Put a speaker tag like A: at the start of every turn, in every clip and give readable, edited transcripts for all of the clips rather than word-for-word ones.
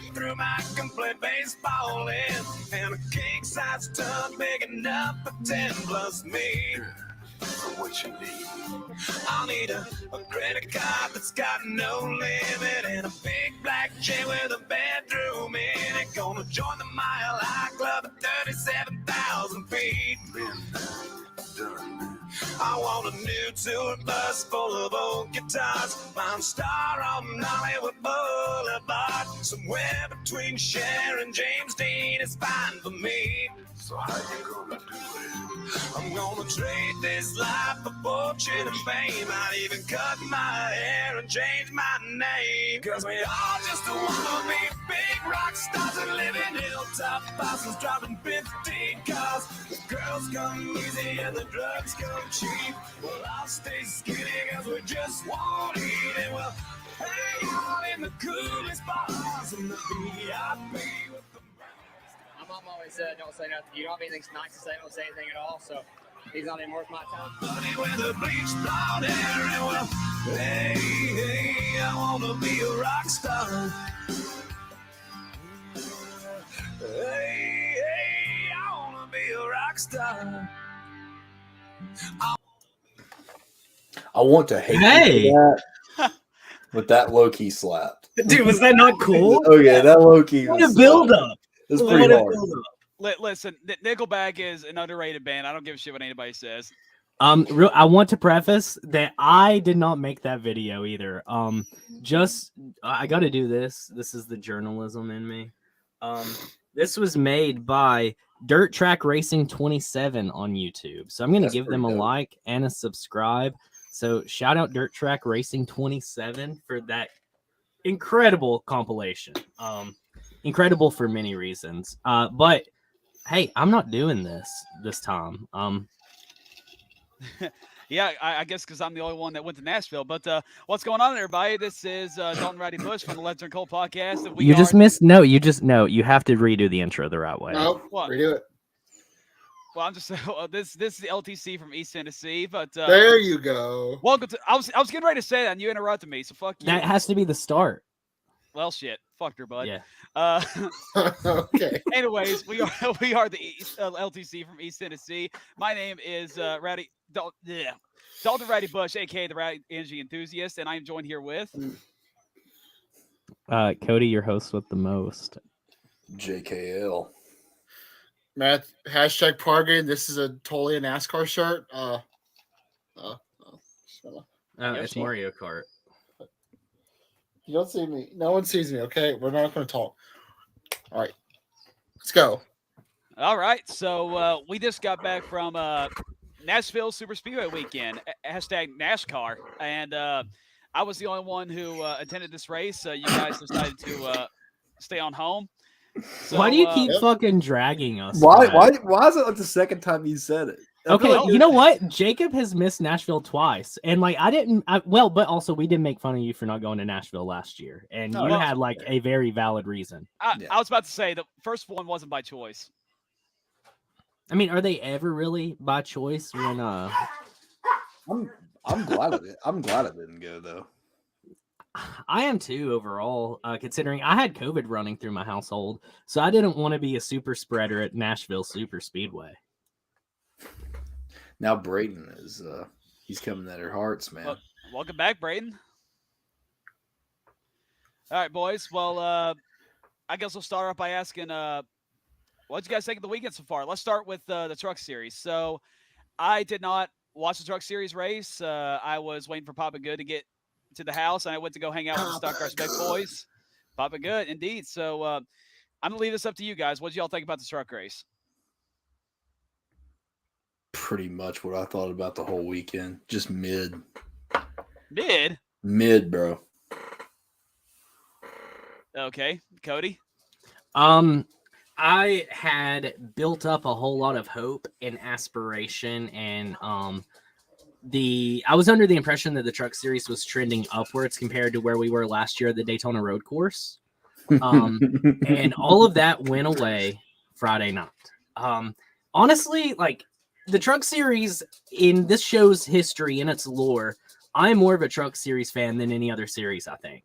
A: bathroom I can play baseball in, and a king size tub big enough for 10 plus me. For what you need, I'll need a credit card that's got no limit, and a big black chair with a bedroom in it. Gonna join the Mile High Club at 37,000 feet. I want a new tour bus full of old guitars, Mount Star on Hollywood Boulevard. Somewhere between Cher and James Dean is fine for me. So how you gonna do it? I'm gonna trade this life for fortune and fame. I'd even cut my hair and change my name. Cause we all just wanna be big rock stars and live in hilltop houses, driving 15 cars. The girls come easy and the drugs come cheap. Well, I'll stay skinny cause we just won't eat, and we'll hang out in the coolest bars in the VIP with the
B: My mom always said, don't say nothing. You don't have anything nice to say, don't say anything at all. So he's not even worth my time.
A: Buddy with the bleached blonde hair, and well, hey, hey, I wanna be a rock star. Hey, hey, I wanna be a rock star.
C: I want to hate
D: Hey.
C: that, but that low-key slapped.
D: Dude, was that not cool?
C: Oh, yeah, that low-key
D: What a build-up.
C: It's
D: What
C: pretty
D: a
C: hard.
D: build-up.
E: Listen, Nickelback is an underrated band. I don't give a shit what anybody says.
D: I want to preface that I did not make that video either. I got to do this. This is the journalism in me. This was made by Dirt Track Racing 27 on YouTube. So I'm going to give them a like and a subscribe. So shout out Dirt Track Racing 27 for that incredible compilation. Incredible for many reasons. But hey, I'm not doing this time.
E: Yeah, I guess because I'm the only one that went to Nashville. But what's going on, everybody? This is Dalton Roddy Bush from the Let's Drink Cold podcast. And
D: You have to redo the intro the right way.
F: No,
E: What?
F: redo it.
E: Well, I'm just this is the LTC from East Tennessee. But
F: There you go.
E: welcome to. I was getting ready to say that, and you interrupted me. So fuck you.
D: That has to be the start.
E: Well, shit. Fucked her, bud.
D: Yeah.
F: Okay.
E: Anyways, we are the LTC from East Tennessee. My name is Dalton Roddy Bush, aka the Rowdy Energy Enthusiast, and I am joined here with
D: Cody, your host with the most.
C: JKL.
F: Matt, hashtag Pargan. This is totally a NASCAR shirt.
D: It's Mario Kart.
F: You don't see me. No one sees me, okay? We're not going to talk. All right. Let's go.
E: All right, so we just got back from Nashville Super Speedway weekend, hashtag NASHCAR, and I was the only one who attended this race. You guys decided to stay on home. So,
D: Why do you keep fucking dragging us?
C: Why
D: man?
C: is it like the second time you said it? I feel
D: Okay,
C: like
D: you know what? Jacob has missed Nashville twice, and like but also we did make fun of you for not going to Nashville last year, and you had like a very valid reason.
E: I was about to say the first one wasn't by choice.
D: I mean, are they ever really by choice? When
C: I'm glad of it. I'm glad it didn't go though.
D: I am too overall, considering I had COVID running through my household, so I didn't want to be a super spreader at Nashville Super Speedway.
C: Now Braden is he's coming at our hearts, man.
E: Well, welcome back, Braden. All right, boys. Well, I guess we'll start off by asking, what'd you guys think of the weekend so far? Let's start with the Truck Series. So, I did not watch the Truck Series race. I was waiting for Papa Good to get to the house, and I went to go hang out with the Stock Car Spec boys. Papa Good, indeed. So, I'm gonna leave this up to you guys. What did y'all think about the truck race?
C: Pretty much what I thought about the whole weekend. Just mid, bro.
E: Okay, Cody.
D: I had built up a whole lot of hope and aspiration, and I was under the impression that the Truck Series was trending upwards compared to where we were last year at the Daytona Road Course. And all of that went away Friday night. Honestly, like the Truck Series in this show's history and its lore, I'm more of a Truck Series fan than any other series, I think.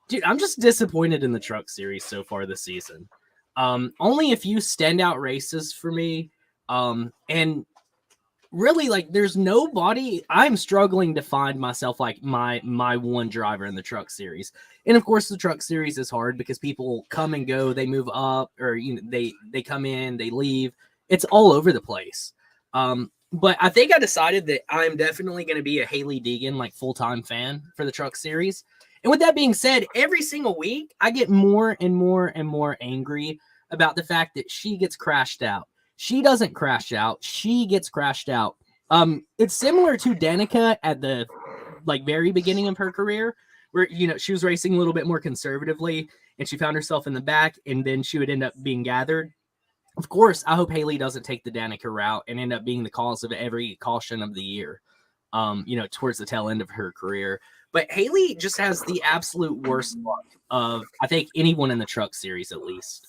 D: Dude, I'm just disappointed in the truck series so far this season. Only a few standout races for me. And really, like, there's nobody. I'm struggling to find myself like my one driver in the truck series. And of course, the truck series is hard because people come and go, they move up, or they come in, they leave. It's all over the place. But I think I decided that I'm definitely going to be a Haley Deegan like full-time fan for the truck series. And with that being said, every single week I get more and more and more angry about the fact that she gets crashed out. She doesn't crash out. She gets crashed out. It's similar to Danica at the like very beginning of her career, where she was racing a little bit more conservatively and she found herself in the back, and then she would end up being gathered. Of course, I hope Haley doesn't take the Danica route and end up being the cause of every caution of the year, towards the tail end of her career. But Haley just has the absolute worst luck of, I think, anyone in the truck series, at least.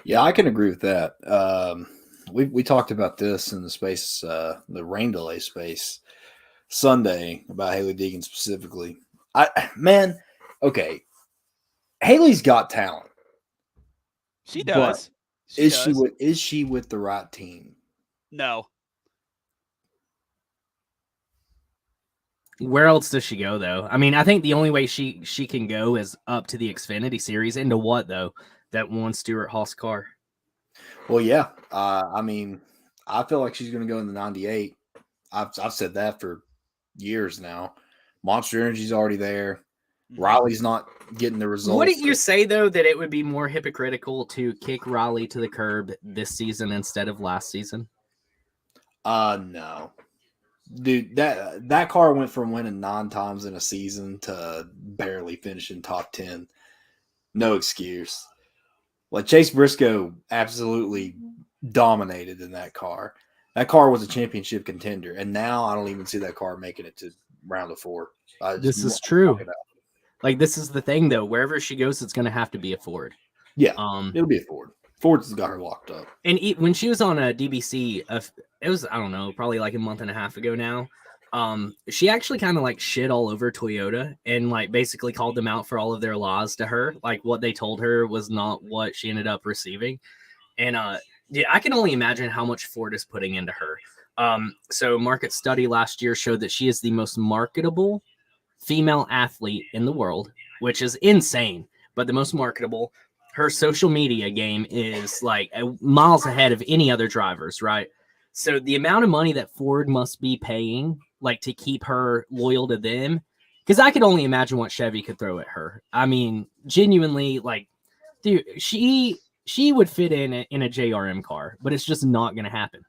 C: Yeah, I can agree with that. We talked about this in the space, the rain delay space Sunday about Haley Deegan specifically. Okay, Haley's got talent.
E: She does.
C: Is she with the right team?
E: No.
D: Where else does she go, though? I mean, I think the only way she can go is up to the Xfinity series. Into what, though? That one Stewart Haas car.
C: Well, yeah. I mean, I feel like she's going to go in the 98. I've said that for years now. Monster Energy's already there. Riley's not getting the results.
D: Wouldn't you say, though, that it would be more hypocritical to kick Riley to the curb this season instead of last season?
C: No. Dude, that car went from winning 9 times in a season to barely finishing top 10. No excuse. Like, Chase Briscoe absolutely dominated in that car. That car was a championship contender, and now I don't even see that car making it to round of 4.
D: This is true. Like, this is the thing, though. Wherever she goes, it's going to have to be a Ford.
C: Yeah, it'll be a Ford. Ford's got her locked up. And
D: when she was on a DBC, it was, I don't know, probably like a month and a half ago now. She actually kind of like shit all over Toyota and like basically called them out for all of their lies to her. Like, what they told her was not what she ended up receiving. And yeah, I can only imagine how much Ford is putting into her. So market study last year showed that she is the most marketable female athlete in the world, which is insane, but the most marketable. Her social media game is like miles ahead of any other drivers, right? So the amount of money that Ford must be paying, like, to keep her loyal to them, because I could only imagine what Chevy could throw at her. I mean, genuinely, like, dude, she would fit in a JRM car, but it's just not going to happen.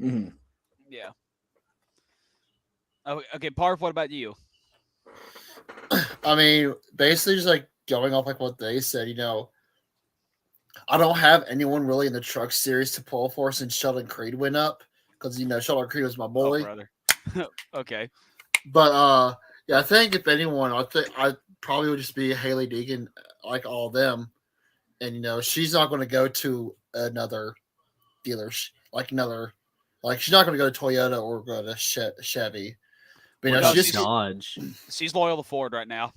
C: Mm-hmm.
E: Yeah. Oh, okay, Parv, what about you?
F: I mean, basically just like going off like what they said, I don't have anyone really in the truck series to pull for since Sheldon Creed went up because Sheldon Creed was my boy.
E: Oh, brother. Okay.
F: But yeah, I think if anyone, I probably would just be Haley Deegan, like all of them, and she's not going to go to another dealer, she's not going to go to Toyota or go to Chevy. But
E: she's Dodge. She's loyal to Ford right now.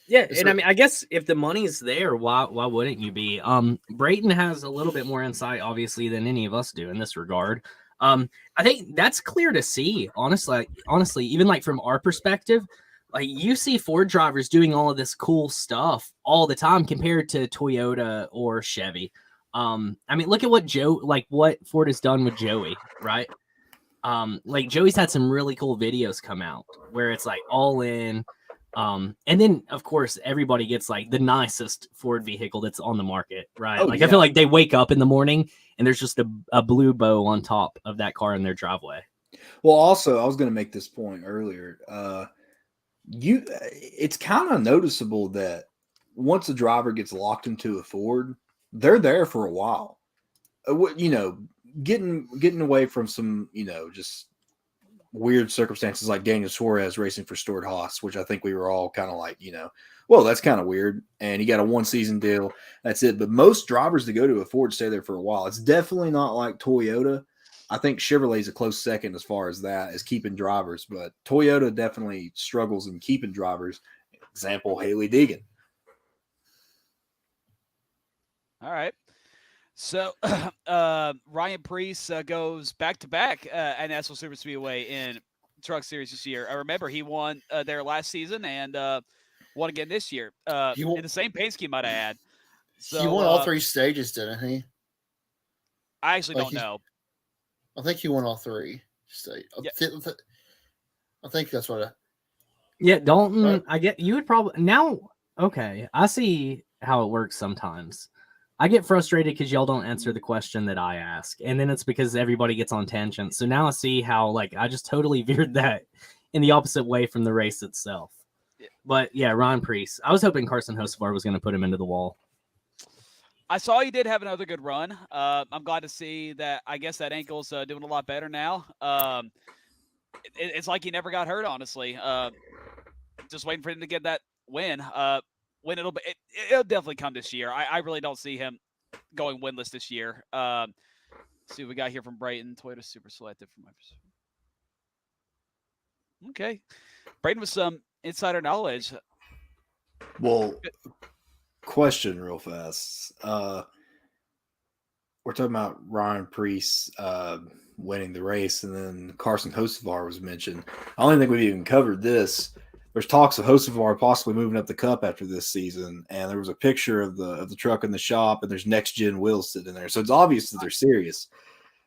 D: Yeah, and I mean, I guess if the money's there, why wouldn't you be? Brayton has a little bit more insight, obviously, than any of us do in this regard. I think that's clear to see, honestly, even like from our perspective, like you see Ford drivers doing all of this cool stuff all the time compared to Toyota or Chevy. I mean, look at what Ford has done with Joey, right? Like Joey's had some really cool videos come out where it's like all in. And then of course everybody gets like the nicest Ford vehicle that's on the market, right? I feel like they wake up in the morning and there's just a blue bow on top of that car in their driveway.
C: Well, also I was going to make this point earlier. It's kind of noticeable that once a driver gets locked into a Ford, they're there for a while. Getting away from some, just weird circumstances like Daniel Suarez racing for Stuart Haas, which I think we were all kind of like, well, that's kind of weird. And he got a 1-season deal. That's it. But most drivers that go to a Ford stay there for a while. It's definitely not like Toyota. I think Chevrolet's a close second as far as that, as keeping drivers. But Toyota definitely struggles in keeping drivers. Example, Haley Deegan.
E: All right. So Ryan Preece goes back-to-back at National Super Speedway in Truck Series this year. I remember he won there last season and won again this year
F: He
E: in the same paint scheme, might I add.
F: he
E: So
F: won all 3 stages, didn't he?
E: I actually
F: Like
E: don't know.
F: I think he won all 3 stages.
E: Yeah.
F: I think that's what.
D: Yeah, Dalton.
F: Right.
D: I get you would probably now. Okay, I see how it works sometimes. I get frustrated because y'all don't answer the question that I ask, and then it's because everybody gets on tangents. So now I see how I just totally veered that in the opposite way from the race itself.
E: Yeah.
D: But yeah, Ron Preece. I was hoping Carson Hocevar was going to put him into the wall.
E: I saw he did have another good run. I'm glad to see that. I guess that ankle's doing a lot better now. It's like he never got hurt, honestly. Just waiting for him to get that win. When it'll definitely come this year. I really don't see him going winless this year. See what we got here from Brayton. Toyota super selective from my perspective. Okay. Brayton with some insider knowledge.
C: Well, question real fast. We're talking about Ryan Preece winning the race, and then Carson Hocevar was mentioned. I don't think we've even covered this. There's talks of Hocevar possibly moving up the Cup after this season, and there was a picture of the truck in the shop, and there's next gen wheels sitting there, so it's obvious that they're serious.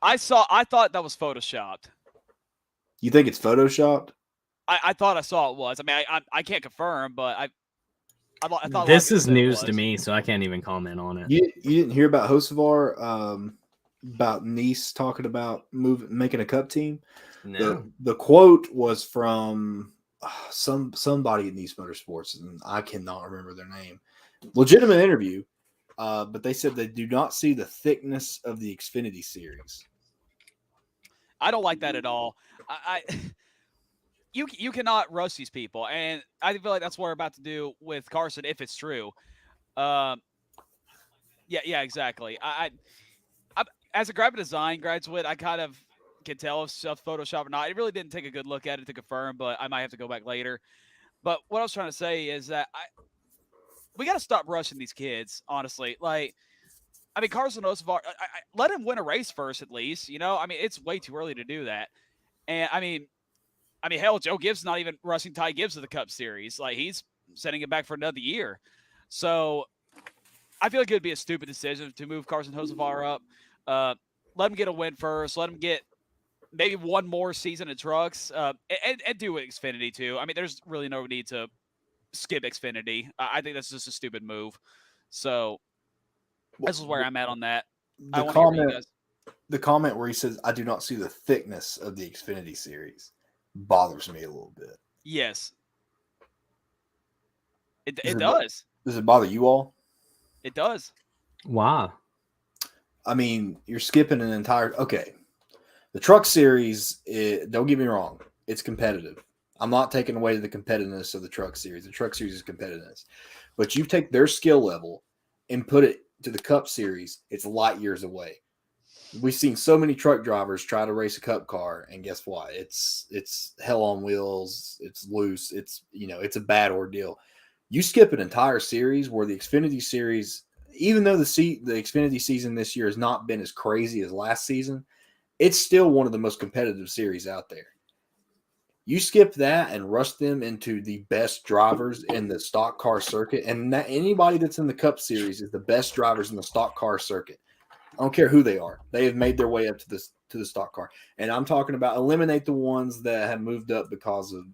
E: I thought that was photoshopped.
C: You think it's photoshopped?
E: I thought I saw it was. I mean, I can't confirm, but I thought
D: This is news to me, so I can't even comment on it.
C: You didn't hear about Hocevar, about Nice talking about making a Cup team?
D: No.
C: The quote was from somebody at Nice Motorsports, and I cannot remember their name. Legitimate interview, but they said they do not see the thickness of the Xfinity series.
E: I don't like that at all. You cannot roast these people, and I feel like that's what we're about to do with Carson if it's true. Yeah, exactly. I as a graphic design graduate, I kind of can tell if stuff Photoshop or not. I really didn't take a good look at it to confirm, but I might have to go back later. But what I was trying to say is that we got to stop rushing these kids, honestly. Like, I mean, Carson Hocevar, let him win a race first, at least. You know, I mean, it's way too early to do that. And I mean, hell, Joe Gibbs not even rushing Ty Gibbs to the Cup Series. Like, he's sending it back for another year. So I feel like it would be a stupid decision to move Carson Hocevar up. Let him get a win first. Let him get maybe one more season of trucks, and do Xfinity too. I mean, there's really no need to skip Xfinity. I think that's just a stupid move. So this is where I'm at on that.
C: The comment where he says, "I do not see the thickness of the Xfinity series," bothers me a little bit.
E: Yes, it does.
C: Does it bother you all?
E: It does.
D: Wow.
C: I mean, you're skipping an entire. Okay, the Truck Series. Don't get me wrong; it's competitive. I'm not taking away the competitiveness of the Truck Series. The Truck Series is competitiveness, but you take their skill level and put it to the Cup Series. It's light years away. We've seen so many truck drivers try to race a Cup car, and guess what? It's hell on wheels. It's loose. It's a bad ordeal. You skip an entire series where the Xfinity Series, even though the Xfinity season this year has not been as crazy as last season, it's still one of the most competitive series out there. You skip that and rush them into the best drivers in the stock car circuit, and anybody that's in the Cup Series is the best drivers in the stock car circuit. I don't care who they are. They have made their way up to the stock car. And I'm talking about eliminate the ones that have moved up because of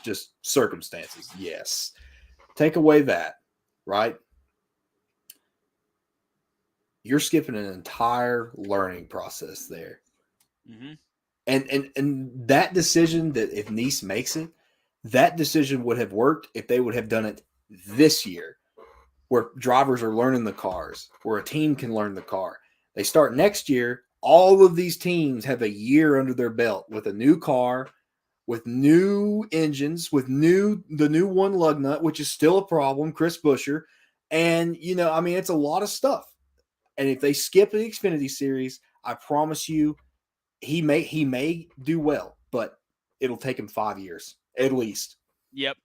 C: just circumstances. Yes. Take away that, right? You're skipping an entire learning process there.
E: Mm-hmm.
C: And that decision, that if Nice makes it, that decision would have worked if they would have done it this year, where drivers are learning the cars, where a team can learn the car. They start next year. All of these teams have a year under their belt with a new car, with new engines, with the new one lug nut, which is still a problem, Chris Buescher. And, it's a lot of stuff. And if they skip the Xfinity series, I promise you, he may do well, but it'll take him 5 years at least.
E: Yep.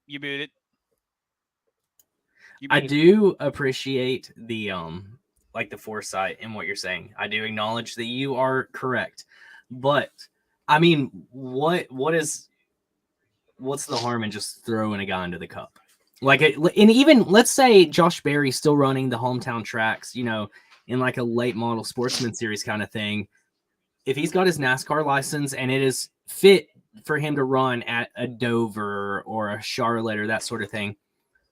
E: You muted.
D: I do appreciate the like the foresight in what you're saying. I do acknowledge that you are correct. But I mean, what's the harm in just throwing a guy into the cup? Like, and even let's say Josh Berry's still running the hometown tracks, you know, in like a late model sportsman series kind of thing. If he's got his NASCAR license and it is fit for him to run at a Dover or a Charlotte or that sort of thing,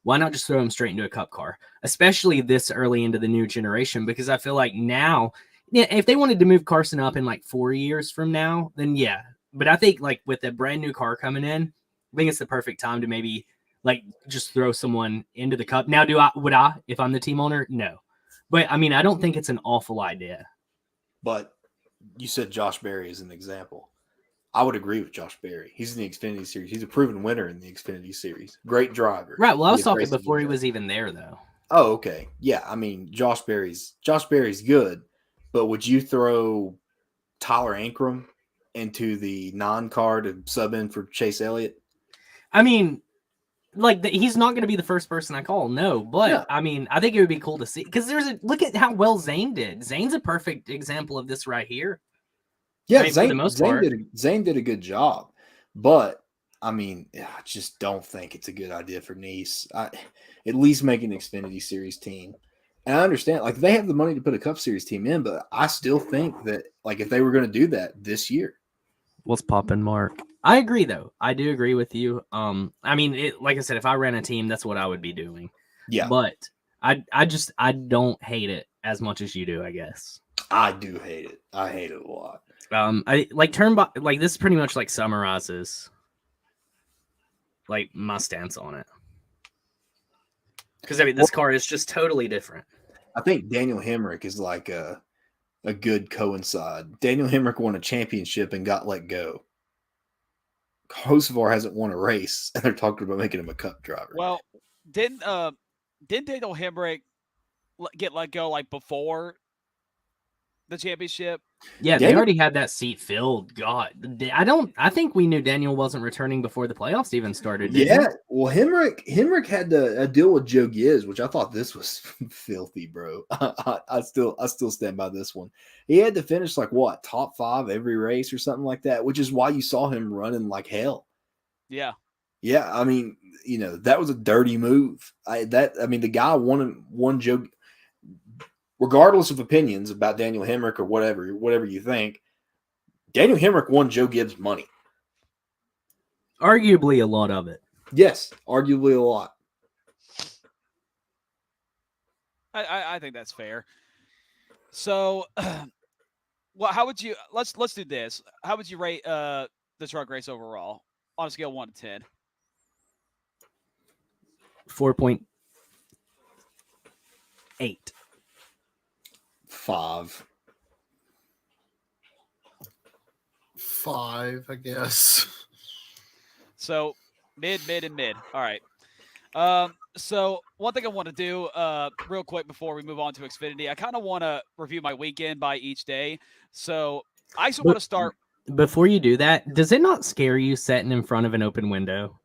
D: why not just throw him straight into a cup car, especially this early into the new generation? Because I feel like now, yeah, if they wanted to move Carson up in like 4 years from now, then yeah. But I think like with a brand new car coming in, I think it's the perfect time to maybe like just throw someone into the cup. Now, would I, if I'm the team owner? No. But I mean, I don't think it's an awful idea.
C: But you said Josh Berry is an example. I would agree with Josh Berry. He's in the Xfinity Series. He's a proven winner in the Xfinity Series. Great driver.
D: Right. Well, I was talking before he was even there, though.
C: Oh, okay. Yeah, I mean, Josh Berry's good, but would you throw Tyler Ankrum into the non-car to sub in for Chase Elliott?
D: I mean, like he's not going to be the first person I call, no. But
C: Yeah.
D: I mean, I think it would be cool to see because look at how well Zane did. Zane's a perfect example of this right here.
C: Yeah,
D: I mean,
C: Zane did a good job, but I mean, I just don't think it's a good idea for Nice. At least make an Xfinity Series team. And I understand, like they have the money to put a Cup Series team in, but I still think that, like, if they were going to do that this year,
D: what's poppin', Mark? I agree, though. I do agree with you. I mean, like I said, if I ran a team, that's what I would be doing.
C: Yeah,
D: but I don't hate it as much as you do. I guess
C: I do hate it. I hate it a lot.
D: I like this pretty much like summarizes like my stance on it. Because I mean, this car is just totally different.
C: I think Daniel Hemrick is like a good coincide. Daniel Hemrick won a championship and got let go. Hocevar hasn't won a race, and they're talking about making him a Cup driver.
E: Well, didn't Daniel Hemrick get let go like before the championship?
D: Yeah, they already had that seat filled. God, I think we knew Daniel wasn't returning before the playoffs even started.
C: Yeah, well, Hemrick had a deal with Joe Giz, which I thought this was filthy, bro. I still stand by this one. He had to finish like what, top 5 every race or something like that, which is why you saw him running like hell.
E: Yeah.
C: Yeah, I mean, you know, that was a dirty move. The guy won Joe. Regardless of opinions about Daniel Hemrick or whatever you think, Daniel Hemrick won Joe Gibbs money.
D: Arguably a lot of it.
C: Yes, arguably a lot.
E: I think that's fair. So, well, how would you let's do this? How would you rate the truck race overall on a scale of 1 to 10?
D: 4.8.
C: 5.
F: 5, I guess.
E: So mid. All right. So one thing I want to do real quick before we move on to Xfinity, I kind of want to review my weekend by each day. So I just want to start.
D: Before you do that, does it not scare you sitting in front of an open window?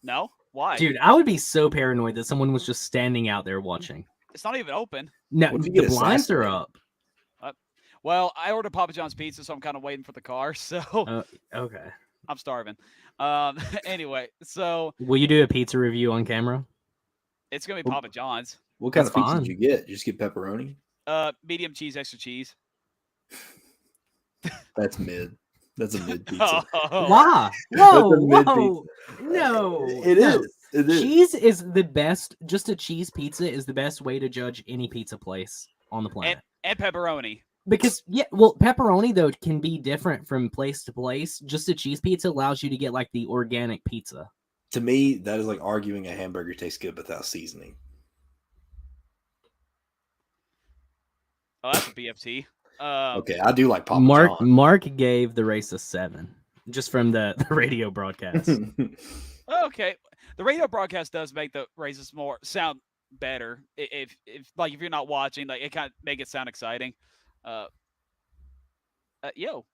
E: No? Why?
D: Dude, I would be so paranoid that someone was just standing out there watching.
E: It's not even open.
D: No, the blinds are up.
E: Well, I ordered Papa John's pizza, so I'm kind of waiting for the car. So
D: okay.
E: I'm starving. Anyway, so
D: will you do a pizza review on camera?
E: It's gonna be Papa John's.
C: What kind of pizza did you get? Did you just get pepperoni?
E: Medium cheese, extra cheese.
C: That's mid. That's a mid pizza.
D: Why? Whoa. No.
C: It is. It is.
D: Cheese is the best. Just a cheese pizza is the best way to judge any pizza place on the planet.
E: And pepperoni.
D: Because, yeah, well, pepperoni, though, can be different from place to place. Just a cheese pizza allows you to get, like, the organic pizza.
C: To me, that is like arguing a hamburger tastes good without seasoning.
E: Oh, that's a BFT.
C: Okay, I do like Papa John.
D: Mark gave the race a 7, just from the radio broadcast.
E: Okay. The radio broadcast does make the races sound better. If you're not watching, like it kind of make it sound exciting. Yo,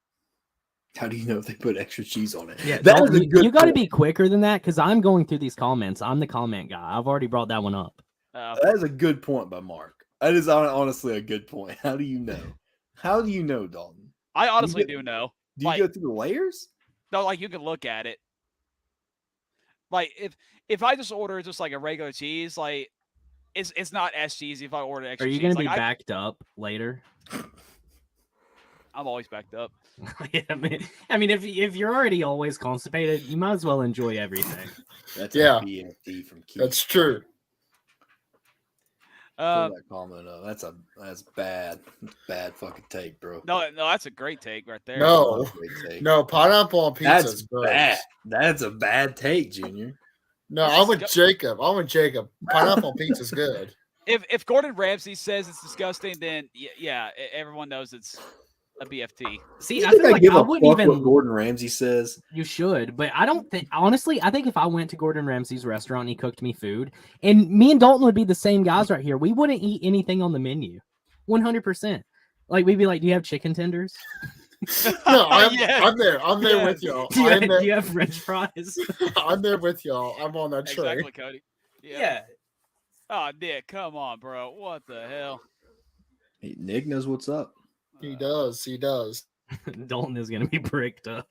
C: How do you know if they put extra cheese on it?
D: Yeah,
C: That is a good
D: you got to
C: point.
D: be quicker than that because I'm going through these comments. I'm the comment guy. I've already brought that one up.
C: That is a good point by Mark. That is honestly a good point. How do you know? How do you know, Dalton?
E: I honestly
C: do
E: do know.
C: Do you go through the layers?
E: No, like you can look at it. Like if I just order just like a regular cheese, like it's not as cheesy if I order extra
D: Are you
E: cheese.
D: going to
E: Like
D: be backed up later?
E: I'm always backed up.
D: Yeah, I mean, if you're already always constipated, you might as well enjoy everything.
C: That's
F: Yeah.
C: a BFD from Keith.
F: That's true.
C: Pull that comment up. That's bad. That's bad fucking take, bro.
E: No, that's a great take right there.
F: No,
C: Great take.
F: no, pineapple on pizza
C: That's
F: is gross.
C: bad. That's a bad take, Junior.
F: No, I'm with Jacob. I'm with Jacob. Pineapple on pizza is good.
E: If Gordon Ramsay says it's disgusting, then yeah, everyone knows it's a BFT.
D: See, I feel like I wouldn't even.
C: What Gordon Ramsay says.
D: You should, but I don't think. Honestly, I think if I went to Gordon Ramsay's restaurant and he cooked me food, and me and Dalton would be the same guys right here, we wouldn't eat anything on the menu. 100%. Like we'd be like, "Do you have chicken tenders?
F: No, I'm
E: Yes.
F: there. I'm there
E: Yes.
F: with y'all.
D: Do you have French fries?"
F: I'm there with y'all. I'm on that train.
E: Exactly, Cody. Yeah. Oh, Nick, come on, bro. What the hell?
C: Hey, Nick knows what's up.
F: He does. He does.
D: Dalton is gonna be bricked up.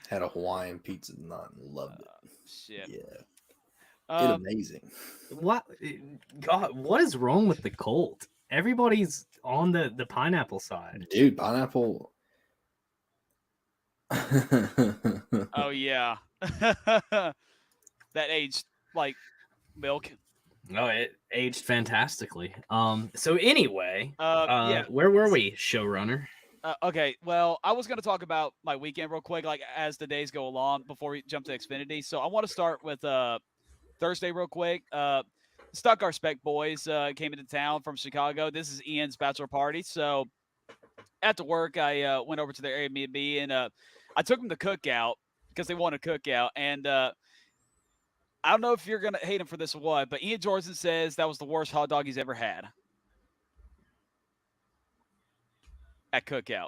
C: Had a Hawaiian pizza tonight and loved it.
E: Shit.
C: Yeah. It's amazing.
D: What? God, what is wrong with the Colt? Everybody's on the pineapple side.
C: Dude, pineapple.
E: Oh yeah. That aged like milk.
D: Oh, it aged fantastically. So anyway,
E: Yeah.
D: where were we, showrunner?
E: Okay, well, I was going to talk about my weekend real quick, like as the days go along before we jump to Xfinity. So I want to start with Thursday real quick. Stuck Our Spec boys came into town from Chicago. This is Ian's bachelor party. So after work, I went over to their Airbnb and I took them to Cookout because they wanted Cookout. And I don't know if you're going to hate him for this or what, but Ian Jordan says that was the worst hot dog he's ever had at Cookout.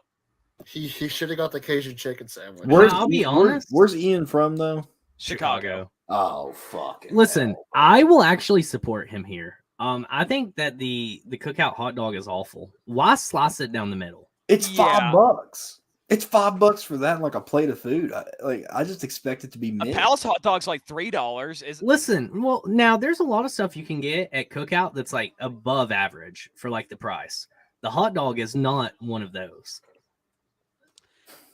F: He should have got the Cajun chicken sandwich.
D: I'll be honest.
C: Where's Ian from, though?
E: Chicago.
C: Oh, fuck.
D: Listen, I will actually support him here. I think that the Cookout hot dog is awful. Why slice it down the middle?
C: It's
E: Yeah.
C: $5. It's $5 for that, like a plate of food. I just expect it to be
E: A
C: mint.
E: Palace hot dog's like $3.
D: Listen, well, now there's a lot of stuff you can get at Cookout that's like above average for like the price. The hot dog is not one of those.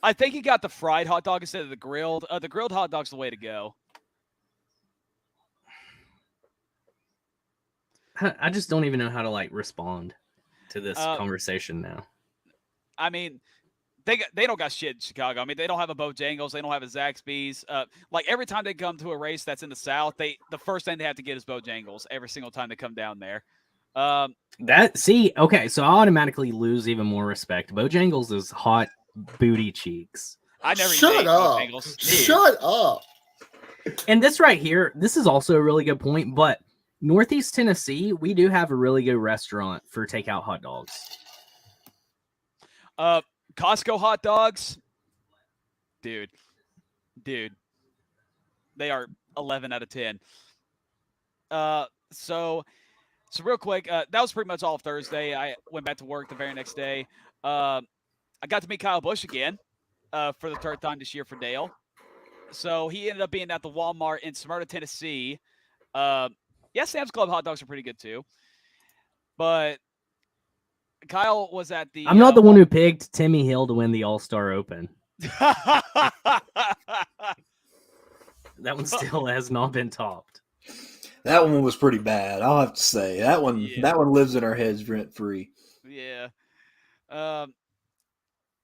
E: I think he got the fried hot dog instead of the grilled. The grilled hot dog's the way to go.
D: I just don't even know how to like respond to this conversation now.
E: I mean, they don't got shit in Chicago. I mean, they don't have a Bojangles. They don't have a Zaxby's. Like every time they come to a race that's in the South, the first thing they have to get is Bojangles every single time they come down there.
D: Okay, so I automatically lose even more respect. Bojangles is hot booty cheeks.
E: I never
F: Shut
E: even ate
F: up.
E: Bojangles.
F: Shut up.
D: And this right here, this is also a really good point, but Northeast Tennessee, we do have a really good restaurant for takeout hot dogs.
E: Costco hot dogs, dude, they are 11 out of 10. So real quick, that was pretty much all of Thursday. I went back to work the very next day. I got to meet Kyle Busch again for the third time this year for Dale. So he ended up being at the Walmart in Smyrna, Tennessee. Yeah, Sam's Club hot dogs are pretty good too. But Kyle was at the...
D: I'm not the one who picked Timmy Hill to win the All-Star Open. That one still has not been topped.
C: That one was pretty bad. I'll have to say that one.
E: Yeah.
C: That one lives in our heads rent free.
E: Yeah.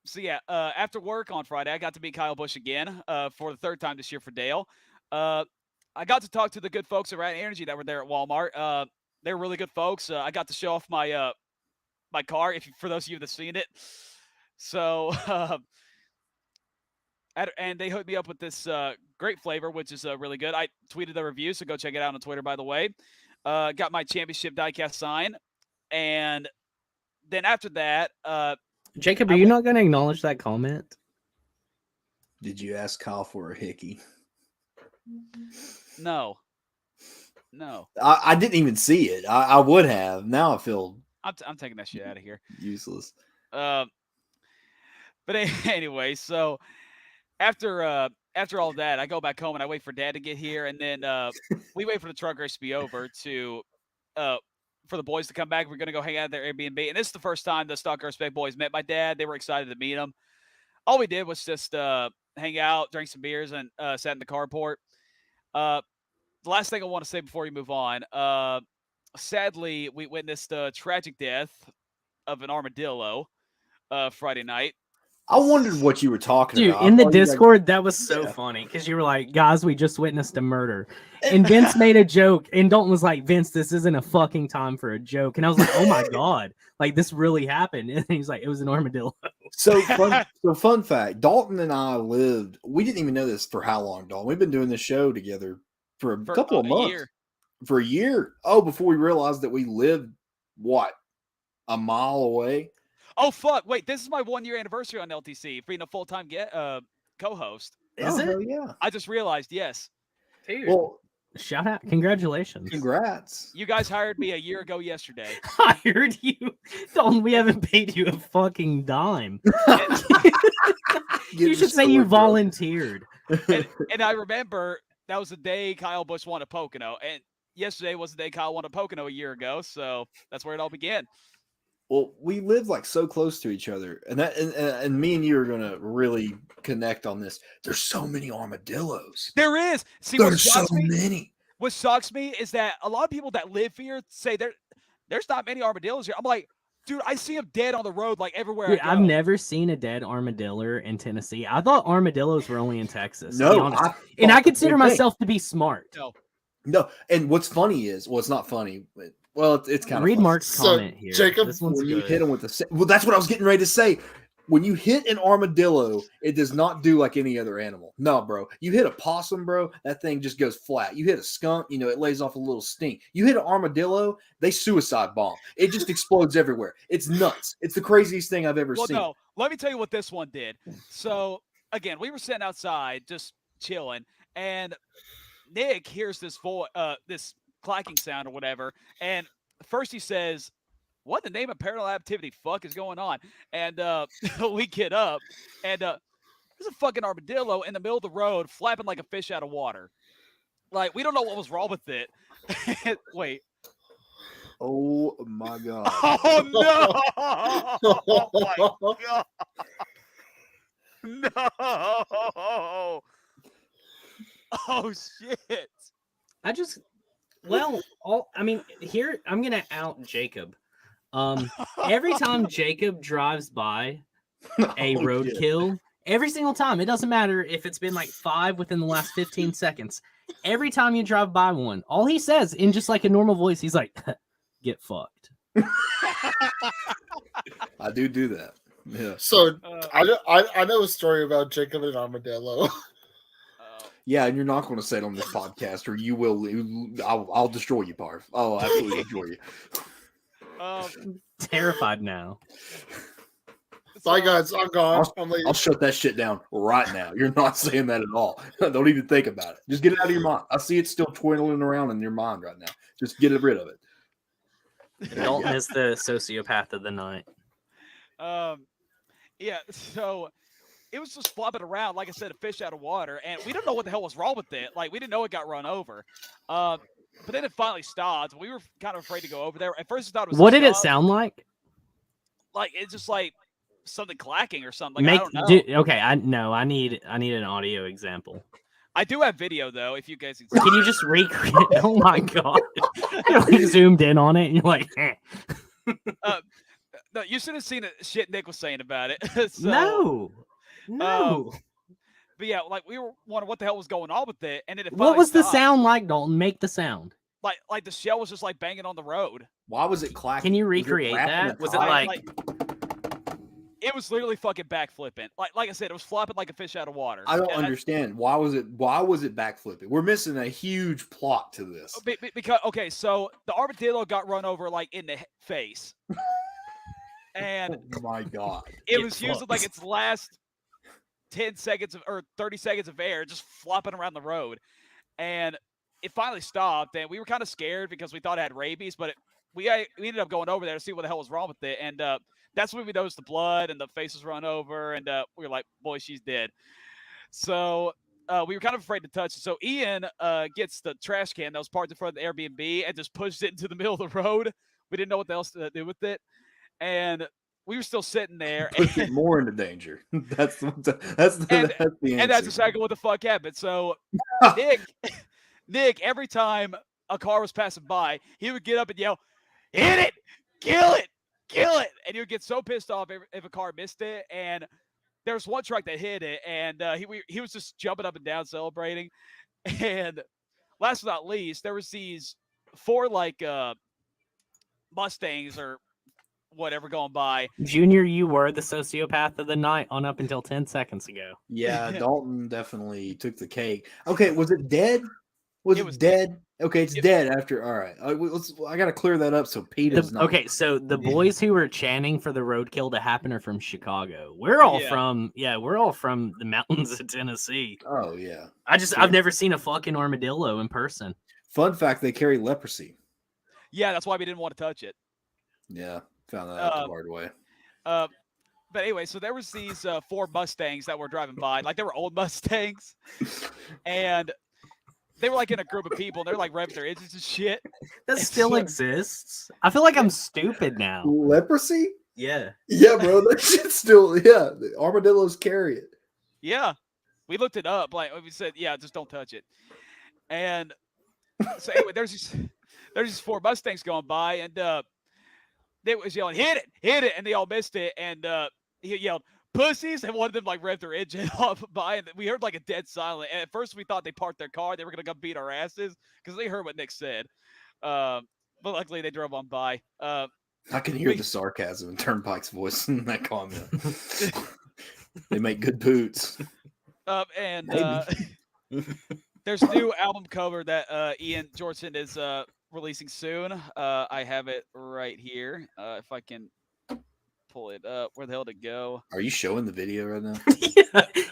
E: So yeah, after work on Friday, I got to meet Kyle Busch again for the third time this year for Dale. I got to talk to the good folks at Rat Energy that were there at Walmart. They were really good folks. I got to show off my my car, for those of you that have seen it. So, and they hooked me up with this great flavor, which is really good. I tweeted the review, so go check it out on Twitter, by the way. Got my championship diecast sign, and then after that,
D: Jacob, are you not going to acknowledge that comment?
C: Did you ask Kyle for a hickey?
E: no.
C: I didn't even see it. I would have. Now I feel
E: I'm taking that shit out of here.
C: useless.
E: But anyway, so after all that, I go back home and I wait for Dad to get here, and then we wait for the truck race to be over to for the boys to come back. We're gonna go hang out at their Airbnb, and this is the first time the Stock Respect boys met my dad. They were excited to meet him. All we did was just hang out, drink some beers, and sat in the carport. The last thing I want to say before we move on, sadly, we witnessed the tragic death of an armadillo Friday night.
C: I wondered what you were talking
D: Dude,
C: about.
D: in the
C: I thought you guys-
D: Discord, that was so funny because you were like, guys, we just witnessed a murder. And Vince made a joke, and Dalton was like, Vince, this isn't a fucking time for a joke. And I was like, oh my God, like this really happened. And he's like, it was an armadillo.
C: So fun fact, Dalton and I lived, we didn't even know this for how long, Dalton. We've been doing this show together for a couple of months.
E: Year.
C: For a year. Oh, before we realized that we lived, what, a mile away?
E: Oh, fuck. Wait, this is my 1-year anniversary on LTC, being a full-time co-host.
D: Is it?
C: Hell yeah.
E: I just realized, yes.
D: Dude.
C: Well,
D: Shout out. Congratulations.
C: congrats.
E: You guys hired me a year ago yesterday.
D: Hired you. Dalton, we haven't paid you a fucking dime. You should say you volunteered.
E: And I remember that was the day Kyle Busch won a Pocono. And yesterday was the day Kyle won a Pocono a year ago. So that's where it all began.
C: Well, we live like so close to each other, and me and you are gonna really connect on this. There's so many armadillos.
E: There is. See,
C: There's so many.
E: What shocks me is that a lot of people that live here say there's not many armadillos here. I'm like, dude, I see them dead on the road like everywhere.
D: Dude,
E: I go.
D: I've never seen a dead armadillo in Tennessee. I thought armadillos were only in Texas. to be
C: No,
D: honest.
C: I
D: and I
C: thought the
D: consider
C: same thing.
D: myself to be smart.
C: No, and what's funny is, well, it's not funny, but it's kind of
D: Read
C: funny.
D: Mark's
F: So,
D: comment here.
F: Jacob,
D: This one's
C: When you
D: good.
C: hit them with well, that's what I was getting ready to say. When you hit an armadillo, it does not do like any other animal. No, bro. You hit a possum, bro, that thing just goes flat. You hit a skunk, it lays off a little stink. You hit an armadillo, they suicide bomb. It just explodes everywhere. It's nuts. It's the craziest thing I've ever seen.
E: No, let me tell you what this one did. So again, we were sitting outside just chilling, and Nick hears this this clacking sound or whatever, and first he says, what in the name of paranormal activity fuck is going on? And we get up, and there's a fucking armadillo in the middle of the road flapping like a fish out of water. Like, we don't know what was wrong with it. Wait.
C: Oh my god.
E: Oh no! Oh my god! No! Oh shit!
D: Here I'm gonna out Jacob. Every time Jacob drives by a roadkill, every single time, it doesn't matter if it's been like 5 within the last 15 seconds. Every time you drive by one, all he says in just like a normal voice, he's like, "Get fucked."
C: I do that. Yeah.
F: So I know a story about Jacob and an armadillo.
C: Yeah, and you're not going to say it on this podcast, or you will. I'll destroy you, Parv. I'll absolutely destroy you.
D: Terrified now.
F: Bye, guys. I'm gone. I'm leaving.
C: I'll shut that shit down right now. You're not saying that at all. Don't even think about it. Just get it out of your mind. I see it still twiddling around in your mind right now. Just get rid of it.
D: Dalton is the sociopath of the night.
E: Yeah, so it was just flopping around, like I said, a fish out of water, and we didn't know what the hell was wrong with it. Like, we didn't know it got run over. But then it finally stopped. We were kind of afraid to go over there. At first, we thought it was
D: What did it sound like?
E: Like, it's just like something clacking or something. Like, I don't know.
D: Okay, I need an audio example.
E: I do have video, though, if you guys
D: Can you just recreate? Oh my god! You're like zoomed in on it, and you're like, eh.
E: No, you should have seen the shit Nick was saying about it.
D: No.
E: But yeah, like, we were wondering what the hell was going on with it, and then it
D: What
E: finally
D: was the
E: stopped.
D: sound like, Dalton? Make the sound.
E: Like the shell was just like banging on the road.
C: Why was it clacking?
D: Can you
C: Was it
D: recreate
C: rapping
D: that?
C: the
D: Was it
C: top?
D: like
E: It was literally fucking backflipping. Like I said, it was flopping like a fish out of water.
C: I don't
E: And
C: understand. Why was it backflipping? We're missing a huge plot to this.
E: Because okay, so the armadillo got run over like in the face. and
C: Oh my god!
E: it
D: It
E: was using
D: fucks.
E: like its last 10 seconds or 30 seconds of air, just flopping around the road. And it finally stopped, and we were kind of scared because we thought it had rabies, but we ended up going over there to see what the hell was wrong with it. And that's when we noticed the blood and the face was run over, and we were like, boy, she's dead. So we were kind of afraid to touch it. So Ian gets the trash can that was parked in front of the Airbnb and just pushed it into the middle of the road. We didn't know what else to do with it. And we were still sitting there.
C: Puts it more into danger. That's the answer.
E: And that's exactly what the fuck happened. So Nick, every time a car was passing by, he would get up and yell, "Hit it! Kill it! Kill it!" And he would get so pissed off if a car missed it. And there was one truck that hit it, and he was just jumping up and down celebrating. And last but not least, there was these 4 Mustangs or whatever going by.
D: Junior, you were the sociopath of the night on up until 10 seconds ago.
C: Yeah, Dalton definitely took the cake. Okay, was it dead? Was it
E: was
C: dead? Okay, it's dead after. All right, I got to clear that up so Peter's not.
D: Okay, so the boys who were chanting for the roadkill to happen are from Chicago. We're all from the mountains of Tennessee.
C: Oh yeah,
D: I've never seen a fucking armadillo in person.
C: Fun fact: they carry leprosy.
E: Yeah, that's why we didn't want to touch it.
C: Yeah, found that out the hard way.
E: But anyway, so there was these 4 Mustangs that were driving by, like they were old Mustangs, and they were like in a group of people. And they're like revving their engines and shit.
D: That still exists. I feel like I'm stupid now.
C: Leprosy?
D: Yeah.
C: Yeah, bro. That shit's still. Yeah, the armadillos carry it.
E: Yeah, we looked it up. Like we said, yeah, just don't touch it. And so anyway, there's these 4 Mustangs going by, and they was yelling, "Hit it!" And they all missed it. And he yelled, "Pussies!" And one of them like revved their engine off by, and we heard like a dead silence. And at first we thought they parked their car. They were gonna come beat our asses because they heard what Nick said. But luckily they drove on by.
C: I can hear the sarcasm in Turnpike's voice in that comment. They make good boots.
E: And there's a new album cover that Ian Jordan is releasing soon. I have it right here. If I can pull it up. Where the hell did it go?
C: Are you showing the video right now?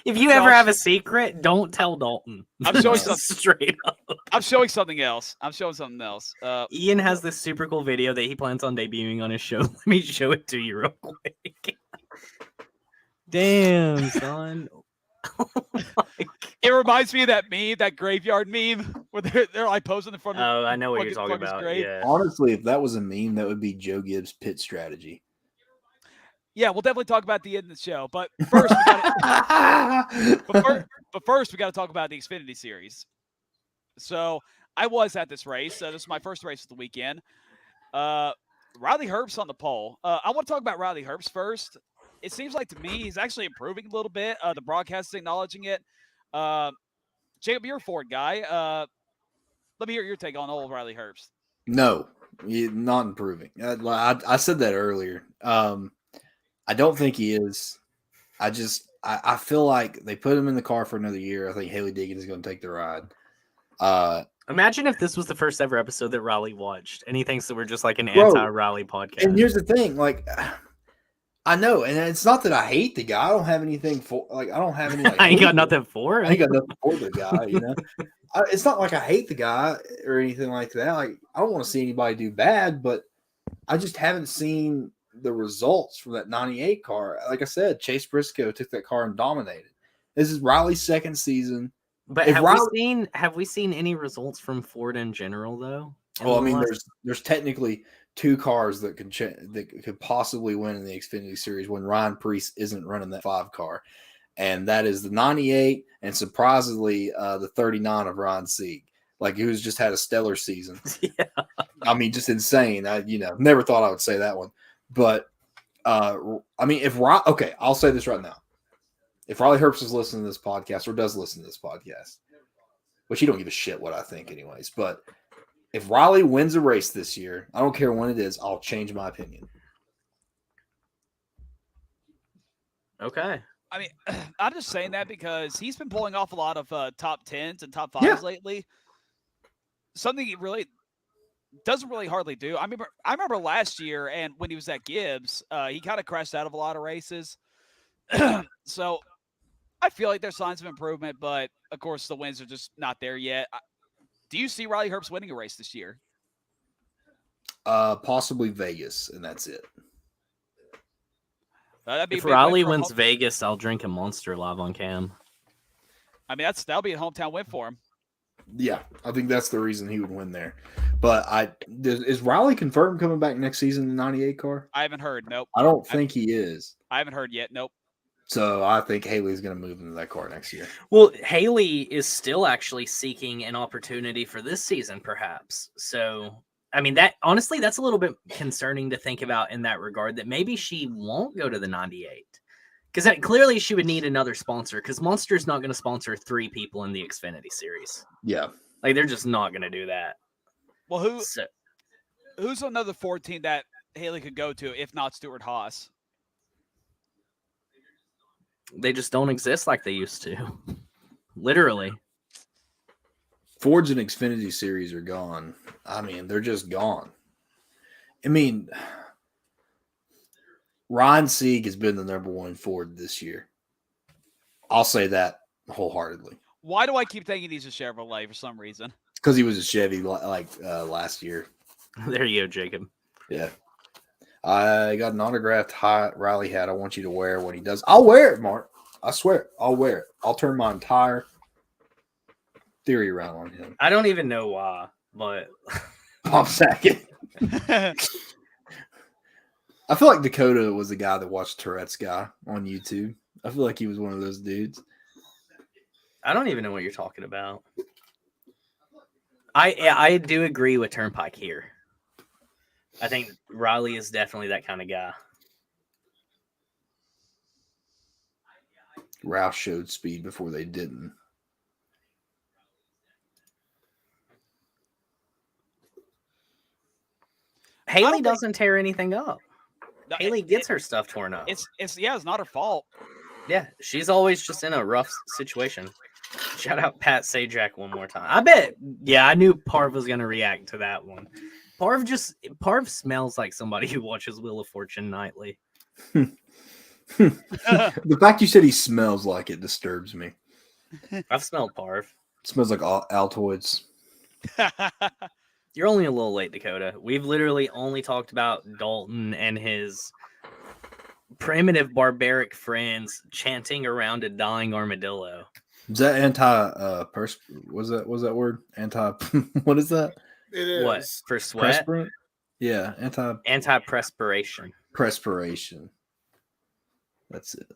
D: If you ever have a secret, don't tell Dalton.
E: I'm showing something
D: straight up.
E: I'm showing something else.
D: Ian has this super cool video that he plans on debuting on his show. Let me show it to you real quick. Damn, son.
E: It reminds me of that meme, that graveyard meme, where they're like posing in front of.
D: Oh, I know what you're talking about. Yeah.
C: Honestly, if that was a meme, that would be Joe Gibbs' pit strategy.
E: Yeah, we'll definitely talk about the end of the show. But first, we got to talk about the Xfinity Series. So I was at this race. This is my first race of the weekend. Riley Herbst on the pole. I want to talk about Riley Herbst first. It seems like to me he's actually improving a little bit. The broadcast is acknowledging it. Jacob, you're a Ford guy. Let me hear your take on old Riley Herbst.
C: No, not improving. I said that earlier. I don't think he is. I feel like they put him in the car for another year. I think Haley Deegan is going to take the ride.
D: Imagine if this was the first ever episode that Riley watched, and he thinks that we're just like an anti-Riley podcast.
C: And here's the thing, like, I know, and it's not that I hate the guy. I don't have anything for, like, I don't have any. Like,
D: I ain't got nothing for him.
C: I ain't got nothing for the guy, you know. It's not like I hate the guy or anything like that. Like, I don't want to see anybody do bad, but I just haven't seen the results from that 98 car. Like I said, Chase Briscoe took that car and dominated. This is Riley's second season.
D: But have we seen any results from Ford in general though?
C: Well, I mean, there's technically 2 cars that could possibly win in the Xfinity Series when Ryan Preece isn't running that 5 car, and that is the 98 and surprisingly the 39 of Ron Sieg. Like, who's just had a stellar season.
D: Yeah.
C: I mean, just insane. I never thought I would say that one. But, I mean, I'll say this right now. If Riley Herbst is listening to this podcast or does listen to this podcast, which he don't give a shit what I think anyways, but if Riley wins a race this year, I don't care when it is, I'll change my opinion.
D: Okay.
E: I mean, I'm just saying that because he's been pulling off a lot of top 10s and top 5s lately. Something he really doesn't really hardly do. I remember last year, and when he was at Gibbs, he kind of crashed out of a lot of races. So I feel like there's signs of improvement, but of course the wins are just not there yet. Do you see Riley Herbst winning a race this year?
C: Possibly Vegas, and that's it.
E: That'd be
D: If
E: a big win
D: Riley
E: for
D: wins Vegas, I'll drink a Monster live on cam.
E: I mean, that'll be a hometown win for him.
C: Yeah, I think that's the reason he would win there. But is Riley confirmed coming back next season in the 98 car?
E: I haven't heard. Nope.
C: I don't think he is.
E: I haven't heard yet. Nope.
C: So I think Haley's going to move into that car next year.
D: Well, Haley is still actually seeking an opportunity for this season, perhaps. So, I mean, honestly, that's a little bit concerning to think about in that regard, that maybe she won't go to the 98. Because clearly she would need another sponsor, because Monster's not going to sponsor 3 people in the Xfinity series.
C: Yeah.
D: Like, they're just not going to do that.
E: Well, who's another 14 that Haley could go to if not Stuart Haas?
D: They just don't exist like they used to. Literally.
C: Fords and Xfinity series are gone. I mean, they're just gone. I mean, Ryan Sieg has been the number 1 Ford this year. I'll say that wholeheartedly.
E: Why do I keep thinking he's a Chevrolet for some reason?
C: Because he was a Chevy last year.
D: There you go, Jacob.
C: Yeah. I got an autographed Riley hat I want you to wear when he does. I'll wear it, Mark. I swear. I'll wear it. I'll turn my entire theory around on him.
D: I don't even know why, but
C: Pop Sackett. I feel like Dakota was the guy that watched Tourette's guy on YouTube. I feel like he was one of those dudes.
D: I don't even know what you're talking about. I do agree with Turnpike here. I think Riley is definitely that kind of guy.
C: Roush showed speed before they didn't.
D: Haley doesn't tear anything up.
E: No,
D: Haley gets her stuff torn up.
E: It's not her fault.
D: Yeah, she's always just in a rough situation. Shout out Pat Sajak one more time. I bet. Yeah, I knew Parv was gonna react to that one. Parv smells like somebody who watches Wheel of Fortune nightly.
C: The fact you said he smells like it disturbs me.
D: I've smelled Parv.
C: It smells like Altoids.
D: You're only a little late, Dakota. We've literally only talked about Dalton and his primitive barbaric friends chanting around a dying armadillo.
C: Is that was that word? Anti what is that?
F: It is.
D: What? For sweat?
C: Perspirant? Yeah,
D: Anti-perspiration.
C: Perspiration. That's it.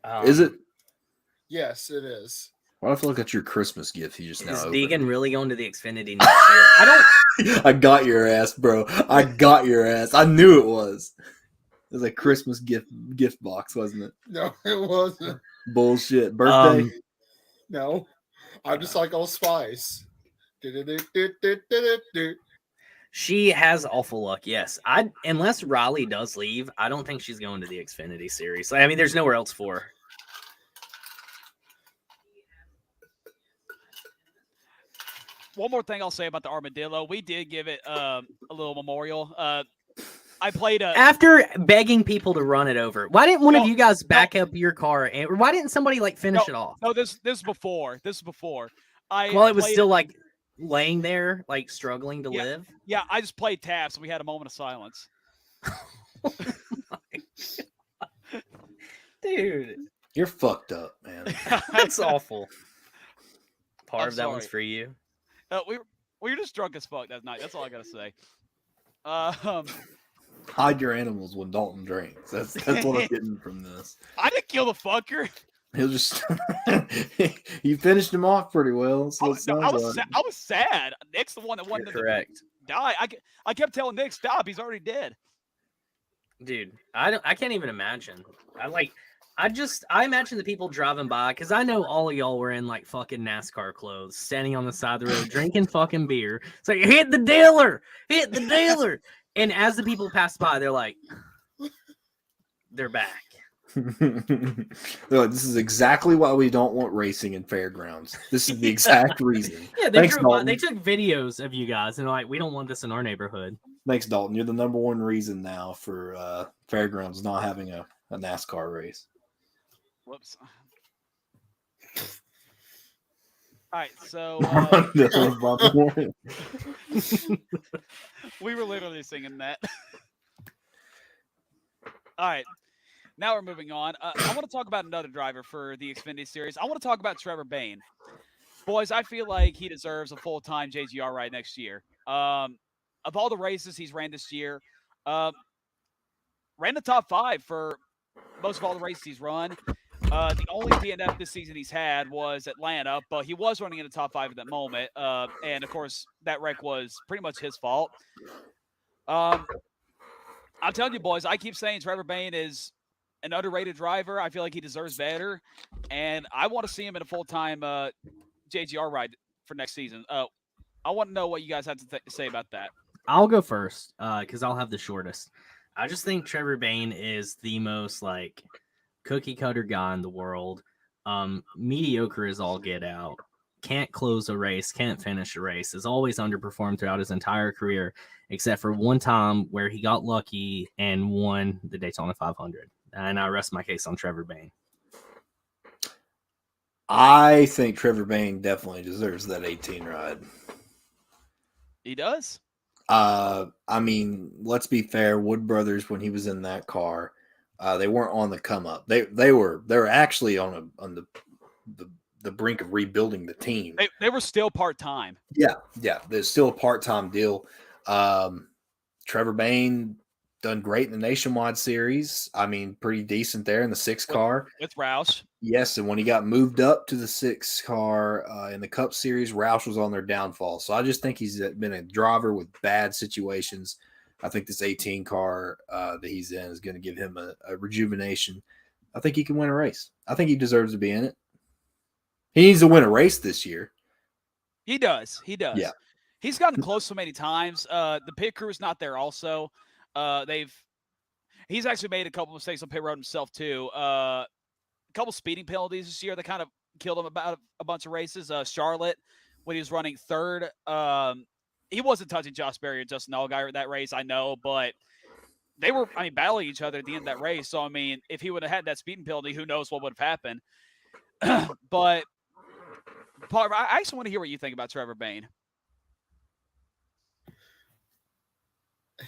D: Um,
C: Is it?
F: Yes, it is.
C: Why do I feel like that's your Christmas gift? You just now
D: Is
C: opened?
D: Deegan really going to the Xfinity next year? I don't.
C: I got your ass, bro. I got your ass. I knew it was. It was a Christmas gift box, wasn't it?
F: No, it wasn't.
C: Bullshit. Birthday?
F: No. I'm just like Old Spice. Do-do-do-do-do-do-do.
D: She has awful luck. Yes, unless Riley does leave, I don't think she's going to the Xfinity series. I mean, there's nowhere else for her.
E: One more thing I'll say about the armadillo. We did give it a little memorial. I played
D: After begging people to run it over. Why didn't one of you guys back up your car? And why didn't somebody finish it off?
E: No, this is before. This is before.
D: Well, it was still laying there, struggling to live.
E: Yeah, I just played taps and we had a moment of silence.
D: Oh my God. Dude,
C: You're fucked up, man.
D: that's awful.
E: I'm
D: Parv, that
E: sorry.
D: one's for you.
E: We were just drunk as fuck that night. That's all I gotta say.
C: Hide your animals when Dalton drinks. That's what I'm getting from this.
E: I didn't kill the fucker.
C: He'll just you finished him off pretty well. So
E: I was sad. Nick's the one that wanted
D: You're
E: to
D: correct.
E: die. I kept telling Nick, stop. He's already dead.
D: Dude, I can't even imagine. I imagine the people driving by, because I know all of y'all were in fucking NASCAR clothes, standing on the side of the road, drinking fucking beer. It's like, hit the dealer! Hit the dealer! And as the people pass by, they're like, they're back.
C: They're like, this is exactly why we don't want racing in fairgrounds. This is the exact reason.
D: Yeah, they
C: Thanks,
D: took
C: Dalton.
D: videos of you guys and like, we don't want this in our neighborhood.
C: Thanks, Dalton. You're the number one reason now for fairgrounds not having a NASCAR race.
E: Whoops. All right, so we were literally singing that. All right, now we're moving on. I want to talk about another driver for the Xfinity Series. I want to talk about Trevor Bayne. Boys, I feel like he deserves a full-time JGR ride next year. Of all the races he's ran this year, ran the top 5 for most of all the races he's run. The only DNF this season he's had was Atlanta, but he was running in the top 5 at that moment. And, of course, that wreck was pretty much his fault. I'm telling you, boys, I keep saying Trevor Bayne is an underrated driver. I feel like he deserves better. And I want to see him in a full-time JGR ride for next season. I want to know what you guys have to say about that.
D: I'll go first because I'll have the shortest. I just think Trevor Bayne is the most like cookie cutter guy in the world. Mediocre as all get out. Can't close a race, can't finish a race. Has always underperformed throughout his entire career, except for one time where he got lucky and won the Daytona 500. And I rest my case on Trevor Bayne.
C: I think Trevor Bayne definitely deserves that 18 ride.
E: He does.
C: I mean, let's be fair. Wood Brothers, when he was in that car, they weren't on the come up. They were actually on the brink of rebuilding the team.
E: They were still part-time.
C: Yeah. There's still a part-time deal. Trevor Bayne done great in the Nationwide Series. I mean, pretty decent there in the 6 car.
E: With Roush.
C: Yes, and when he got moved up to the 6 car in the Cup Series, Roush was on their downfall. So I just think he's been a driver with bad situations. I think this 18 car that he's in is going to give him a rejuvenation. I think he can win a race. I think he deserves to be in it. He needs to win a race this year.
E: He does.
C: Yeah.
E: He's gotten close so many times. The pit crew is not there also. He's actually made a couple mistakes on pit road himself too. A couple speeding penalties this year that kind of killed him about a bunch of races. Charlotte, when he was running 3rd, he wasn't touching Josh Berry or Justin Allgaier that race, I know, but they were, battling each other at the end of that race. So, if he would have had that speeding penalty, who knows what would have happened. But, Paul, I actually want to hear what you think about Trevor Bayne.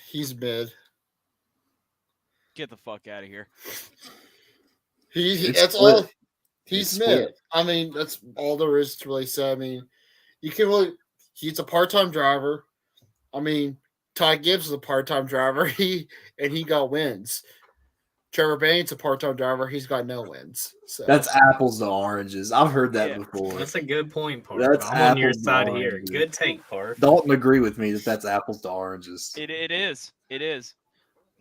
F: He's mid.
E: Get the fuck out of here.
F: That's all. He's mid. That's all there is to really say. You can really. He's a part-time driver. Ty Gibbs is a part-time driver. He got wins. Trevor Bayne's a part-time driver. He's got no wins. So
C: that's apples to oranges. I've heard that before.
D: That's a good point, Park.
C: That's
D: I'm on your side here. Good take, Park.
C: Dalton agree with me that's apples to oranges.
E: It is. It is.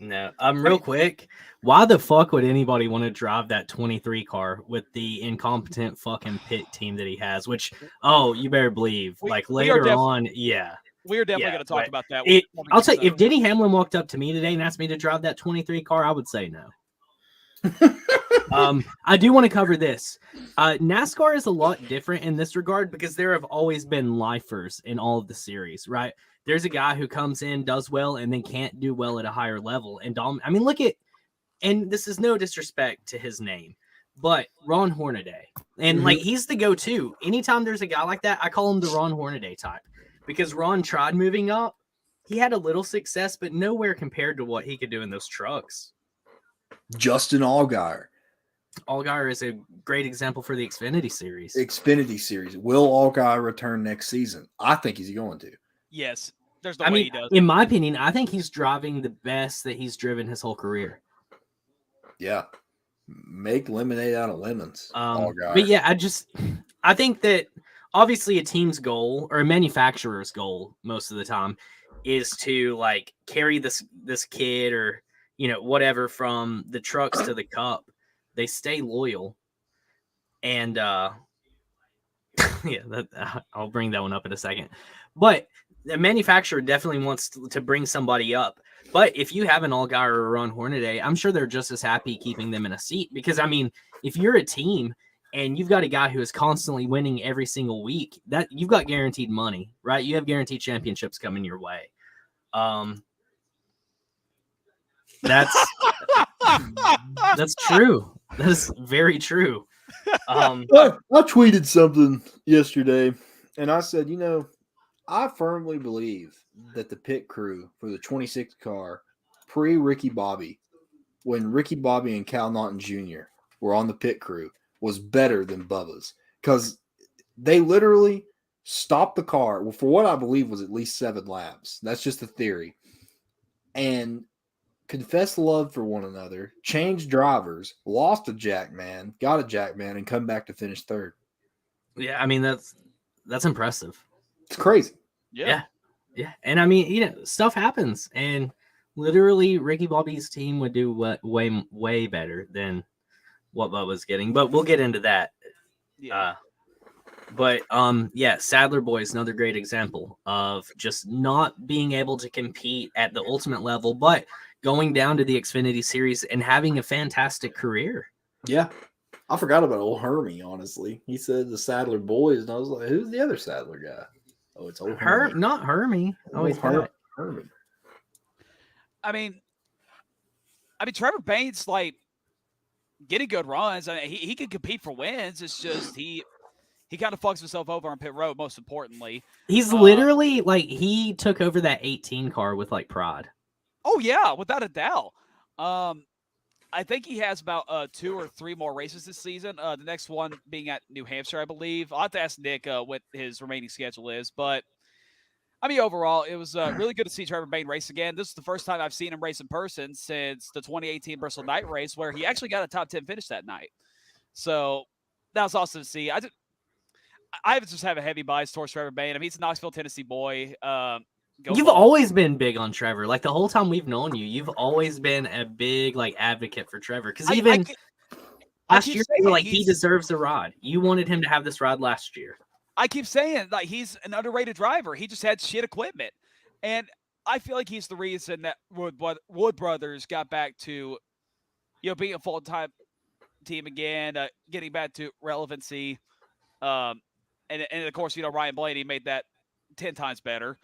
D: No, real quick. Why the fuck would anybody want to drive that 23 car with the incompetent fucking pit team that he has? Which, you better believe, later on, yeah.
E: We are definitely going to talk about that.
D: I'll say, if Denny Hamlin walked up to me today and asked me to drive that 23 car, I would say no. I do want to cover this. NASCAR is a lot different in this regard because there have always been lifers in all of the series, right? There's a guy who comes in, does well, and then can't do well at a higher level. And look at, and this is no disrespect to his name, but Ron Hornaday. And he's the go-to. Anytime there's a guy like that, I call him the Ron Hornaday type because Ron tried moving up. He had a little success, but nowhere compared to what he could do in those trucks.
C: Justin Allgaier.
D: Allgaier is a great example for the Xfinity Series.
C: Will Allgaier return next season? I think he's going to.
E: Yes. There's no way he does.
D: In my opinion, I think he's driving the best that he's driven his whole career.
C: Yeah. Make lemonade out of lemons.
D: But yeah, I think that obviously a team's goal or a manufacturer's goal most of the time is to carry this kid or whatever from the trucks to the cup. They stay loyal. And I'll bring that one up in a second. But the manufacturer definitely wants to bring somebody up. But if you have an Allgaier or a Ron Hornaday, I'm sure they're just as happy keeping them in a seat because, I mean, if you're a team and you've got a guy who is constantly winning every single week, that you've got guaranteed money, right? You have guaranteed championships coming your way. That's true. That is very true.
C: I tweeted something yesterday, and I said, I firmly believe that the pit crew for the 26th car pre-Ricky Bobby, when Ricky Bobby and Cal Naughton Jr. were on the pit crew, was better than Bubba's because they literally stopped the car for what I believe was at least 7 laps. That's just a theory. And confessed love for one another, changed drivers, lost a jackman, got a jackman, and come back to finish third.
D: Yeah, I mean, that's impressive.
C: It's crazy.
D: Yeah. And I mean, stuff happens, and literally Ricky Bobby's team would do way better than what Bubba's getting, but we'll get into that.
E: Yeah.
D: Sadler Boys, another great example of just not being able to compete at the ultimate level, but going down to the Xfinity Series and having a fantastic career.
C: Yeah. I forgot about old Hermie, honestly. He said the Sadler Boys, and I was like, who's the other Sadler guy? Oh, it's old Hermie.
D: Not Hermie. Oh, it's
C: Hermie.
E: I mean, Trevor Bain's like getting good runs. I mean, he can compete for wins. It's just he kind of fucks himself over on pit road. Most importantly,
D: he's literally like he took over that 18 car with like pride.
E: Oh yeah, without a doubt. I think he has about 2 or 3 more races this season. The next one being at New Hampshire, I believe. I'll have to ask Nick what his remaining schedule is. But, I mean, overall, it was really good to see Trevor Bain race again. This is the first time I've seen him race in person since the 2018 Bristol night race where he actually got a top 10 finish that night. So, that was awesome to see. I just have a heavy bias towards Trevor Bain. I mean, he's a Knoxville, Tennessee boy.
D: You've always been big on Trevor. Like the whole time we've known you, you've always been a big like advocate for Trevor. Because even last year, you were like he deserves a rod. You wanted him to have this rod last year.
E: I keep saying like he's an underrated driver. He just had shit equipment, and I feel like he's the reason that Wood Brothers got back to, being a full-time team again, getting back to relevancy, and of course Ryan Blaney made that 10 times better.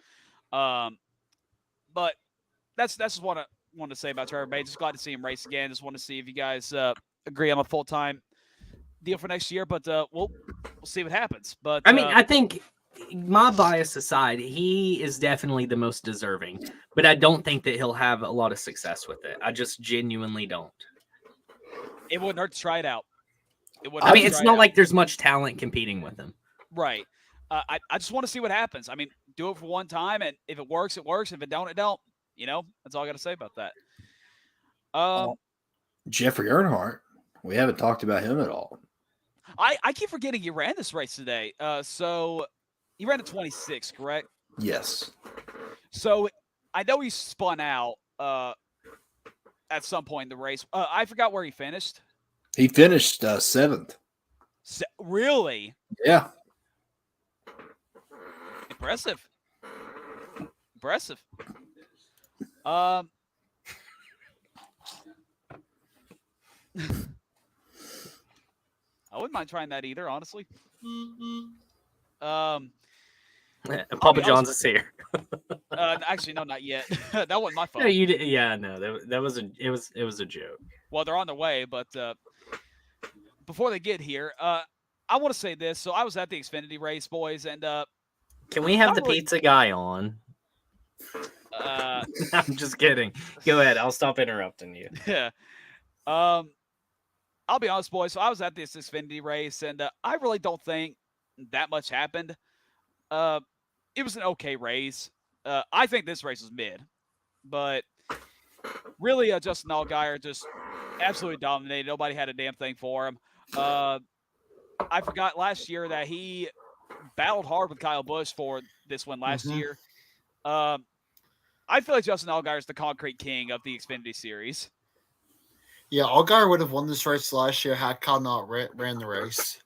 E: But that's just what I wanted to say about Trevor Bain. Just glad to see him race again. Just want to see if you guys agree on a full-time deal for next year. But we'll see what happens. But
D: I mean, I think my bias aside, he is definitely the most deserving. But I don't think that he'll have a lot of success with it. I just genuinely don't.
E: It wouldn't hurt to try it out.
D: I mean, it's not like there's much talent competing with him.
E: Right. I just want to see what happens. I mean, do it for one time, and if it works, it works. If it don't, it don't. That's all I got to say about that.
C: Jeffrey Earnhardt, we haven't talked about him at all.
E: I keep forgetting he ran this race today. So he ran at 26, correct?
C: Yes.
E: So I know he spun out at some point in the race. I forgot where he finished.
C: He finished 7th.
E: Really?
C: Yeah.
E: Impressive. I wouldn't mind trying that either, honestly.
D: Papa John's is here.
E: Actually, no, not yet. That wasn't my phone.
D: No, you did. Yeah, no, that was it was a joke.
E: Well, they're on their way, but before they get here, I want to say this. So I was at the Xfinity race, boys, and
D: can we have the pizza guy on? I'm just kidding. Go ahead. I'll stop interrupting you.
E: Yeah. I'll be honest, boys. So I was at this Xfinity race, and I really don't think that much happened. It was an okay race. I think this race was mid, but really, Justin Allgaier just absolutely dominated. Nobody had a damn thing for him. I forgot last year that he battled hard with Kyle Busch for this one last year. I feel like Justin Allgaier is the concrete king of the Xfinity Series.
F: Yeah, Allgaier would have won this race last year had Kyle not ran the race.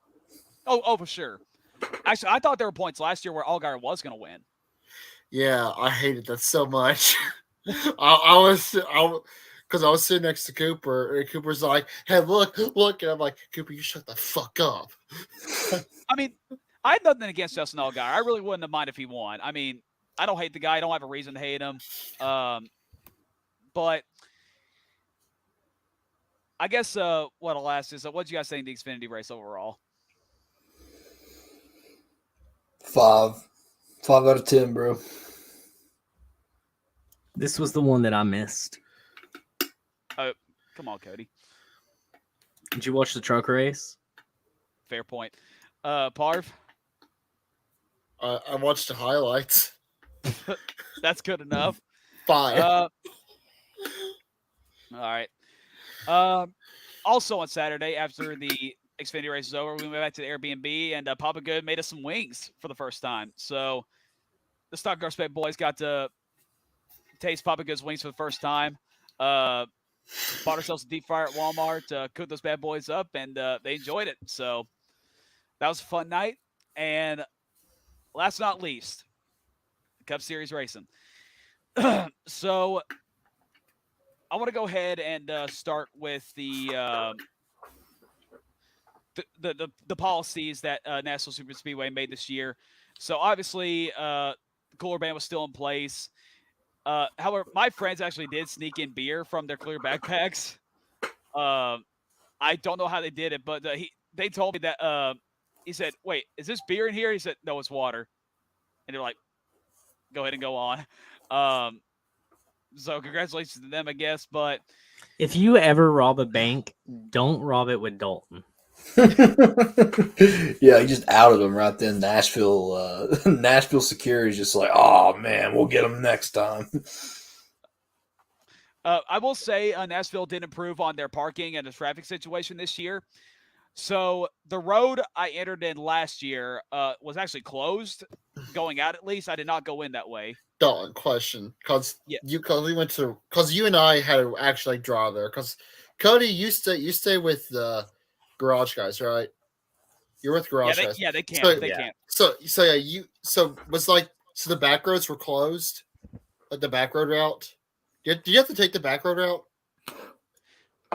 E: Oh, for sure. Actually, I thought there were points last year where Allgaier was going to win.
F: Yeah, I hated that so much. I was because I was sitting next to Cooper, and Cooper's like, "Hey, look!" And I'm like, "Cooper, you shut the fuck up."
E: I mean, I had nothing against Justin Allgaier. I really wouldn't have minded if he won. I mean, I don't hate the guy. I don't have a reason to hate him. But I guess what I'll ask is, what do you guys think of the Xfinity race overall?
C: 5 out of 10, bro.
D: This was the one that I missed.
E: Come on, Cody.
D: Did you watch the truck race?
E: Fair point. Parv?
F: I watched the highlights.
E: That's good enough.
F: 5.
E: All right. Also on Saturday, after the Xfinity race is over, we went back to the Airbnb, and Papa Good made us some wings for the first time. So the Stock Car Spec boys got to taste Papa Good's wings for the first time. Bought ourselves a deep fryer at Walmart, cooked those bad boys up, and they enjoyed it. So that was a fun night. And last but not least, Cup Series racing. So I want to go ahead and start with the policies that National Super Speedway made this year. So obviously, the cooler ban was still in place. However, my friends actually did sneak in beer from their clear backpacks. I don't know how they did it, but they told me that he said, "Wait, is this beer in here?" He said, "No, it's water." And they're like, "Go ahead and go on." So congratulations to them, I guess. But
D: If you ever rob a bank, don't rob it with Dalton.
C: Yeah, he just outed him right then. Nashville security is just like, oh man, we'll get him next time.
E: I will say Nashville did improve on their parking and the traffic situation this year. So the road I entered in last year was actually closed, going out at least. I did not go in that way.
F: Dalton, question, because
E: Yeah.
F: you and I had to actually drive there. Because Cody, you stay with the garage guys, right? You're with garage guys.
E: They can't.
F: So,
E: They can't.
F: So the back roads were closed, like the back road route. Did you have to take the back road route?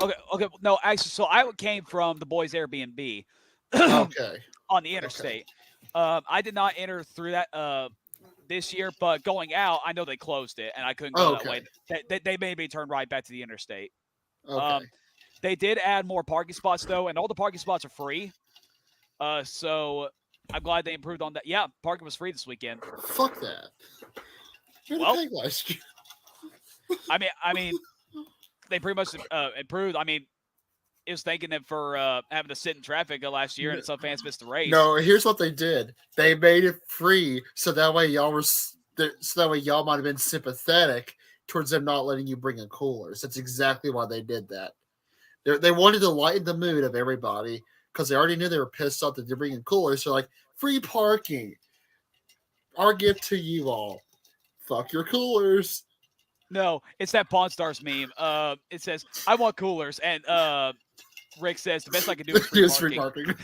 E: Okay. No, actually, so I came from the boys' Airbnb.
F: Okay.
E: On the interstate. I did not enter through that this year, but going out, I know they closed it, and I couldn't go that way. They made me turn right back to the interstate.
F: Okay.
E: They did add more parking spots, though, and all the parking spots are free. So I'm glad they improved on that. Yeah, parking was free this weekend.
F: Fuck that.
E: Well, I mean, they pretty much improved. I mean, it was thanking them for having to sit in traffic last year, and some fans missed the race.
F: No, here's what they did. They made it free, so that way y'all might have been sympathetic towards them not letting you bring in coolers. That's exactly why they did that. They wanted to lighten the mood of everybody because they already knew they were pissed off that they're bringing coolers. So like, free parking. Our gift to you all. Fuck your coolers.
E: No, it's that Pawn Stars meme. It says, "I want coolers," and Rick says, "The best I can do is free parking."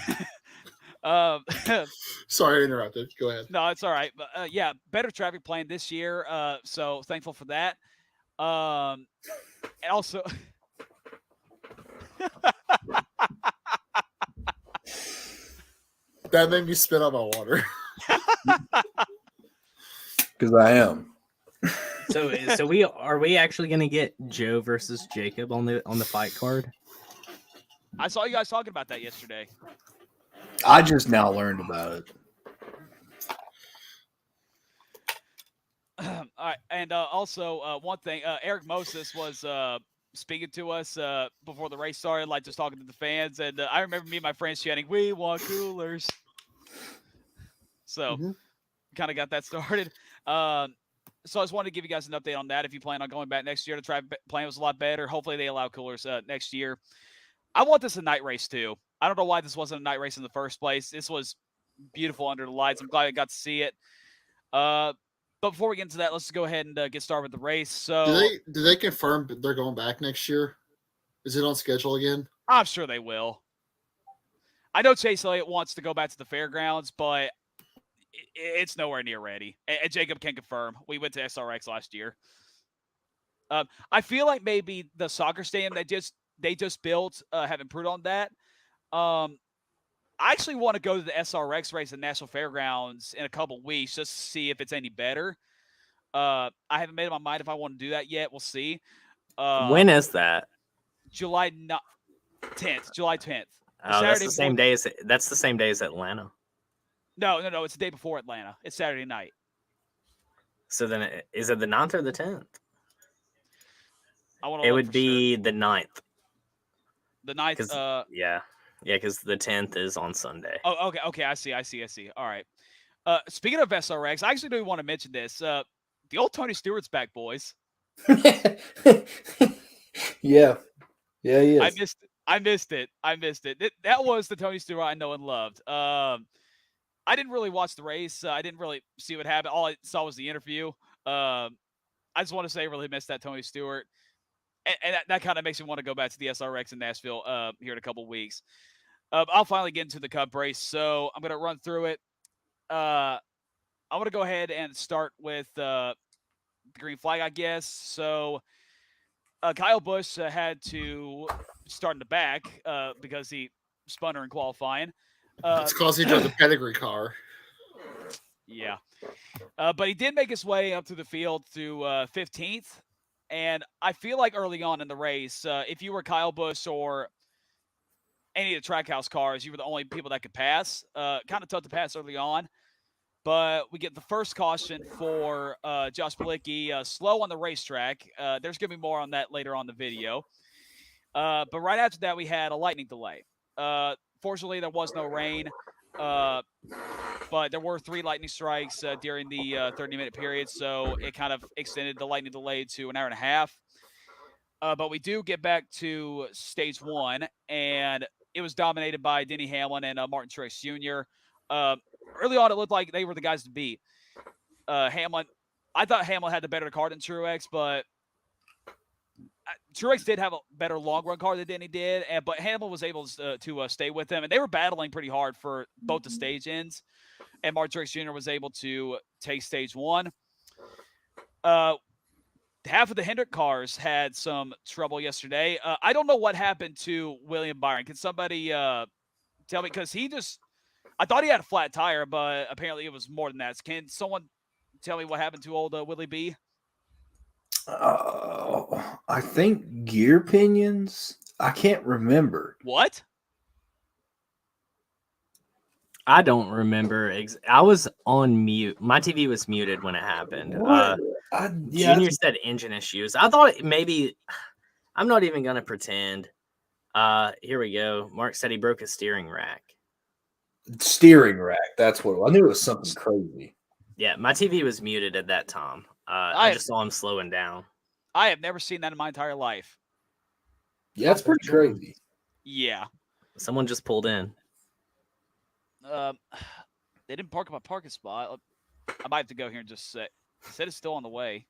F: Sorry, I interrupted. Go ahead.
E: No, it's all right. But yeah, better traffic plan this year. So thankful for that. And also,
F: that made me spit out my water.
C: Because I am.
D: So are we actually gonna get Joe versus Jacob on the fight card?
E: I saw you guys talking about that yesterday.
C: I just now learned about it.
E: All right, and also one thing, Eric Moses was speaking to us before the race started, like just talking to the fans, and I remember me and my friends chanting, "We want coolers." So, kind of got that started. So I just wanted to give you guys an update on that. If you plan on going back next year, the traffic plan was a lot better. Hopefully they allow coolers next year. I want this a night race too. I don't know why this wasn't a night race in the first place. This was beautiful under the lights. I'm glad I got to see it. But before we get into that, let's go ahead and get started with the race. So,
F: do they confirm they're going back next year? Is it on schedule again?
E: I'm sure they will. I know Chase Elliott wants to go back to the fairgrounds, but it's nowhere near ready. And Jacob can confirm. We went to SRX last year. I feel like maybe the soccer stadium they just built have improved on that. I actually want to go to the SRX race at National Fairgrounds in a couple weeks just to see if it's any better. I haven't made up my mind if I want to do that yet. We'll see.
D: When is that?
E: July 10th. July 10th.
D: Oh, that's the same day as Atlanta.
E: No. It's the day before Atlanta. It's Saturday night.
D: So then, is it the 9th or the 10th?
E: I want to.
D: It would be the 9th.
E: The 9th.
D: Yeah, because the 10th is on Sunday.
E: Oh, okay. I see. All right. Speaking of SRX, I actually do want to mention this. The old Tony Stewart's back, boys.
C: Yeah, he is.
E: I missed it. That was the Tony Stewart I know and loved. I didn't really watch the race. I didn't really see what happened. All I saw was the interview. I just want to say I really missed that Tony Stewart. And that kind of makes me want to go back to the SRX in Nashville here in a couple weeks. I'll finally get into the Cup race, so I'm going to run through it. I want to go ahead and start with the green flag, I guess. So Kyle Busch had to start in the back because he spun her in qualifying.
F: It's because he drove the pedigree car.
E: Yeah. But he did make his way up through the field to 15th. And I feel like early on in the race, if you were Kyle Busch or any of the Trackhouse cars, you were the only people that could pass. Kind of tough to pass early on. But we get the first caution for Josh Bilicki, slow on the racetrack. There's going to be more on that later on in the video. But right after that, we had a lightning delay. Fortunately, there was no rain. But there were 3 lightning strikes during the 30-minute period, so it kind of extended the lightning delay to an hour and a half. But we do get back to stage 1, and it was dominated by Denny Hamlin and Martin Truex Jr. Early on, it looked like they were the guys to beat. Hamlin, I thought Hamlin had the better car than Truex, but Truex did have a better long-run car than Denny did, but Hamlin was able to stay with them, and they were battling pretty hard for both the stage ends, and Martin Truex Jr. was able to take stage 1. Half of the Hendrick cars had some trouble yesterday. I don't know what happened to William Byron. Can somebody tell me? Because I thought he had a flat tire, but apparently it was more than that. Can someone tell me what happened to old Willie B?
C: I think gear pinions. I can't remember.
E: What?
D: I don't remember. I was on mute. My TV was muted when it happened. Junior said engine issues. I thought maybe. I'm not even gonna pretend. Here we go. Mark said he broke a steering rack.
C: Steering rack. That's what I knew. It was something crazy.
D: Yeah, my TV was muted at that time. I just saw him slowing down.
E: I have never seen that in my entire life.
C: Yeah, that's pretty crazy.
E: Yeah.
D: Someone just pulled in.
E: They didn't park up a parking spot. I might have to go here and just say. It said it's still on the way.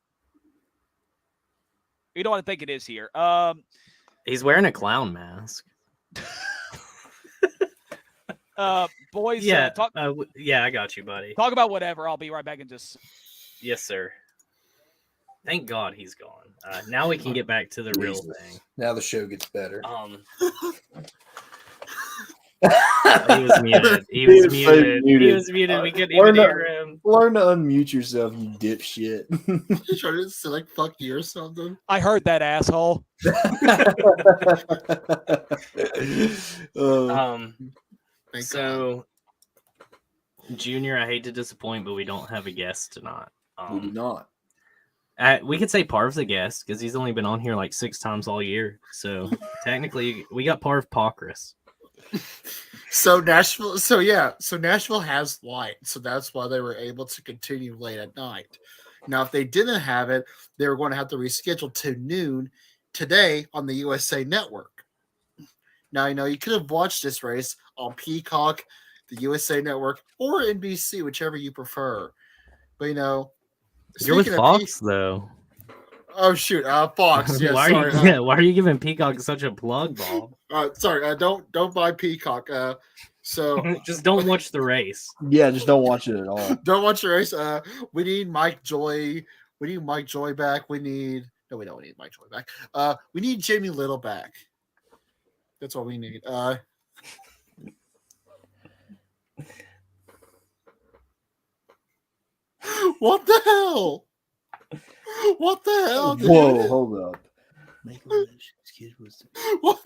E: You know what I think it is here.
D: He's wearing a clown mask.
E: Boys.
D: Yeah. Yeah, I got you, buddy.
E: Talk about whatever. I'll be right back and just.
D: Yes, sir. Thank God he's gone. Now we can get back to the real thing.
C: Now the show gets better.
D: He was muted. He was muted. He was muted. We couldn't even hear him.
C: Learn to unmute yourself, you dipshit.
F: You trying to say like fuck you or something?
E: I heard that, asshole.
D: So, Junior, I hate to disappoint, but we don't have a guest tonight.
C: We do not.
D: We could say Parv's a guest because he's only been on here like 6 times all year. So technically, we got Parv Pokris.
F: So Nashville has light, so that's why they were able to continue late at night. Now, if they didn't have it, they were going to have to reschedule to noon today on the USA Network. Now, you could have watched this race on Peacock, the USA Network, or NBC, whichever you prefer. But
D: you're with Fox though.
F: Oh shoot, Fox. Yeah,
D: why are you giving Peacock such a plug, Bob?
F: Sorry, don't buy Peacock. So
D: just don't watch the race.
C: Yeah, just don't watch it at all.
F: Don't watch the race. We need Mike Joy. We need Mike Joy back. We need No, we don't need Mike Joy back. We need Jamie Little back. That's what we need. What the hell? What the hell, dude?
C: Whoa, hold up. Make a wish. This kid was.
F: What?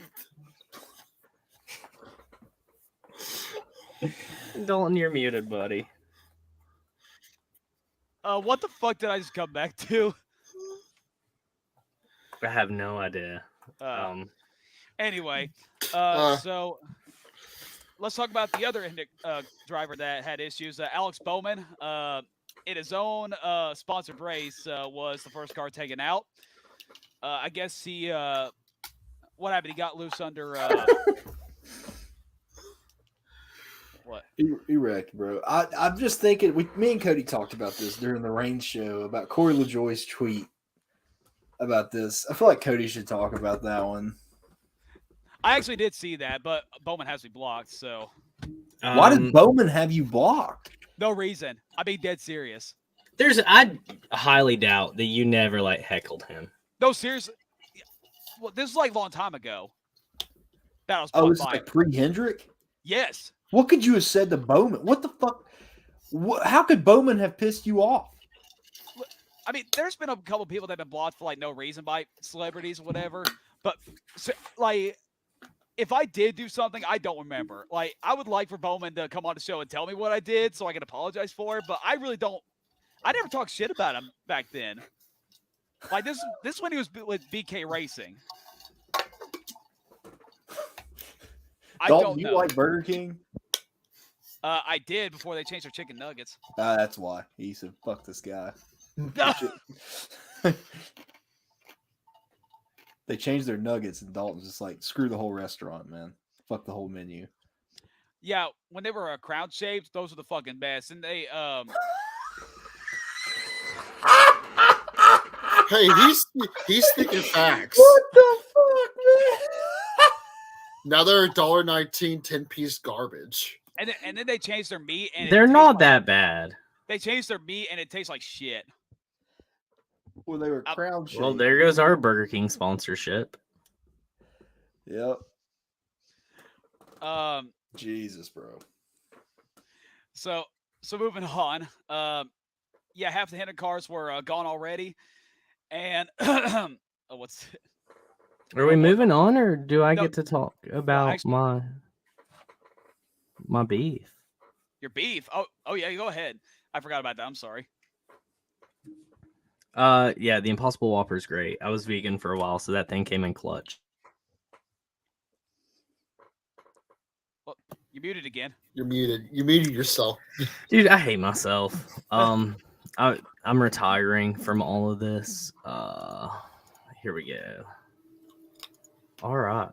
D: Dalton, you're muted, buddy.
E: What the fuck did I just come back to?
D: I have no idea.
E: Anyway, so let's talk about the other driver that had issues. Alex Bowman, in his own sponsored race, was the first car taken out. I guess he, what happened? He got loose under. What?
C: He wrecked, bro. I'm just thinking. Me and Cody talked about this during the rain show about Corey LaJoy's tweet about this. I feel like Cody should talk about that one.
E: I actually did see that, but Bowman has me blocked. So
C: why did Bowman have you blocked?
E: No reason. I'm being dead serious.
D: I highly doubt that you never like heckled him.
E: No, seriously. Well, this was like a long time ago. That was
C: it's like pre-Hendrick?
E: Yes.
C: What could you have said to Bowman? What the fuck? How could Bowman have pissed you off?
E: I mean, there's been a couple of people that have been blocked for like no reason by celebrities or whatever. But like, if I did do something, I don't remember. Like, I would like for Bowman to come on the show and tell me what I did so I can apologize for it. But I really don't. I never talked shit about him back then. Like this is when he was with BK Racing. I don't know.
C: You like Burger King?
E: I did before they changed their chicken nuggets.
C: That's why. He said, fuck this guy. They changed their nuggets, and Dalton's just like, screw the whole restaurant, man. Fuck the whole menu.
E: Yeah, when they were crown shaped, those were the fucking best. And they
F: Hey, he's thinking facts.
C: What the fuck, man?
F: Now they're $1.19 10-piece garbage.
E: And then they changed their meat, and
D: They're not that bad.
E: They changed their meat, and it tastes like shit.
C: Well, they were crown shaped.
D: Well, there goes our Burger King sponsorship.
C: Yep.
E: Jesus,
C: bro.
E: So moving on. Yeah, half the Hendrick cars were gone already, and what's?
D: Are we moving on, or do I get to talk about my beef?
E: Your beef? Oh yeah, go ahead. I forgot about that. I'm sorry.
D: Yeah, the Impossible Whopper is great. I was vegan for a while, so that thing came in clutch.
E: Well, you're muted again.
F: You're muted. You muted yourself.
D: Dude, I hate myself. I'm retiring from all of this. Here we go. All right.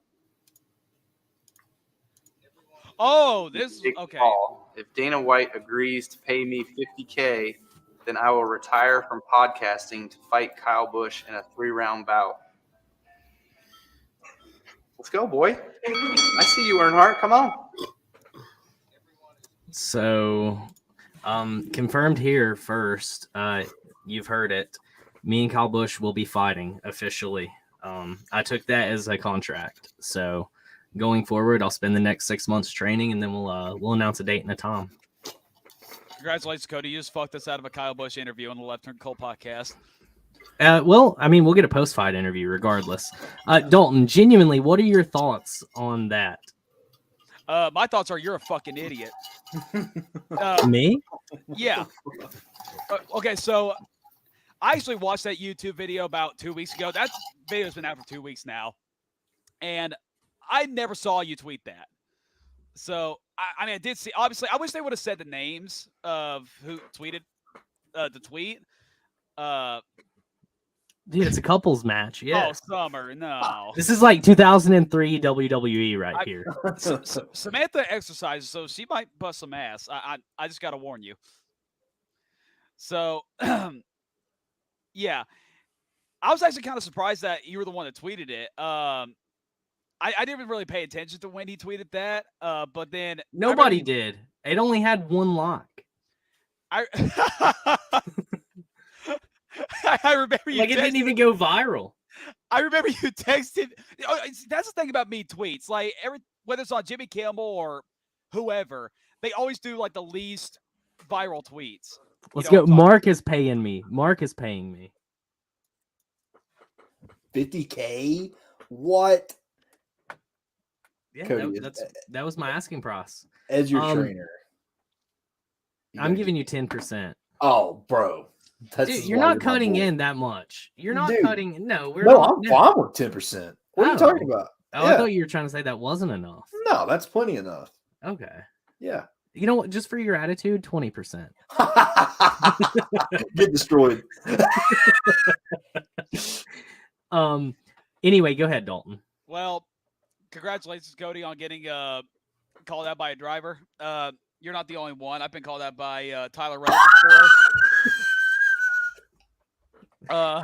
E: Oh, this okay.
G: If Dana White agrees to pay me $50K, then I will retire from podcasting to fight Kyle Busch in a 3-round bout. Let's go, boy. I see you, Earnhardt. Come on.
D: So, confirmed here first. You've heard it. Me and Kyle Busch will be fighting officially. I took that as a contract. So, going forward, I'll spend the next 6 months training, and then we'll announce a date and a time.
E: Congratulations, Cody. You just fucked us out of a Kyle Busch interview on the Left Turn Cult podcast.
D: Well, I mean, we'll get a post-fight interview regardless. Dalton, genuinely, what are your thoughts on that?
E: My thoughts are you're a fucking idiot.
D: Me?
E: Yeah. Okay, so I actually watched that YouTube video about 2 weeks ago. That video's been out for 2 weeks now. And I never saw you tweet that. So, I mean, I did see, obviously, I wish they would have said the names of who tweeted the tweet.
D: Dude, it's a couples match. Yeah.
E: Oh, Summer, no.
D: This is like 2003 WWE right here.
E: Samantha exercises, so she might bust some ass. I just got to warn you. So, yeah. I was actually kind of surprised that you were the one that tweeted it. I didn't really pay attention to when he tweeted that, but then
D: nobody did. It only had one like.
E: I remember you.
D: Like it didn't
E: texted-
D: even go viral.
E: I remember you texted. That's the thing about me tweets. Like whether it's on Jimmy Kimmel or whoever, they always do like the least viral tweets.
D: Let's
E: know
D: go.
E: what I'm talking
D: Mark is paying me. Mark is paying me.
C: 50K? What?
D: Yeah,
C: Cody,
D: that was my asking price.
C: as your
D: Um,
C: trainer.
D: I'm giving you 10%.
C: Oh, bro.
D: Dude, you're not cutting in that much. You're not
C: Dude,
D: cutting. No, we're
C: No,
D: not.
C: I'm fine with 10%. What are you talking about?
D: Oh, I thought you were trying to say that wasn't enough.
C: No, that's plenty enough.
D: Okay.
C: Yeah.
D: You know what? Just for your attitude, 20%.
C: Get destroyed.
D: Anyway, go ahead, Dalton.
E: Well, congratulations, Cody, on getting called out by a driver. You're not the only one. I've been called out by Tyler Reddick before.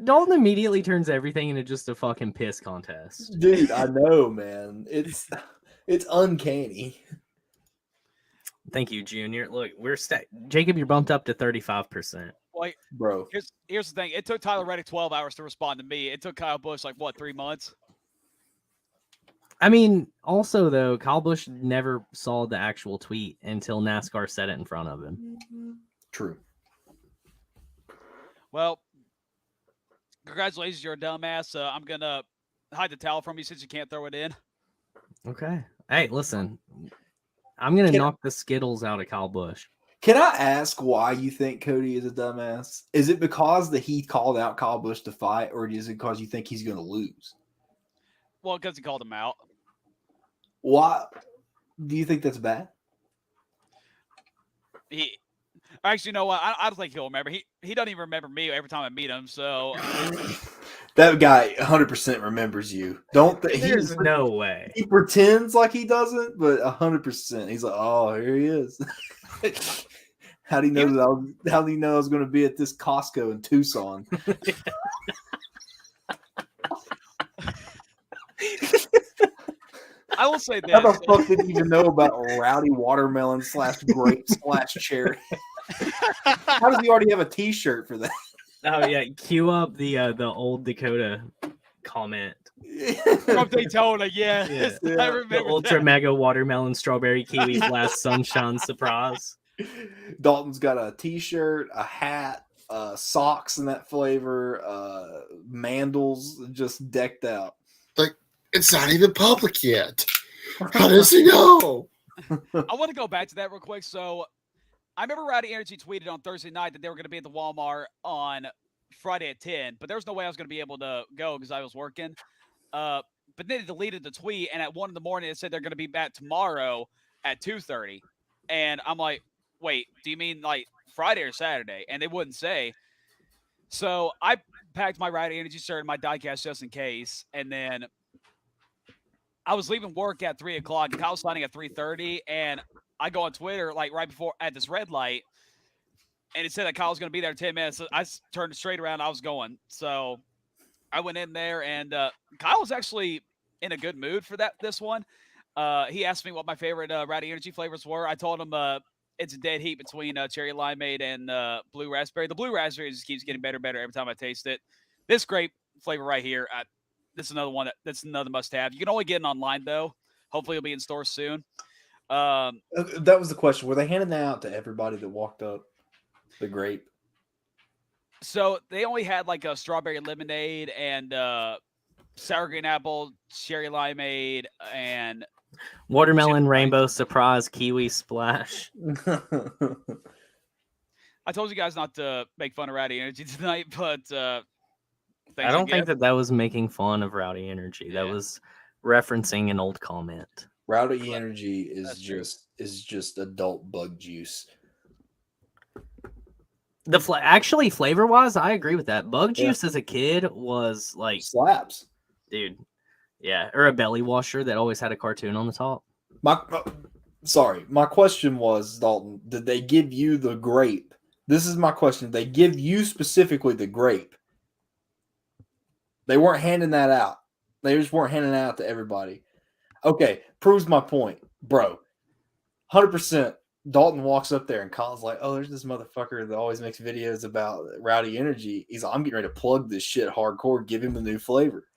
D: Dalton immediately turns everything into just a fucking piss contest.
C: Dude, I know, man. It's uncanny.
D: Thank you, Junior. Look, Jacob, you're bumped up to 35%.
E: Like,
C: Bro.
E: Here's the thing. It took Tyler Reddick 12 hours to respond to me. It took Kyle Busch 3 months.
D: I mean, also though, Kyle Busch never saw the actual tweet until NASCAR said it in front of him.
C: True.
E: Well, congratulations, you're a dumbass. I'm gonna hide the towel from you since you can't throw it in.
D: Okay. Hey, listen, I'm gonna knock the Skittles out of Kyle Busch.
C: Can I ask why you think Cody is a dumbass? Is it because that he called out Kyle Busch to fight, or is it because you think he's going to lose?
E: Well, because he called him out.
C: Why do you think that's bad?
E: Actually, you know what? I don't think he'll remember. He doesn't even remember me every time I meet him. So
C: That guy 100% remembers you.
D: There's no way.
C: He pretends like he doesn't, but 100%. He's like, oh, here he is. How do you know that? How do you know I was going to be at this Costco in Tucson?
E: I will say this.
C: How the fuck did you even know about rowdy watermelon / grape / cherry? How does he already have a T-shirt for that?
D: Oh yeah, cue up the old Dakota comment.
E: From Daytona, yes.
C: Yeah.
E: I remember
D: The ultra
E: that.
D: mega watermelon strawberry kiwi blast sunshine surprise.
C: Dalton's got a T-shirt, a hat, socks in that flavor, mandals, just decked out.
F: It's not even public yet. How does he know?
E: I want to go back to that real quick. So I remember Rowdy Energy tweeted on Thursday night that they were going to be at the Walmart on Friday at 10, but there was no way I was going to be able to go because I was working. But then they deleted the tweet, and at 1 a.m. it said they're going to be back tomorrow at 2:30. And I'm like, wait, do you mean like Friday or Saturday? And they wouldn't say. So I packed my Rowdy Energy shirt and my diecast just in case, and then I was leaving work at 3 o'clock. And Kyle was signing at 3:30, and I go on Twitter right before at this red light, and it said that Kyle was going to be there in 10 minutes. So I turned straight around. I was going, so I went in there, and Kyle was actually in a good mood for this one. He asked me what my favorite Rowdy Energy flavors were. I told him it's a dead heat between cherry limeade and blue raspberry. The blue raspberry just keeps getting better and better every time I taste it. This grape flavor right here. This is another one that's another must-have. You can only get it online, though. Hopefully, it'll be in stores soon.
C: That was the question. Were they handing that out to everybody that walked up? The grape?
E: So they only had like a strawberry lemonade and sour green apple, cherry limeade, and
D: Watermelon rainbow surprise kiwi splash.
E: I told you guys not to make fun of Rowdy Energy tonight, but
D: I don't think that was making fun of Rowdy Energy.
E: Yeah.
D: That was referencing an old comment.
C: Rowdy Energy is
E: That's true.
C: just adult bug juice.
D: Actually, flavor wise, I agree with that. Bug
C: Yeah.
D: juice as a kid was like,
C: Slaps.
D: dude, yeah, or a belly washer that always had a cartoon on the top.
C: My question was, Dalton, did they give you the grape? This is my question. They give you specifically the grape. They weren't handing that out. They just weren't handing it out to everybody. Okay, proves my point, bro. 100%. Dalton walks up there and Colin's like, "Oh, there's this motherfucker that always makes videos about Rowdy Energy." He's like, "I'm getting ready to plug this shit hardcore. Give him the new flavor."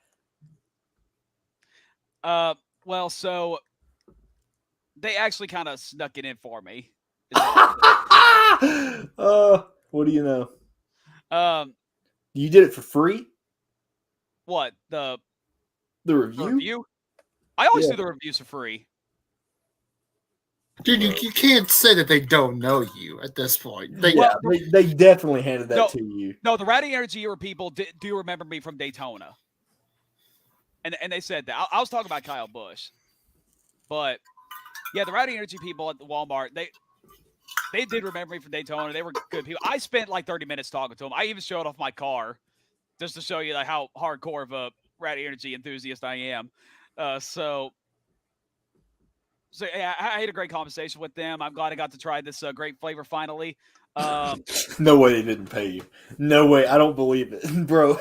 E: Well, so they actually kind of snuck it in for me.
C: What do you know?
E: Um,
C: You did it for free?
E: what the
C: Review?
E: review? I always
C: Yeah.
E: do the reviews for free.
F: Dude, you can't say that they don't know you at this point.
C: They definitely handed that to you.
E: No, the Rowdy Energy Era people do remember me from Daytona. And they said that. I was talking about Kyle Busch. But, yeah, the Rowdy Energy people at the Walmart, they did remember me from Daytona. They were good people. I spent like 30 minutes talking to them. I even showed off my car just to show you like how hardcore of a Rowdy Energy enthusiast I am. So yeah, I had a great conversation with them. I'm glad I got to try this great flavor finally.
C: No way they didn't pay you. No way. I don't believe it, bro.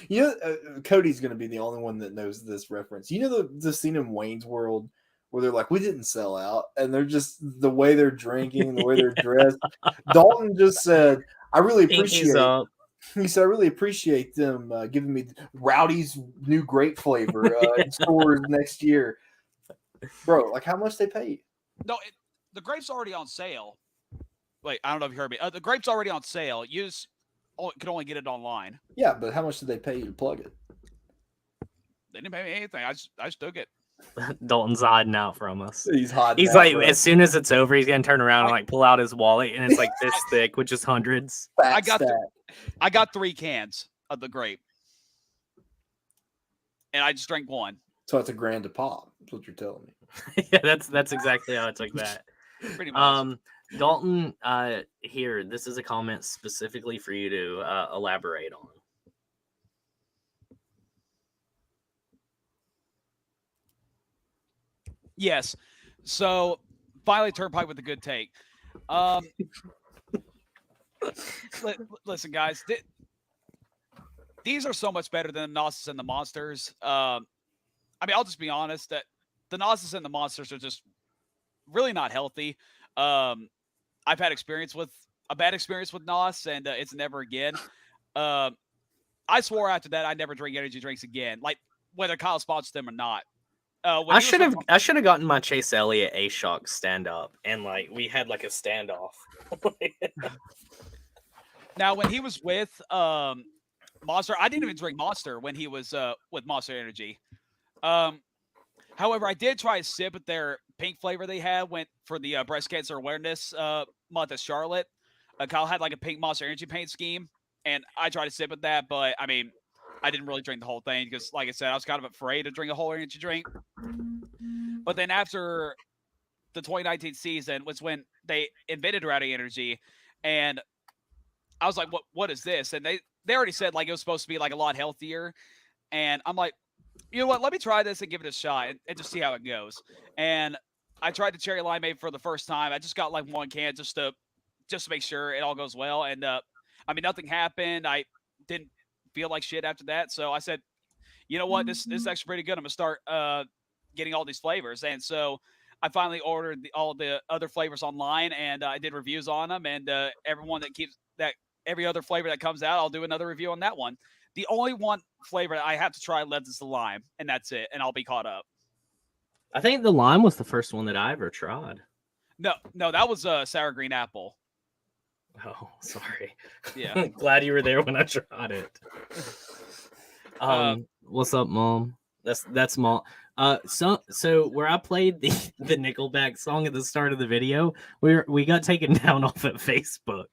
C: You know, Cody's going to be the only one that knows this reference. You know the scene in Wayne's World where they're like, "We didn't sell out," and they're just the way they're drinking, the way they're dressed. Dalton just said, "I really appreciate." He said, "I really appreciate them giving me Rowdy's new grape flavor in stores next year." Bro, like how much they pay you?
E: No, the grape's already on sale. Wait, I don't know if you heard me. The grape's already on sale. You could only get it online.
C: Yeah, but how much did they pay you to plug it?
E: They didn't pay me anything. I just took it.
D: Dalton's hiding out from us.
C: He's hiding.
D: He's
C: out,
D: like,
C: bro.
D: as soon as it's over, he's gonna turn around and like pull out his wallet, and it's like this thick, which is hundreds.
E: I got 3 cans of the grape, and I just drank one.
C: So it's $1,000 a pop. That's what you're telling me.
D: Yeah, that's exactly how I took that.
E: Pretty much.
D: Dalton, here, this is a comment specifically for you to elaborate on.
E: Yes. So finally, Turnpike with a good take. Listen, guys, these are so much better than the Gnosis and the Monsters. I mean, I'll just be honest that the Gnosis and the Monsters are just really not healthy. I've had a bad experience with Nos, and it's never again. I swore after that I'd never drink energy drinks again, like whether Kyle sponsors them or not.
D: I should have gotten my Chase Elliott A-Shock stand up, and like we had like a standoff.
E: Now, when he was with Monster, I didn't even drink Monster when he was with Monster Energy. However, I did try a sip at their pink flavor they had for the breast cancer awareness month at Charlotte. Kyle had like a pink Monster Energy paint scheme, and I tried to sip at that, but I mean, I didn't really drink the whole thing because, like I said, I was kind of afraid to drink a whole energy drink. But then after the 2019 season was when they invented Rowdy Energy, and I was like, what is this? And they already said like it was supposed to be like a lot healthier. And I'm like, you know what? Let me try this and give it a shot and just see how it goes. And I tried the cherry limeade for the first time. I just got like 1 can just to make sure it all goes well. And I mean, nothing happened. I didn't feel like shit after that. So I said, you know what? This is actually pretty good. I'm gonna start getting all these flavors. And so I finally ordered all the other flavors online, and I did reviews on them. And every other flavor that comes out, I'll do another review on that one. The only one flavor that I have to try left is the lime, and that's it. And I'll be caught up.
D: I think the lime was the first one that I ever tried.
E: No, that was sour green apple.
D: Oh, sorry.
E: Yeah.
D: Glad you were there when I tried it. What's up, Mom? That's Mom. So where I played the Nickelback song at the start of the video, we got taken down off at Facebook.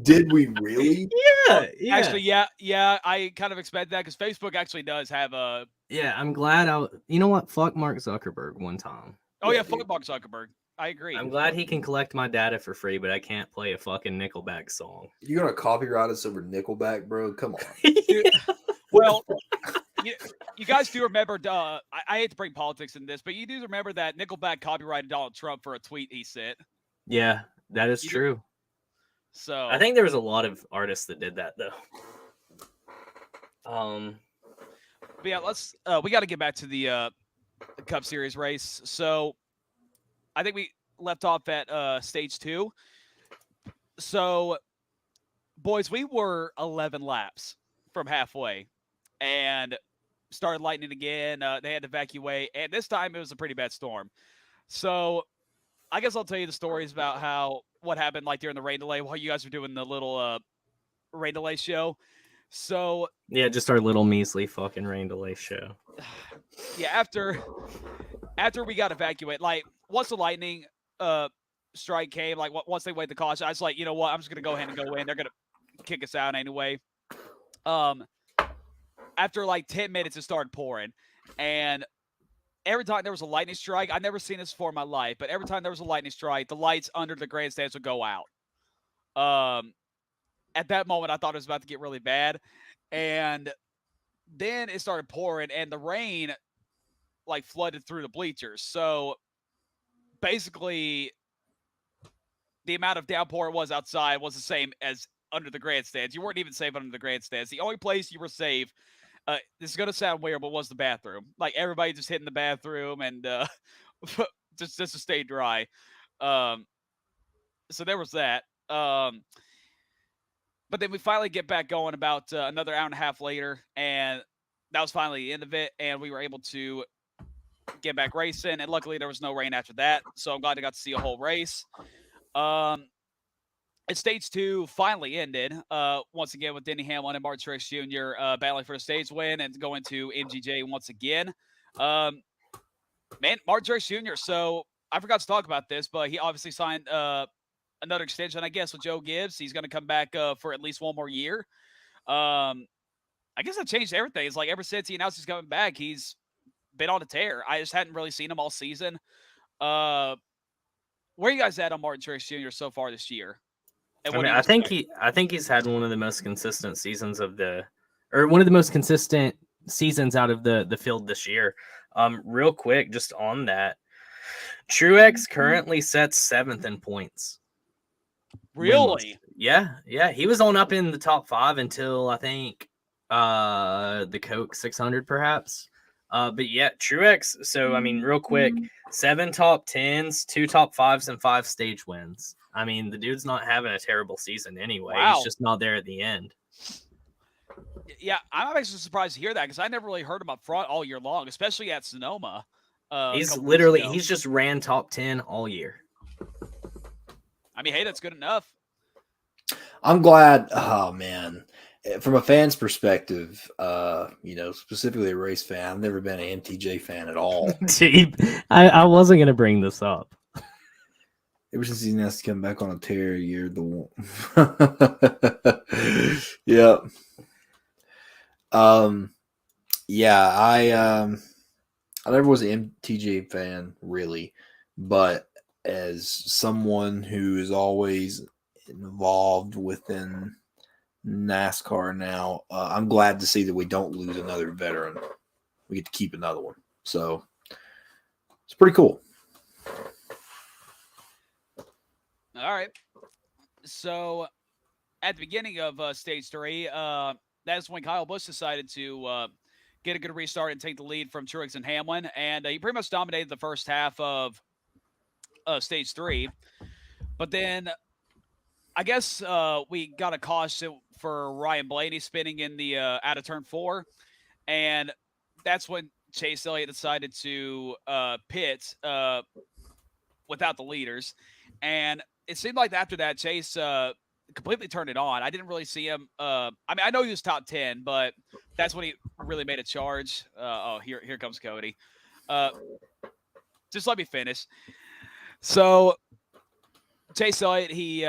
C: Did we really?
D: Yeah.
E: Actually, yeah. I kind of expect that because Facebook actually does have a.
D: Yeah, I'm glad you know what? Fuck Mark Zuckerberg one time.
E: Oh yeah, fuck Mark Zuckerberg. I agree.
D: I'm glad he can collect my data for free, but I can't play a fucking Nickelback song.
C: You're gonna copyright us over Nickelback, bro? Come on.
E: Dude, well, you guys do remember, I hate to bring politics in this, but you do remember that Nickelback copyrighted Donald Trump for a tweet he sent.
D: Yeah, that is true.
E: So
D: I think there was a lot of artists that did that though.
E: But yeah, we got to get back to the Cup Series race. So I think left off at stage 2. So, boys, we were 11 laps from halfway and started lightning again. They had to evacuate, and this time it was a pretty bad storm. So, I guess I'll tell you the stories about what happened like during the rain delay while you guys were doing the little rain delay show. So
D: Yeah, just our little measly fucking rain delay show.
E: yeah, after we got evacuated, like once the lightning strike came, like once they weighed the caution, I was like, you know what, I'm just gonna go ahead and go in. They're gonna kick us out anyway. After like 10 minutes, it started pouring, and every time there was a lightning strike, I've never seen this before in my life, but every time there was a lightning strike, the lights under the grandstands would go out. At that moment, I thought it was about to get really bad, and then it started pouring, and the rain like flooded through the bleachers. So basically, the amount of downpour it was outside was the same as under the grandstands. You weren't even safe under the grandstands. The only place you were safe, this is going to sound weird, but was the bathroom. Like everybody just hit in the bathroom and just to stay dry. So there was that. But then we finally get back going about another hour and a half later, and that was finally the end of it, and we were able to get back racing, and luckily there was no rain after that, so I'm glad I got to see a whole race. And stage 2 finally ended, once again with Denny Hamlin and Martin Truex Jr. Battling for a stage win and going to MGJ once again. Man, Martin Truex Jr., so I forgot to talk about this, but he obviously signed another extension, I guess, with Joe Gibbs. He's going to come back for at least one more year. I guess that changed everything. It's like ever since he announced he's coming back, he's been on a tear. I just hadn't really seen him all season. Where are you guys at on Martin Truex Jr. so far this year? And
D: I think he's had one of the most consistent seasons one of the most consistent seasons out of the field this year. Real quick, just on that, Truex currently sets 7th in points.
E: Really?
D: Yeah. He was on up in the top 5 until I think the Coke 600 perhaps. But yeah, Truex. So I mean, real quick, 7 top 10s, 2 top 5s, and 5 stage wins. I mean, the dude's not having a terrible season anyway.
E: Wow.
D: He's just not there at the end.
E: Yeah, I'm actually surprised to hear that because I never really heard him up front all year long, especially at Sonoma.
D: He's just ran top 10 all year.
E: I mean, hey, that's good enough.
C: I'm glad. Oh man, from a fan's perspective, specifically a race fan, I've never been an MTJ fan at all.
D: I wasn't gonna bring this up.
C: Ever since he has to come back on a tear year, yeah. I never was an MTJ fan really, but as someone who is always involved within NASCAR now, I'm glad to see that we don't lose another veteran. We get to keep another one. So it's pretty cool.
E: All right. So at the beginning of stage 3, that's when Kyle Busch decided to get a good restart and take the lead from Truex and Hamlin. And he pretty much dominated the first half of stage 3. But then I guess we got a caution for Ryan Blaney spinning in the out of turn 4. And that's when Chase Elliott decided to pit without the leaders. And it seemed like after that, Chase completely turned it on. I didn't really see him. I mean, I know he was top 10, but that's when he really made a charge. Here comes Cody. Just let me finish. So Chase Elliott, he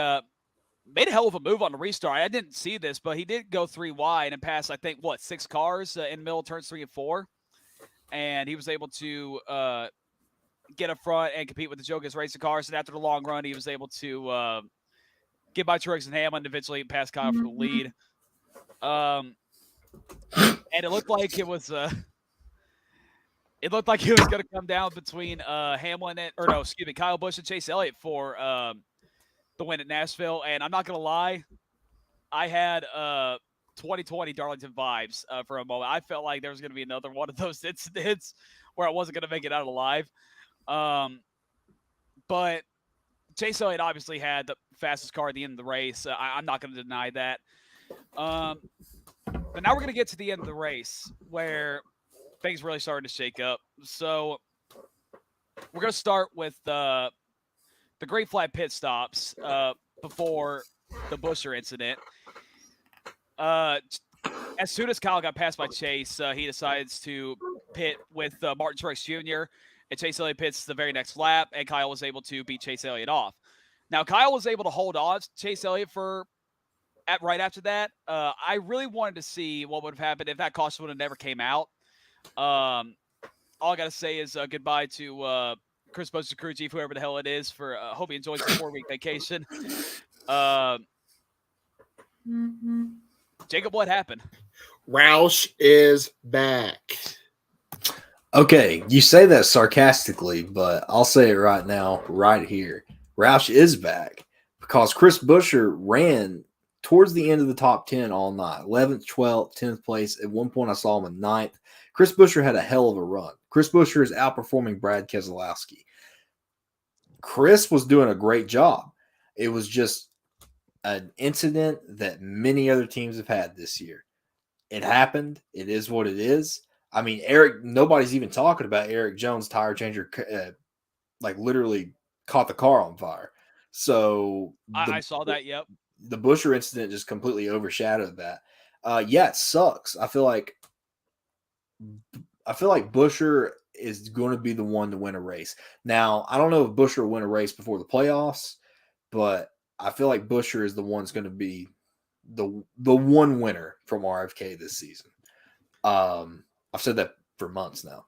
E: made a hell of a move on the restart. I didn't see this, but he did go 3 wide and pass, I think, 6 cars in the middle of turns 3 and 4. And he was able to get up front and compete with the Joe Gibbs racing cars. And after the long run, he was able to get by Truex and Hamlin and eventually pass Kyle for the lead. And it looked like it was going to come down between Kyle Busch and Chase Elliott for the win at Nashville. And I'm not going to lie, I had 2020 Darlington vibes for a moment. I felt like there was going to be another one of those incidents where I wasn't going to make it out alive. But Chase Elliott obviously had the fastest car at the end of the race. I'm not going to deny that. But now we're going to get to the end of the race where things really started to shake up. So we're going to start with the Great Flag pit stops before the Buescher incident. As soon as Kyle got passed by Chase, he decides to pit with Martin Truex Jr., and Chase Elliott pits the very next lap, and Kyle was able to beat Chase Elliott off. Now, Kyle was able to hold on to Chase Elliott right after that. I really wanted to see what would have happened if that caution would have never came out. All I got to say is goodbye to Chris Buescher, crew chief, whoever the hell it is, for hope he enjoys the 4-week vacation. Jacob, what happened?
F: Roush is back.
C: Okay, you say that sarcastically, but I'll say it right now, right here. Roush is back because Chris Buescher ran towards the end of the top 10 all night. 11th, 12th, 10th place. At one point, I saw him in 9th. Chris Buescher had a hell of a run. Chris Buescher is outperforming Brad Keselowski. Chris was doing a great job. It was just an incident that many other teams have had this year. It happened. It is what it is. I mean, nobody's even talking about Eric Jones' tire changer, literally caught the car on fire. So
E: I saw that. Yep.
C: The Buescher incident just completely overshadowed that. Yeah, it sucks. I feel like Buescher is going to be the one to win a race. Now, I don't know if Buescher will win a race before the playoffs, but I feel like Buescher is the one that's going to be the one winner from RFK this season. I've said that for months now.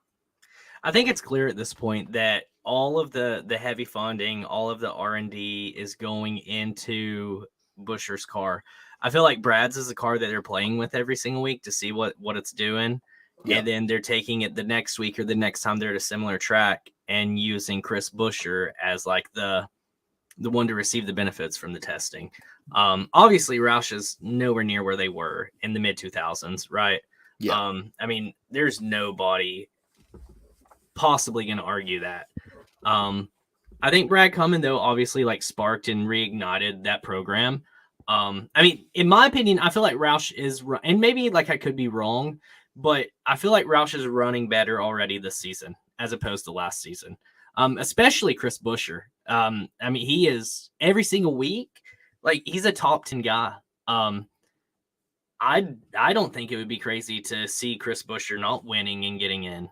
D: I think it's clear at this point that all of the heavy funding, all of the R&D is going into Buescher's car. I feel like Brad's is a car that they're playing with every single week to see what it's doing. Yeah. And then they're taking it the next week or the next time they're at a similar track and using Chris Buescher as like the one to receive the benefits from the testing. Obviously, Roush is nowhere near where they were in the mid-2000s, right? Yeah. I mean, there's nobody possibly going to argue that. I think Brad Cummins, though, obviously like sparked and reignited that program. I mean, in my opinion, I feel like Roush is, and maybe like I could be wrong, but I feel like Roush is running better already this season as opposed to last season. Especially Chris Buescher. I mean, he is every single week, like he's a top 10 guy. I don't think it would be crazy to see Chris Buescher not winning and getting in.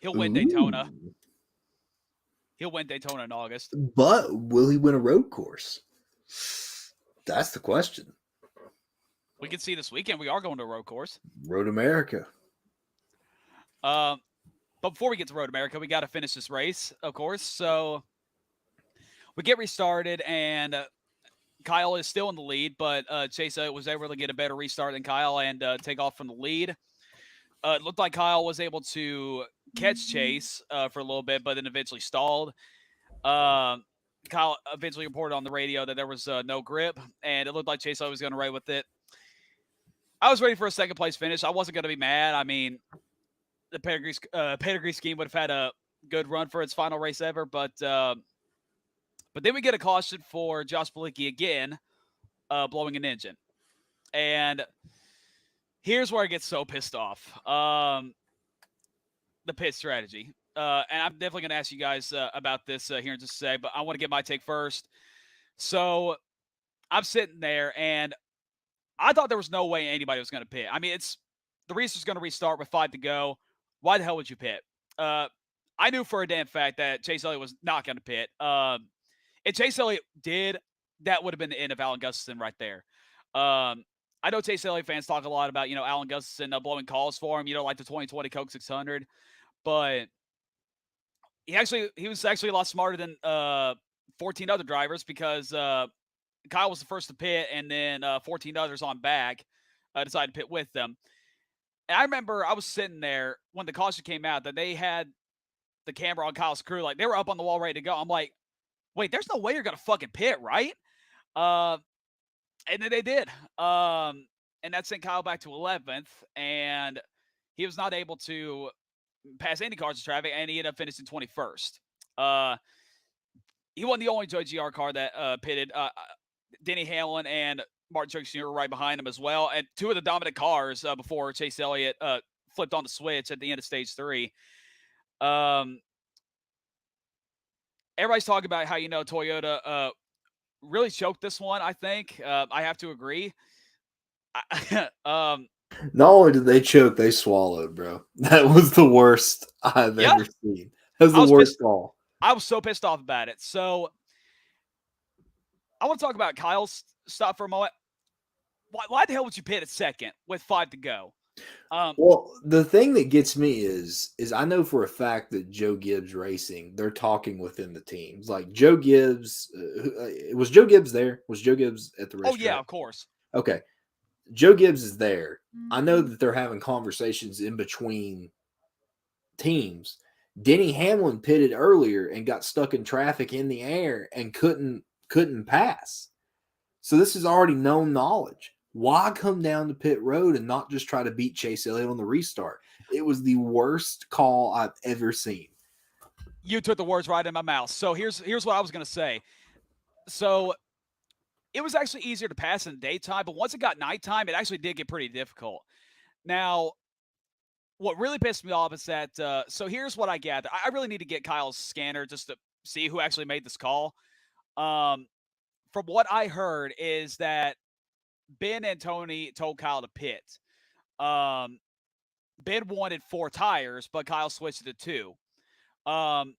E: He'll win Daytona. He'll win Daytona in August.
C: But will he win a road course? That's the question.
E: We can see this weekend. We are going to a road course.
C: Road America.
E: But before we get to Road America, we got to finish this race, of course. So we get restarted, and Kyle is still in the lead, but Chase was able to get a better restart than Kyle and take off from the lead. It looked like Kyle was able to catch Chase for a little bit, but then eventually stalled. Kyle eventually reported on the radio that there was no grip, and it looked like Chase was going to ride with it. I was ready for a second-place finish. I wasn't going to be mad. I mean, the pedigree scheme would have had a good run for its final race ever, but then we get a caution for Josh Bilicki again, blowing an engine. And here's where I get so pissed off. The pit strategy. And I'm definitely going to ask you guys about this here in just a second, but I want to get my take first. So I'm sitting there, and I thought there was no way anybody was going to pit. I mean, the race is going to restart with 5 to go. Why the hell would you pit? I knew for a damn fact that Chase Elliott was not going to pit. If Chase Elliott did, that would have been the end of Alan Gustafson right there. I know Chase Elliott fans talk a lot about, Alan Gustafson blowing calls for him, like the 2020 Coke 600. But he was actually a lot smarter than 14 other drivers because Kyle was the first to pit, and then 14 others on back decided to pit with them. And I remember I was sitting there when the caution came out that they had the camera on Kyle's crew. Like, they were up on the wall ready to go. I'm like, wait, there's no way you're going to fucking pit, right? And then they did. And that sent Kyle back to 11th. And he was not able to pass any cars in traffic, and he ended up finishing 21st. he wasn't the only JGR car that pitted. Denny Hamlin and Martin Truex Jr. were right behind him as well, and two of the dominant cars before Chase Elliott flipped on the switch at the end of stage 3. Everybody's talking about how Toyota really choked this one. I think I have to agree.
C: Not only did they choke, they swallowed, bro. That was the worst I've ever seen. That was the worst call.
E: I was so pissed off about it. So I want to talk about Kyle's stop for a moment. Why the hell would you pit at second with 5 to go?
C: Well, the thing that gets me is I know for a fact that Joe Gibbs Racing, they're talking within the teams. Like Joe Gibbs, was Joe Gibbs there? Was Joe Gibbs at the racetrack?
E: Oh, yeah, of course.
C: Okay. Joe Gibbs is there. I know that they're having conversations in between teams. Denny Hamlin pitted earlier and got stuck in traffic in the air and couldn't pass. So this is already known knowledge. Why come down to pit road and not just try to beat Chase Elliott on the restart? It was the worst call I've ever seen.
E: You took the words right in my mouth. So here's what I was going to say. So it was actually easier to pass in the daytime, but once it got nighttime, it actually did get pretty difficult. Now, what really pissed me off is that, so here's what I gathered. I really need to get Kyle's scanner just to see who actually made this call. From what I heard is that Ben and Tony told Kyle to pit. Ben wanted 4 tires, but Kyle switched it to 2.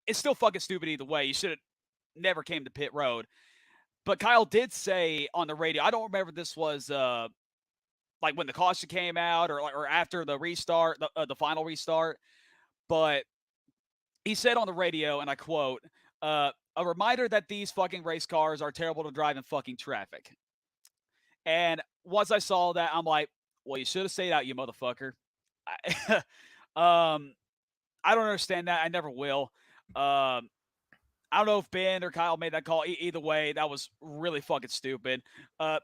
E: It's still fucking stupid either way. You should have never came to pit road. But Kyle did say on the radio, I don't remember if this was like when the caution came out or after the restart, the final restart. But he said on the radio, and I quote, a reminder that these fucking race cars are terrible to drive in fucking traffic. And once I saw that, I'm like, well, you should have stayed out, you motherfucker. I don't understand that. I never will. I don't know if Ben or Kyle made that call. Either way, that was really fucking stupid.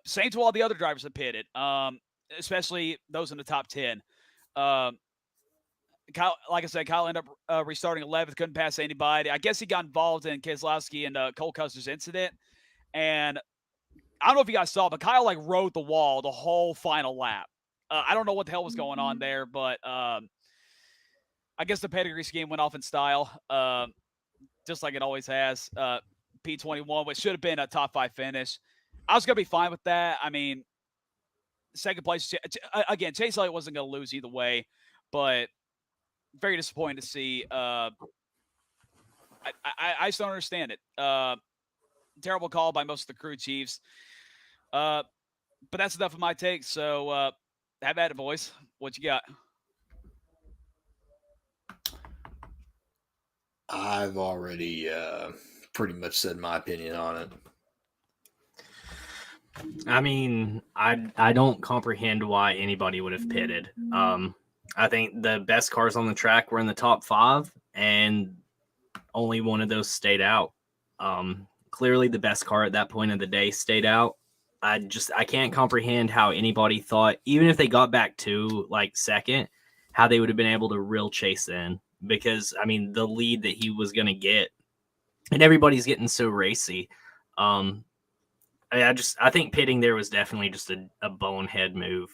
E: Same to all the other drivers that pitted, especially those in the top 10. Kyle, like I said, Kyle ended up restarting 11th, couldn't pass anybody. I guess he got involved in Keselowski and Cole Custer's incident. And I don't know if you guys saw, but Kyle rode the wall the whole final lap. I don't know what the hell was going on there, but I guess the pedigree scheme went off in style, just like it always has. P21, which should have been a top 5 finish. I was going to be fine with that. I mean, second place, again, Chase Elliott wasn't going to lose either way, but very disappointing to see. I just don't understand it. Terrible call by most of the crew chiefs. But that's enough of my take. So have at it, boys. What you got?
C: I've already pretty much said my opinion on it.
D: I mean, I don't comprehend why anybody would have pitted. I think the best cars on the track were in the top 5, and only one of those stayed out. Clearly, the best car at that point of the day stayed out. I can't comprehend how anybody thought, even if they got back to second, how they would have been able to reel Chase in. Because, I mean, the lead that he was going to get, and everybody's getting so racy. I think pitting there was definitely just a bonehead move.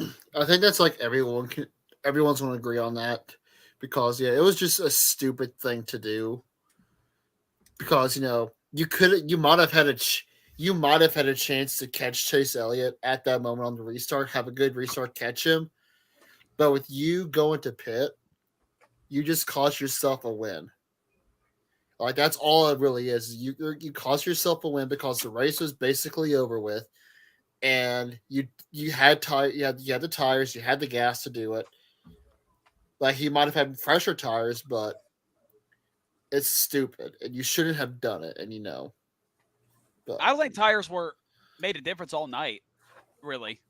F: I think that's everyone's going to agree on that, because it was just a stupid thing to do. Because you might have had a chance to catch Chase Elliott at that moment on the restart, have a good restart, catch him. But with you going to pit, you just cost yourself a win. That's all it really is. You cost yourself a win because the race was basically over with, and you had the tires, you had the gas to do it. He might have had fresher tires, but it's stupid, and you shouldn't have done it. And but
E: I don't think tires made a difference all night, really.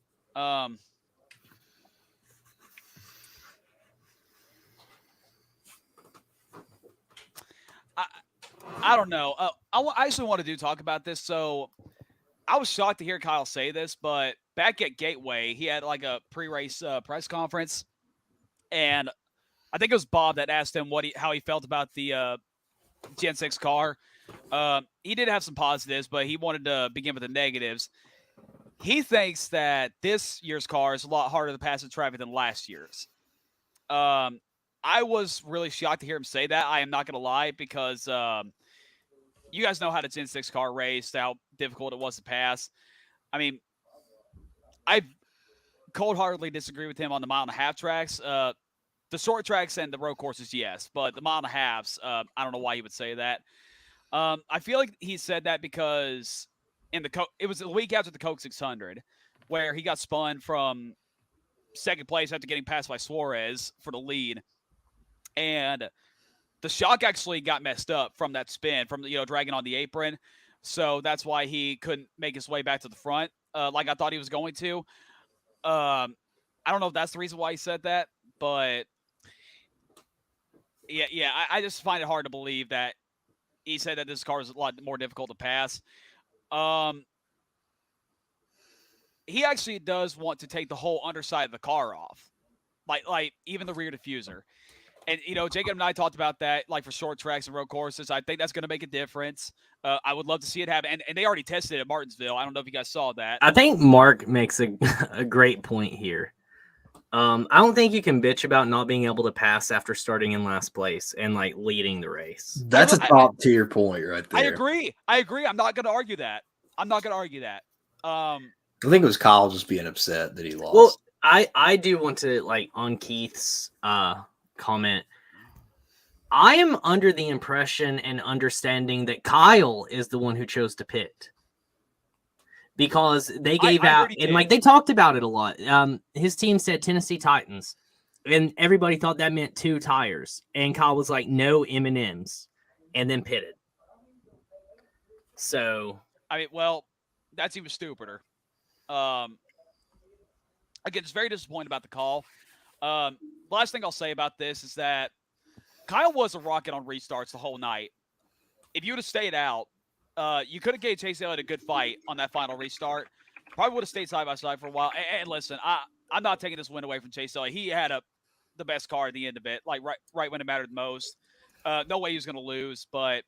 E: I don't know. I actually want to talk about this. So I was shocked to hear Kyle say this, but back at Gateway, he had a pre-race press conference, and I think it was Bob that asked him how he felt about the Gen 6 car. He did have some positives, but he wanted to begin with the negatives. He thinks that this year's car is a lot harder to pass in traffic than last year's. I was really shocked to hear him say that. I am not going to lie, because you guys know how the Gen 6 car raced, how difficult it was to pass. I mean, I cold-heartedly disagree with him on the mile-and-a-half tracks. The short tracks and the road courses, yes, but the mile-and-a-halves, I don't know why he would say that. I feel like he said that because it was a week after the Coke 600, where he got spun from second place after getting passed by Suarez for the lead, and the shock actually got messed up from that spin, from dragging on the apron. So that's why he couldn't make his way back to the front like I thought he was going to. I don't know if that's the reason why he said that, but yeah, I just find it hard to believe that he said that this car is a lot more difficult to pass. He actually does want to take the whole underside of the car off, like even the rear diffuser. And, Jacob and I talked about that, like for short tracks and road courses. I think that's going to make a difference. I would love to see it happen. And they already tested it at Martinsville. I don't know if you guys saw that.
D: I think Mark makes a great point here. I don't think you can bitch about not being able to pass after starting in last place and like leading the race.
C: That's a top tier point right there.
E: I agree. I'm not going to argue that.
C: I think it was Kyle just being upset that he lost.
D: Well, I do want to, like, on Keith's comment, I am under the impression and understanding that Kyle is the one who chose to pit, because they gave out, and like they talked about it a lot. His team said Tennessee Titans, and everybody thought that meant 2 tires, and Kyle was like, no M&Ms, and then pitted. So
E: I mean, well, that's even stupider. Again, it's very disappointed about the call. Last thing I'll say about this is that Kyle was a rocket on restarts the whole night. If you would have stayed out, you could have gave Chase Elliott a good fight on that final restart. Probably would have stayed side by side for a while. And listen, I'm not taking this win away from Chase Elliott. He had the best car at the end of it, like right when it mattered most. No way he was going to lose, but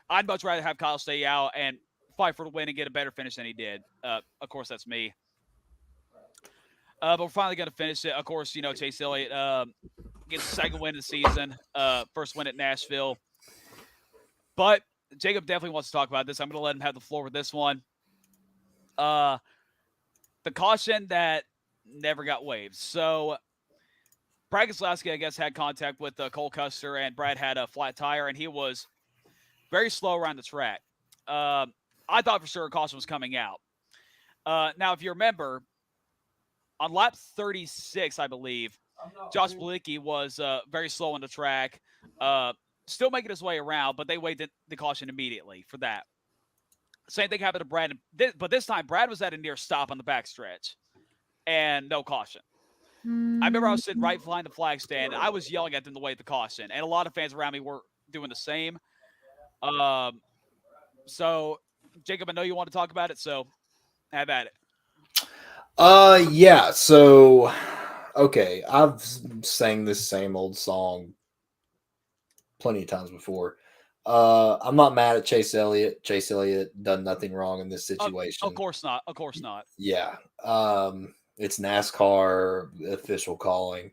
E: I'd much rather have Kyle stay out and fight for the win and get a better finish than he did. Of course, that's me. But we're finally going to finish it. Of course, Chase Elliott gets the second win of the season, first win at Nashville. But Jacob definitely wants to talk about this. I'm going to let him have the floor with this one. The caution that never got waived. So Brad Keselowski, I guess, had contact with Cole Custer, and Brad had a flat tire, and he was very slow around the track. I thought for sure a caution was coming out. Now, if you remember, on lap 36, I believe, Josh Bilicki was very slow on the track, still making his way around, but they waived the caution immediately for that. Same thing happened to Brad, but this time Brad was at a near stop on the backstretch, and no caution. I remember I was sitting right behind the flag stand. I was yelling at them to waive the caution, and a lot of fans around me were doing the same. So, Jacob, I know you want to talk about it, so have at it.
C: Yeah. So, okay, I've sang this same old song plenty of times before. I'm not mad at Chase Elliott. Chase Elliott done nothing wrong in this situation.
E: Of course not. Of course not.
C: Yeah. It's NASCAR official calling.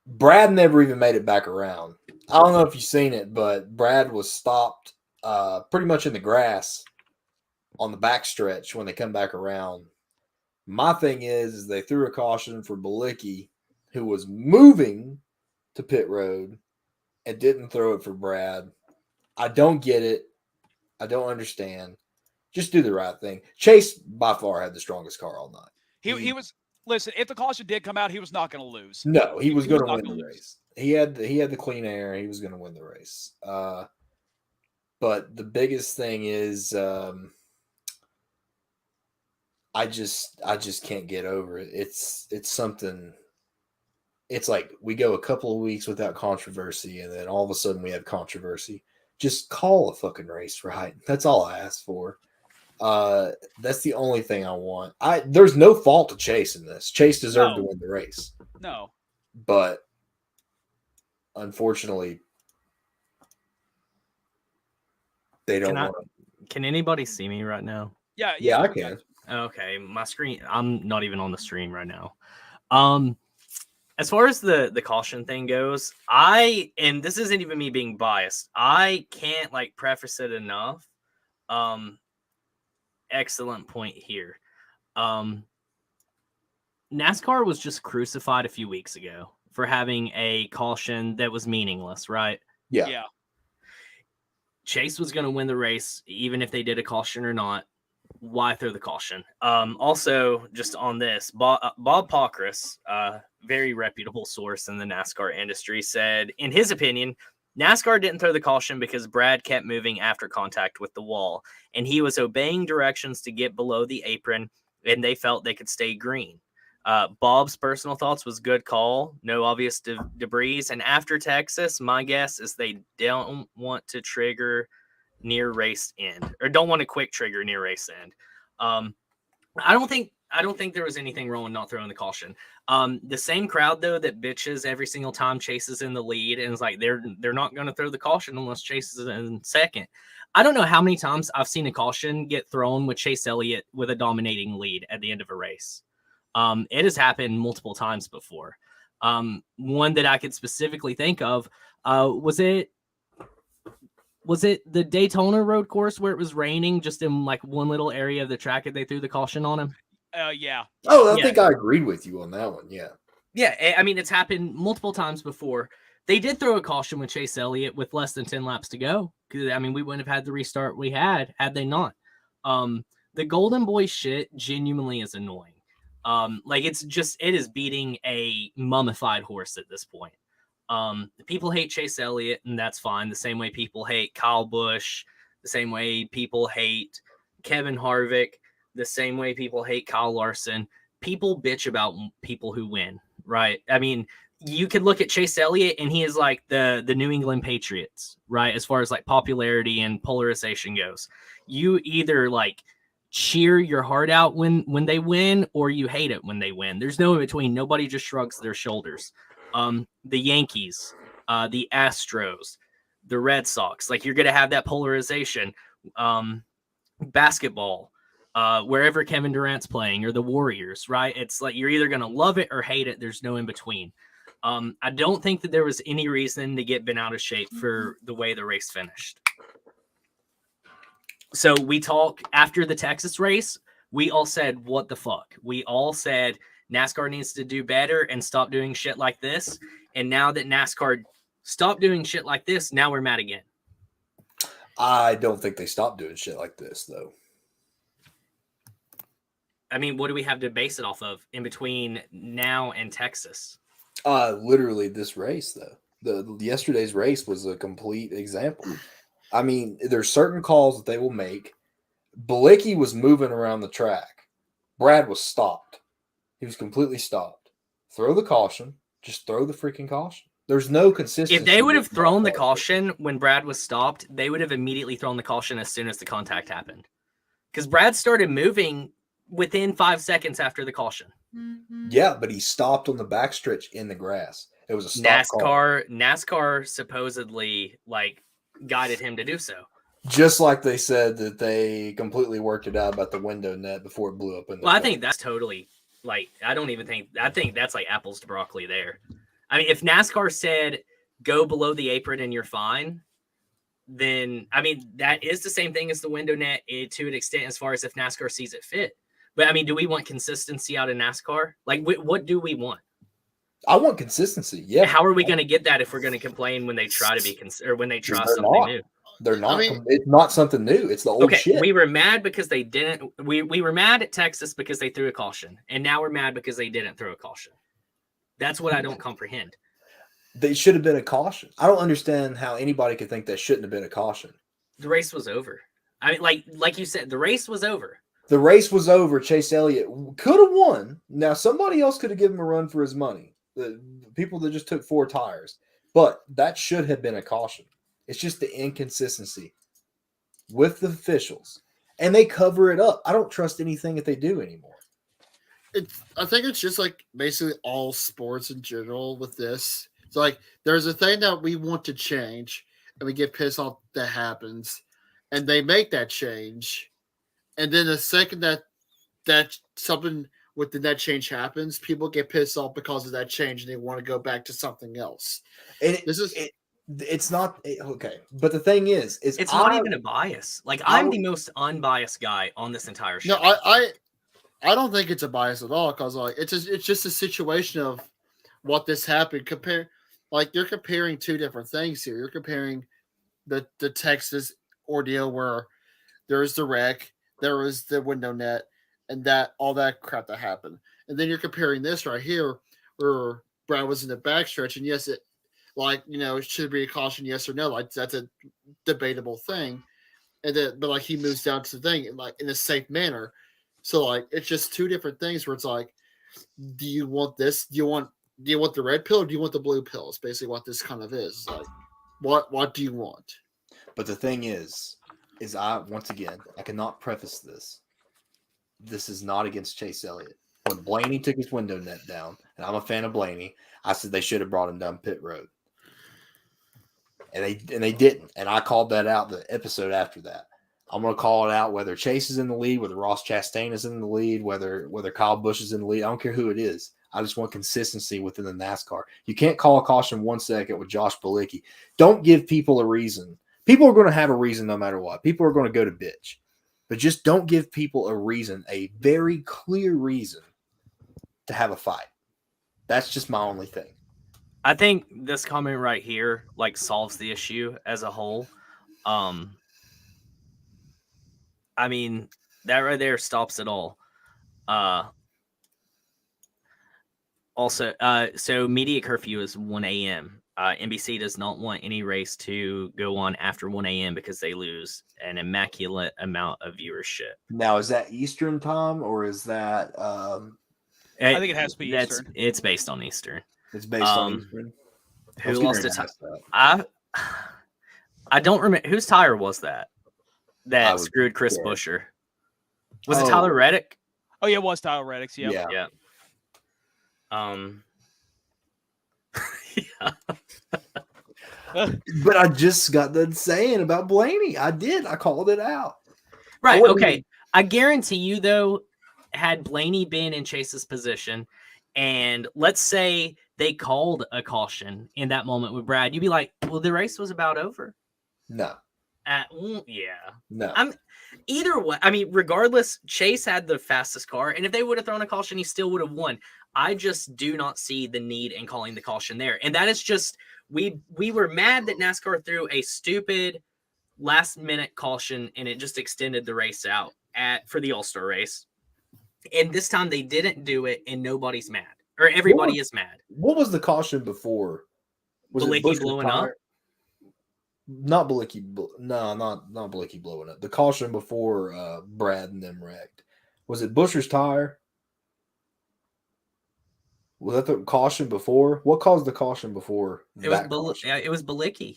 C: Brad never even made it back around. I don't know if you've seen it, but Brad was stopped pretty much in the grass on the backstretch when they come back around. My thing is they threw a caution for Bilicki, who was moving to pit road, and didn't throw it for Brad. I don't get it. I don't understand. Just do the right thing. Chase, by far, had the strongest car all night.
E: He was – listen, if the caution did come out, he was not going to lose.
C: No, he was going to win the race. He had the clean air. He was going to win the race. But the biggest thing is I just can't get over it. It's something. It's like we go a couple of weeks without controversy, and then all of a sudden we have controversy. Just call a fucking race, right? That's all I ask for. That's the only thing I want. There's no fault to Chase in this. Chase deserved to win the race.
E: No.
C: But unfortunately, they don't
D: Can I-
C: want to.
D: Can anybody see me right now?
E: Yeah,
C: Yeah, I
E: we got
C: can.
E: you.
D: Okay, my screen. I'm not even on the stream right now. As far as the caution thing goes, and this isn't even me being biased, I can't like preface it enough. Excellent point here. NASCAR was just crucified a few weeks ago for having a caution that was meaningless, right?
C: Yeah.
E: Yeah.
D: Chase was going to win the race, even if they did a caution or not. Why throw the caution? Also, just on this, Bob Pockris, very reputable source in the NASCAR industry, said, in his opinion, NASCAR didn't throw the caution because Brad kept moving after contact with the wall, and he was obeying directions to get below the apron, and they felt they could stay green. Bob's personal thoughts was good call, no obvious debris, and after Texas, my guess is they don't want to trigger near race end, or don't want a quick trigger near race end. I don't think there was anything wrong with not throwing the caution. The same crowd though that bitches every single time Chase is in the lead and is like they're not going to throw the caution unless Chase is in second. I don't know how many times I've seen a caution get thrown with Chase Elliott with a dominating lead at the end of a race. It has happened multiple times before. One that I could specifically think of, was it the Daytona road course where it was raining just in like one little area of the track and they threw the caution on him?
E: Yeah.
C: Oh, I think I agreed with you on that one. Yeah.
D: Yeah, I mean, it's happened multiple times before. They did throw a caution with Chase Elliott with less than 10 laps to go. Because, I mean, we wouldn't have had the restart we had they not. The Golden Boy shit genuinely is annoying. Like, it is beating a mummified horse at this point. People hate Chase Elliott, and that's fine. The same way people hate Kyle Busch, the same way people hate Kevin Harvick, the same way people hate Kyle Larson. People bitch about people who win, right? I mean, you could look at Chase Elliott, and he is like the New England Patriots, right? As far as like popularity and polarization goes, you either like cheer your heart out when they win, or you hate it when they win. There's no in between. Nobody just shrugs their shoulders. The Yankees, the Astros, the Red Sox, like you're going to have that polarization. Basketball, wherever Kevin Durant's playing, or the Warriors, right? It's like you're either going to love it or hate it. There's no in between. I don't think that there was any reason to get bent out of shape for the way the race finished. So we talk after the Texas race, we all said, what the fuck? We all said NASCAR needs to do better and stop doing shit like this. And now that NASCAR stopped doing shit like this, now we're mad again.
C: I don't think they stopped doing shit like this, though.
D: I mean, what do we have to base it off of in between now and Texas?
C: Literally this race, though. Yesterday's race was a complete example. I mean, there's certain calls that they will make. Bilicki was moving around the track. Brad was stopped. He was completely stopped. Throw the caution. Just throw the freaking caution. There's no consistency.
D: If they would have thrown the caution when Brad was stopped, they would have immediately thrown the caution as soon as the contact happened. Because Brad started moving within 5 seconds after the caution.
C: Yeah, but he stopped on the backstretch in the grass. It was a stop
D: NASCAR supposedly like guided him to do so.
C: Just like they said that they completely worked it out about the window net before it blew up in the
D: I think that's totally like, I think that's like apples to broccoli there. I mean, if NASCAR said go below the apron and you're fine, then I mean, that is the same thing as the window net to an extent as far as if NASCAR sees it fit. But I mean, do we want consistency out of NASCAR? Like, what do we want?
C: I want consistency. Yeah.
D: How are we going to get that if we're going to complain when they try to be or when they try something new?
C: They're not. I mean, it's not something new. It's the old shit.
D: We were mad because they didn't. We were mad at Texas because they threw a caution, and now we're mad because they didn't throw a caution. That's what I don't comprehend.
C: They should have been a caution. I don't understand how anybody could think that shouldn't have been a caution.
D: The race was over. I mean, like you said, the race was over.
C: The race was over. Chase Elliott could have won. Now, somebody else could have given him a run for his money. The people that just took 4 tires. But that should have been a caution. It's just the inconsistency with the officials. And they cover it up. I don't trust anything that they do anymore.
F: I think it's just like basically all sports in general with this. It's like there's a thing that we want to change, and we get pissed off that happens, and they make that change, and then the second that something within that change happens, people get pissed off because of that change, and they want to go back to something else.
C: And it's not okay. But the thing is
D: it's not even a bias. Like I'm the most unbiased guy on this entire show.
F: No, I don't think it's a bias at all because like it's just a situation of what this happened. You're comparing two different things here. You're comparing the Texas ordeal where there's the wreck, there was the window net, and that all that crap that happened, and then you're comparing this right here where Brad was in the backstretch, and yes, it it should be a caution, yes or no. Like that's a debatable thing, and then but like he moves down to the thing in a safe manner. So like it's just two different things where it's like, do you want this? Do you want the red pill or do you want the blue pill? It's basically what this kind of is. It's like what do you want?
C: But the thing is I cannot preface this. This is not against Chase Elliott. When Blaney took his window net down, and I'm a fan of Blaney, I said they should have brought him down pit road. And they didn't. And I called that out the episode after that. I'm going to call it out whether Chase is in the lead, whether Ross Chastain is in the lead, whether Kyle Busch is in the lead. I don't care who it is. I just want consistency within the NASCAR. You can't call a caution 1 second with Josh Bilicki. Don't give people a reason. People are going to have a reason no matter what. People are going to go to bitch. But just don't give people a reason, a very clear reason to have a fight. That's just my only thing.
D: I think this comment right here solves the issue as a whole. I mean, that right there stops it all. Also, so media curfew is 1 a.m. NBC does not want any race to go on after 1 a.m. because they lose an immaculate amount of viewership.
C: Now, is that Eastern time or is that?
E: I think it has to be Eastern.
D: It's based on Eastern.
C: It's based on Eastern.
D: Who lost its time? I don't remember whose tire was that screwed Chris Buescher. Was it Tyler Reddick?
E: Oh yeah, it was Tyler Reddick's. Yeah.
D: Yeah. Yeah.
C: But I just got done saying about Blaney. I did. I called it out.
D: Right. Okay. I guarantee you, though, had Blaney been in Chase's position, and let's say they called a caution in that moment with Brad, you'd be like, well, the race was about over.
C: No.
D: Yeah.
C: No.
D: Either way, I mean, regardless, Chase had the fastest car, and if they would have thrown a caution, he still would have won. I just do not see the need in calling the caution there. And that is just, we were mad that NASCAR threw a stupid last-minute caution, and it just extended the race out for the All-Star race. And this time they didn't do it, and nobody's mad. Or everybody is mad.
C: What was the caution before? Was
D: Bilicki blowing up?
C: Not Bilicki. No, not Bilicki blowing up. The caution before Brad and them wrecked. Was it Buescher's tire? Was that the caution before? What caused the caution before?
D: It was Bilicki.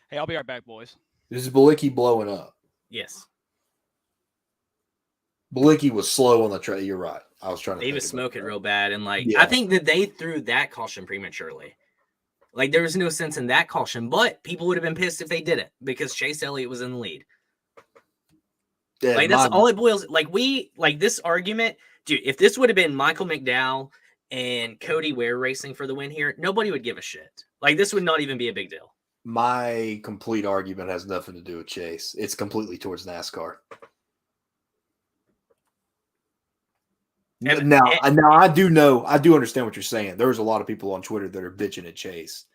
E: Hey, I'll be right back, boys.
C: This is Bilicki blowing up.
D: Yes.
C: Bilicki was slow on the track. You're right. I was trying to.
D: He was smoking real bad, and I think that they threw that caution prematurely. There was no sense in that caution, but people would have been pissed if they didn't because Chase Elliott was in the lead. Yeah, that's all it boils. This argument, dude. If this would have been Michael McDowell and Cody Ware racing for the win here, nobody would give a shit. This would not even be a big deal.
C: My complete argument has nothing to do with Chase. It's completely towards NASCAR. Now I do understand what you're saying. There was a lot of people on Twitter that are bitching at Chase.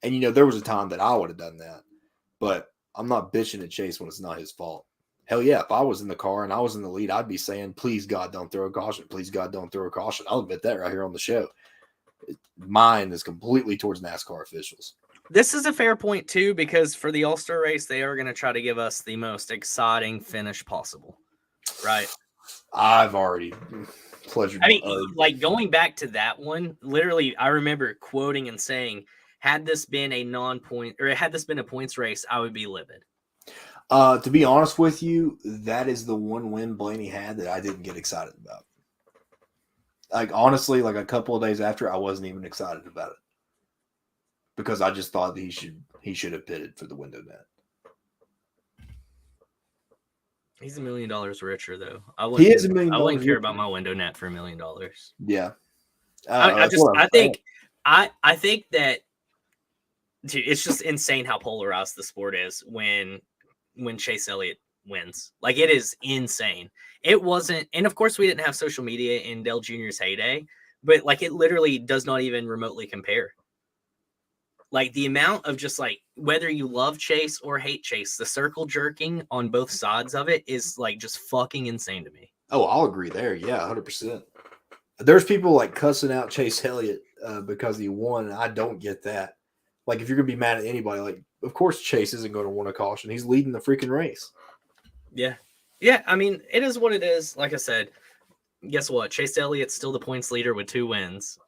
C: And, there was a time that I would have done that. But I'm not bitching at Chase when it's not his fault. Hell yeah, if I was in the car and I was in the lead, I'd be saying, please, God, don't throw a caution. Please, God, don't throw a caution. I'll admit that right here on the show. Mine is completely towards NASCAR officials.
D: This is a fair point, too, because for the All-Star race, they are going to try to give us the most exciting finish possible. Right?
C: I've already pleasured.
D: I mean, going back to that one, literally, I remember quoting and saying, had this been a points race, I would be livid.
C: To be honest with you, that is the one win Blaney had that I didn't get excited about. Honestly, a couple of days after, I wasn't even excited about it. because I just thought he should have pitted for the window net.
D: He's $1 million richer though. I
C: He is $1 million.
D: I wouldn't care
C: richer.
D: about my window net for $1 million.
C: Yeah.
D: I think that, dude, it's just insane how polarized the sport is when Chase Elliott wins. Like, it is insane. It wasn't, and of course we didn't have social media in Dale Jr.'s heyday, but like it literally does not even remotely compare. Like the amount of just like whether you love Chase or hate Chase, the circle jerking on both sides of it is like just fucking insane to me.
C: Oh, I'll agree there. Yeah, 100%. There's people like cussing out Chase Elliott because he won, and I don't get that. Like, if you're gonna be mad at anybody, like, of course Chase isn't going to win a caution. He's leading the freaking race.
D: Yeah. Yeah, I mean, it is what it is. Like I said, guess what? Chase Elliott's still the points leader with 2 wins.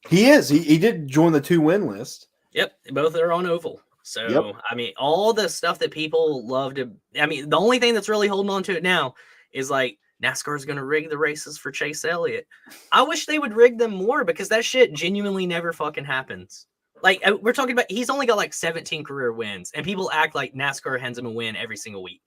C: He is. He did join the 2-win list.
D: Yep, both are on oval. So,
C: Yep.
D: I mean, all the stuff that people love to – I mean, the only thing that's really holding on to it now is, like, NASCAR is going to rig the races for Chase Elliott. I wish they would rig them more because that shit genuinely never fucking happens. Like, we're talking about – he's only got, like, 17 career wins, and people act like NASCAR hands him a win every single week.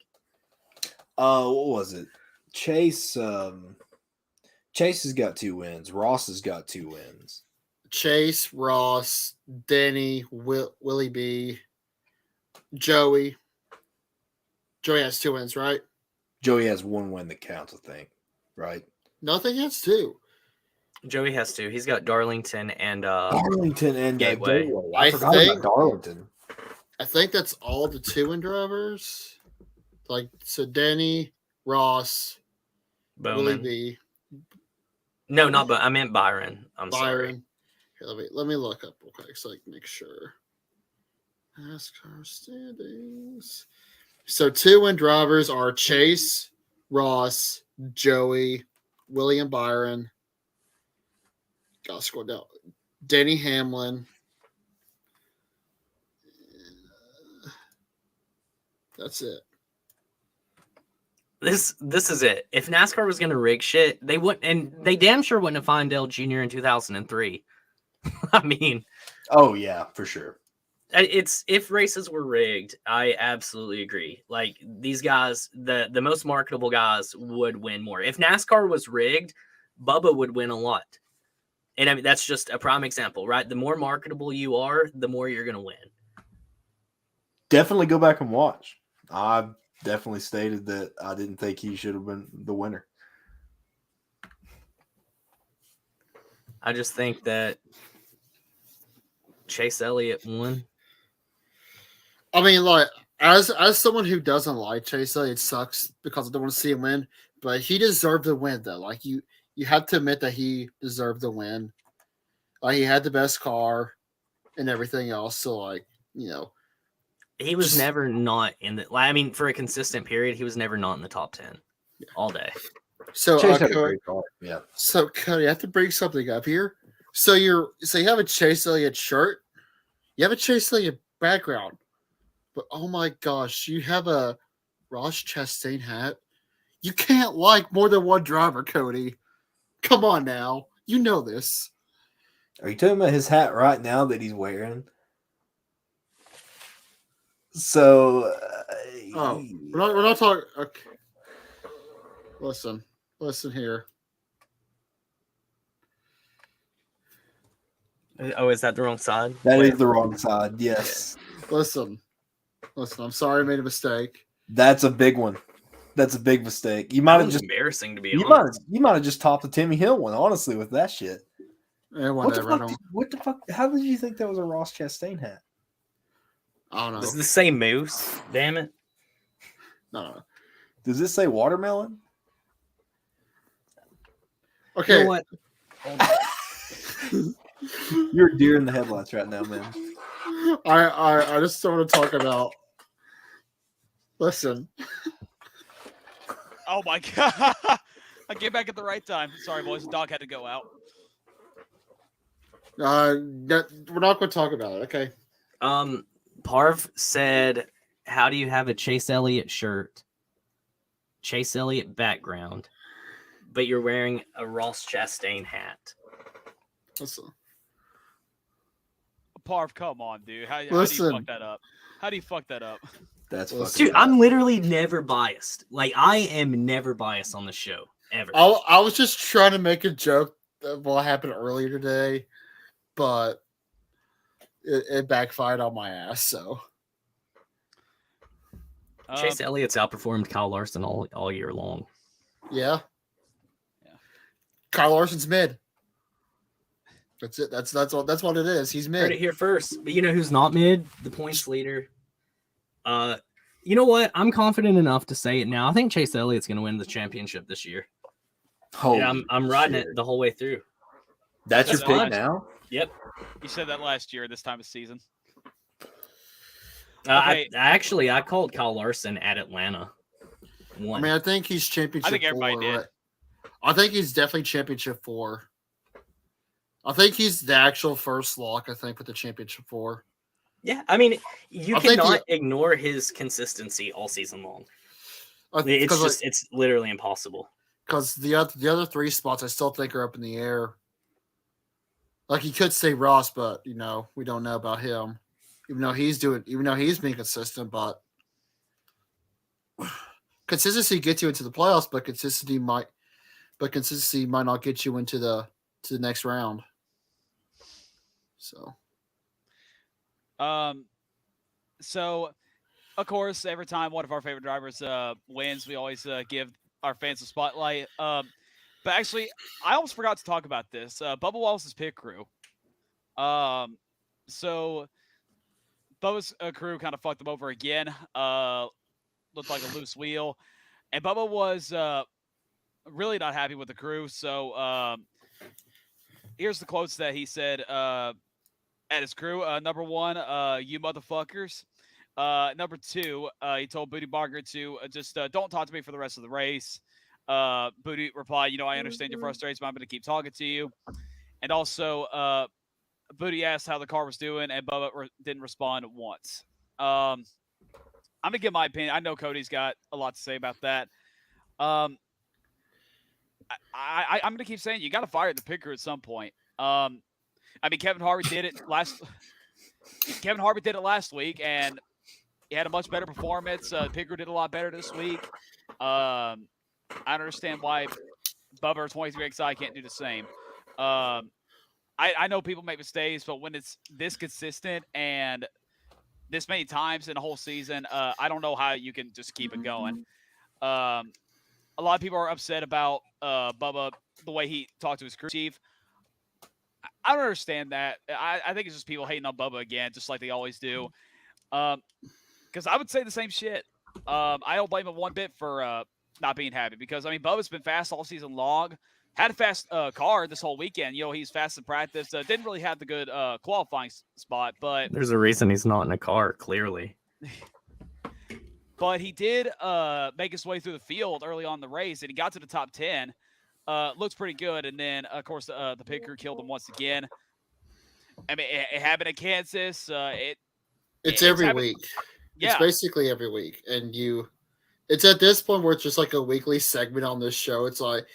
C: What was it? Chase has got 2 wins. Ross has got 2 wins.
F: Chase, Ross, Denny, Willie B, Joey. Joey has 2 wins, right?
C: Joey has 1 win that counts, I think. Right?
F: Nothing has 2.
D: Joey has 2. He's got Darlington and
C: Darlington and
D: Gateway.
C: Gateway.
F: I
C: forgot
F: think-
C: about Darlington.
F: I think that's all the 2-win drivers. Like, so Denny, Ross,
D: Bowman.
F: Willie B,
D: No, not but I meant Byron. I'm sorry.
F: Byron. Here, let me look up real quick so I can make sure. NASCAR standings. So 2-win drivers are Chase, Ross, Joey, William Byron. Gotta scroll down. Denny Hamlin. That's it.
D: This is it. If NASCAR was going to rig shit, they wouldn't, and they damn sure wouldn't have fined Dale Jr. in 2003. I mean,
C: Oh, yeah, for sure.
D: it's if races were rigged, I absolutely agree. Like these guys, the most marketable guys would win more. If NASCAR was rigged, Bubba would win a lot. And I mean, that's just a prime example, right? The more marketable you are, the more you're going to win.
C: Definitely go back and watch. I definitely stated that I didn't think he should have been the winner.
D: I just think that Chase Elliott won.
F: I mean, like, as someone who doesn't like Chase Elliott, it sucks because I don't want to see him win. But he deserved the win, though. Like, you have to admit that he deserved the win. Like, he had the best car and everything else. So, like, you know.
D: He was never not in the. I mean, for a consistent period, he was never not in the top 10 all day.
F: So,
C: Chase had a great car. Yeah.
F: So, Cody, I have to bring something up here. So you have a Chase Elliott shirt, you have a Chase Elliott background, but oh my gosh, you have a Ross Chastain hat. You can't like more than one driver, Cody. Come on now, you know this.
C: Are you talking about his hat right now that he's wearing? So,
F: We're not talking. Okay. Listen here.
D: Oh, is that the wrong side?
C: that is the wrong side. Yes.
F: Listen. I'm sorry I made a mistake.
C: That's a big one. That's a big mistake. You might
D: That
C: have
D: was
C: just
D: embarrassing to be
C: you
D: honest.
C: might have just topped the Timmy Hill one, honestly, with that shit.
F: Whatever.
C: What the fuck? How did you think that was a Ross Chastain hat?
F: I don't know.
D: It's the same moose. Damn it.
F: No.
C: Does this say watermelon?
F: Okay.
D: You know what?
C: You're a deer in the headlights right now, man.
F: I just want to talk about. Listen.
E: Oh my god! I came back at the right time. Sorry, boys. The dog had to go out.
F: We're not going to talk about it. Okay.
D: Parv said, "How do you have a Chase Elliott shirt, Chase Elliott background, but you're wearing a Ross Chastain hat?"
F: Listen.
E: Parv, come on, dude. How do you
F: Listen.
E: fuck that up? How do you fuck that up?
C: That's
F: Well,
C: fucking
D: Dude, I'm literally never biased. Like, I am never biased on the show, ever.
F: I was just trying to make a joke of what happened earlier today, but it backfired on my ass. So
D: Chase Elliott's outperformed Kyle Larson all year long.
F: yeah. Kyle Larson's mid. That's it. That's what it is. He's
D: Heard it
F: mid.
D: here first. But you know who's not mid? The points leader. You know what? I'm confident enough to say it now. I think Chase Elliott's going to win the championship this year.
C: Holy
D: And I'm riding
C: shit.
D: it the whole way through.
C: That's your
E: That's
C: pick
E: nice.
C: now?
D: Yep.
E: You said that last year, this time of season.
D: I called Kyle Larson at Atlanta.
F: I mean, I think he's championship.
E: I think everybody
F: 4,
E: did.
F: right? I think he's definitely championship 4. I think he's the actual first lock. I think with the championship 4.
D: Yeah, I mean, you
F: I think
D: cannot ignore his consistency all season long. It's literally impossible.
F: Because the other 3 spots I still think are up in the air. Like he could say Ross, but we don't know about him. Even though he's being consistent, but consistency gets you into the playoffs, but consistency might not get you into the next round. So
E: So of course, every time one of our favorite drivers wins, we always give our fans a spotlight. But actually, I almost forgot to talk about this. Bubba Wallace's pit crew. So Bubba's crew kind of fucked them over again. Looked like a loose wheel. And Bubba was really not happy with the crew. So here's the quotes that he said at his crew. Number 1, you motherfuckers. Number 2, he told Booty Barker to just don't talk to me for the rest of the race. Booty replied, I understand your frustration, but I'm going to keep talking to you. And also, Booty asked how the car was doing, and Bubba didn't respond once. I'm going to give my opinion. I know Cody's got a lot to say about that. I'm going to keep saying you got to fire the pit crew at some point. I mean, Kevin Harvick did it last week, and he had a much better performance. Pit crew did a lot better this week. I don't understand why Bubba or 23XI can't do the same. I know people make mistakes, but when it's this consistent and this many times in a whole season, I don't know how you can just keep it going. A lot of people are upset about Bubba, the way he talked to his crew chief. I don't understand that. I think it's just people hating on Bubba again, just like they always do. Because I would say the same shit. I don't blame him one bit for not being happy because, I mean, Bubba's been fast all season long. Had a fast car this whole weekend. He's fast in practice. Didn't really have the good qualifying spot, but
D: There's a reason he's not in a car, clearly.
E: But he did make his way through the field early on in the race, and he got to the top 10. Looks pretty good. And then, of course, the pit crew killed him once again. I mean, it happened in Kansas.
F: it's every week.
E: Yeah.
F: It's basically every week. And it's at this point where it's just like a weekly segment on this show. It's like,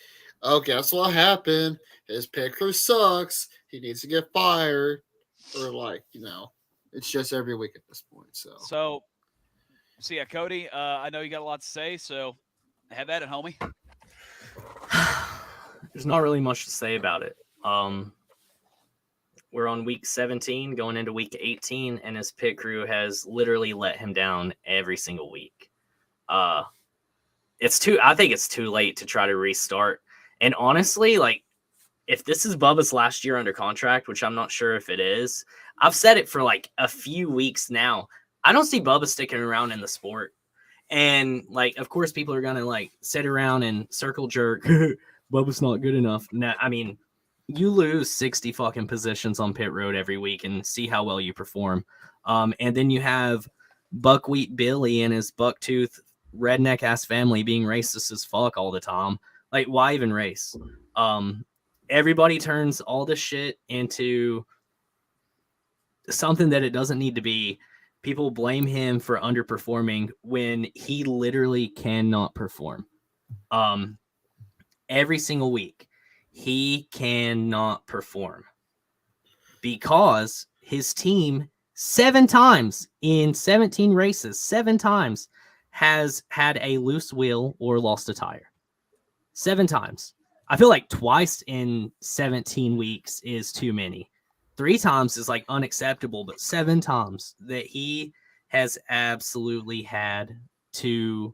F: oh, guess what happened? His pit crew sucks. He needs to get fired. Or it's just every week at this point. So
E: yeah, Cody, I know you got a lot to say, so have at it, homie.
D: There's not really much to say about it. We're on week 17, going into week 18, and his pit crew has literally let him down every single week. I think it's too late to try to restart. And honestly, if this is Bubba's last year under contract, which I'm not sure if it is, I've said it for a few weeks now. I don't see Bubba sticking around in the sport. And of course, people are going to sit around and circle jerk. Bubba's not good enough. Nah, I mean, you lose 60 fucking positions on pit road every week and see how well you perform. And then you have Buckwheat Billy and his bucktooth redneck ass family being racist as fuck all the time. Why even race? Everybody turns all this shit into something that it doesn't need to be. People blame him for underperforming when he literally cannot perform. Every single week, he cannot perform because his team 7 times in 17 races, 7 times has had a loose wheel or lost a tire. 7 times. I feel like twice in 17 weeks is too many. 3 times is like unacceptable, but 7 times that he has absolutely had to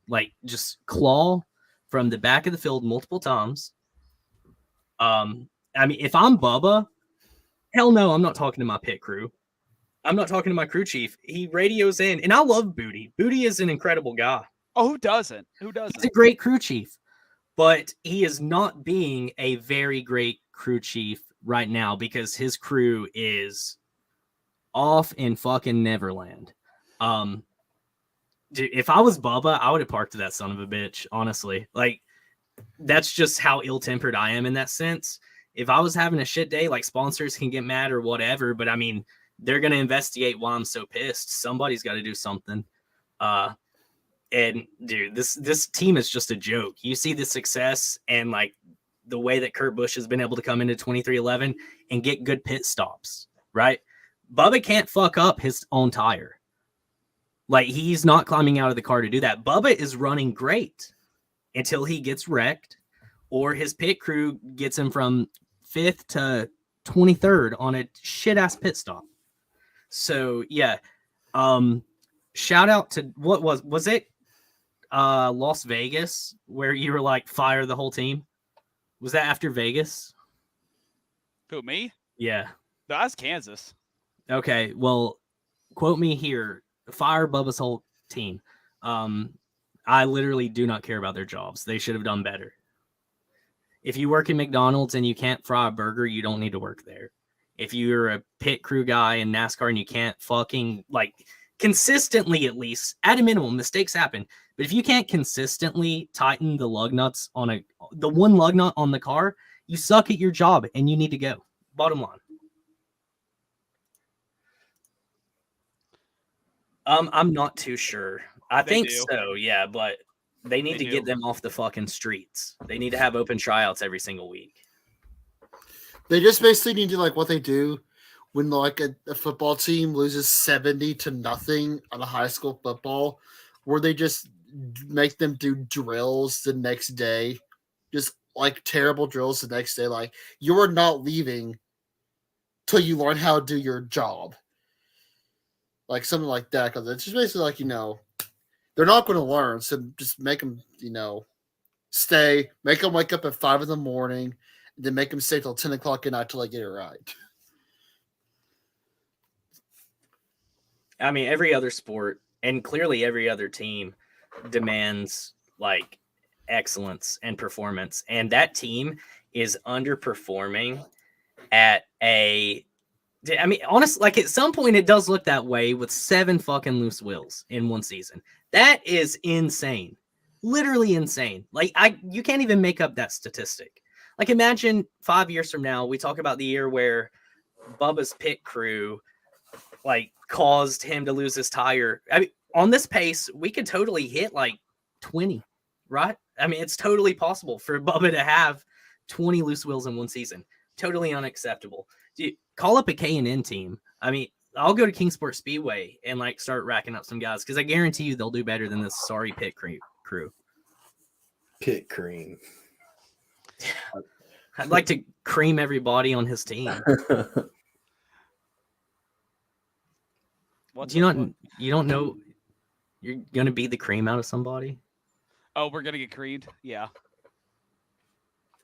D: like just claw from the back of the field multiple times. I mean, if I'm Bubba, hell no, I'm not talking to my pit crew. I'm not talking to my crew chief. He radios in, and I love Booty. Booty is an incredible guy.
E: Oh, who doesn't? Who
D: He's
E: doesn't?
D: a great crew chief, but he is not being a very great crew chief right now because his crew is off in fucking Neverland. Dude, if I was Bubba, I would have parked that son of a bitch, honestly. Like, that's just how ill-tempered I am in that sense. If I was having a shit day, like, sponsors can get mad or whatever, but I mean, they're going to investigate why I'm so pissed. Somebody's got to do something. And dude, this team is just a joke. You see the success and like the way that Kurt Busch has been able to come into 2311 and get good pit stops, right? Bubba can't fuck up his own tire. Like, he's not climbing out of the car to do that. Bubba is running great until he gets wrecked or his pit crew gets him from 5th to 23rd on a shit-ass pit stop. So, yeah. Shout out to, what was it Las Vegas where you were like, fire the whole team? Was that after Vegas?
E: Who, me?
D: Yeah.
E: No, that's Kansas.
D: Okay, well, quote me here. Fire Bubba's whole team. I literally do not care about their jobs. They should have done better. If you work in McDonald's and you can't fry a burger, you don't need to work there. If you're a pit crew guy in NASCAR and you can't fucking, like, consistently, at least, at a minimum, mistakes happen. But if you can't consistently tighten the lug nuts on the one lug nut on the car, you suck at your job and you need to go. Bottom line. I'm not too sure. I think so, yeah, but they need to get them off the fucking streets. They need to have open tryouts every single week.
F: They just basically need to, like, what they do when, like, a football team loses 70-0 on a high school football, where they just make them do drills the next day, just like terrible drills the next day. Like, you are not leaving till you learn how to do your job. Like, something like that, because it's just basically like, they're not going to learn, so just make them, stay, make them wake up at 5 in the morning, and then make them stay till 10 o'clock at night till they get it right.
D: I mean, every other sport, and clearly every other team, demands, like, excellence and performance, and that team is underperforming at I mean, honestly, like, at some point it does look that way with 7 fucking loose wheels in one season. That is insane. Literally insane. Like, you can't even make up that statistic. Like, imagine 5 years from now, we talk about the year where Bubba's pit crew, like, caused him to lose his tire. I mean, on this pace, we could totally hit, like, 20, right? I mean, it's totally possible for Bubba to have 20 loose wheels in one season. Totally unacceptable. Dude, call up a K&N team. I mean, I'll go to Kingsport Speedway and, like, start racking up some guys because I guarantee you they'll do better than this sorry pit crew.
C: Pit cream.
D: I'd like to cream everybody on his team. You don't know you're gonna be the cream out of somebody?
E: Oh, we're gonna get creamed? Yeah.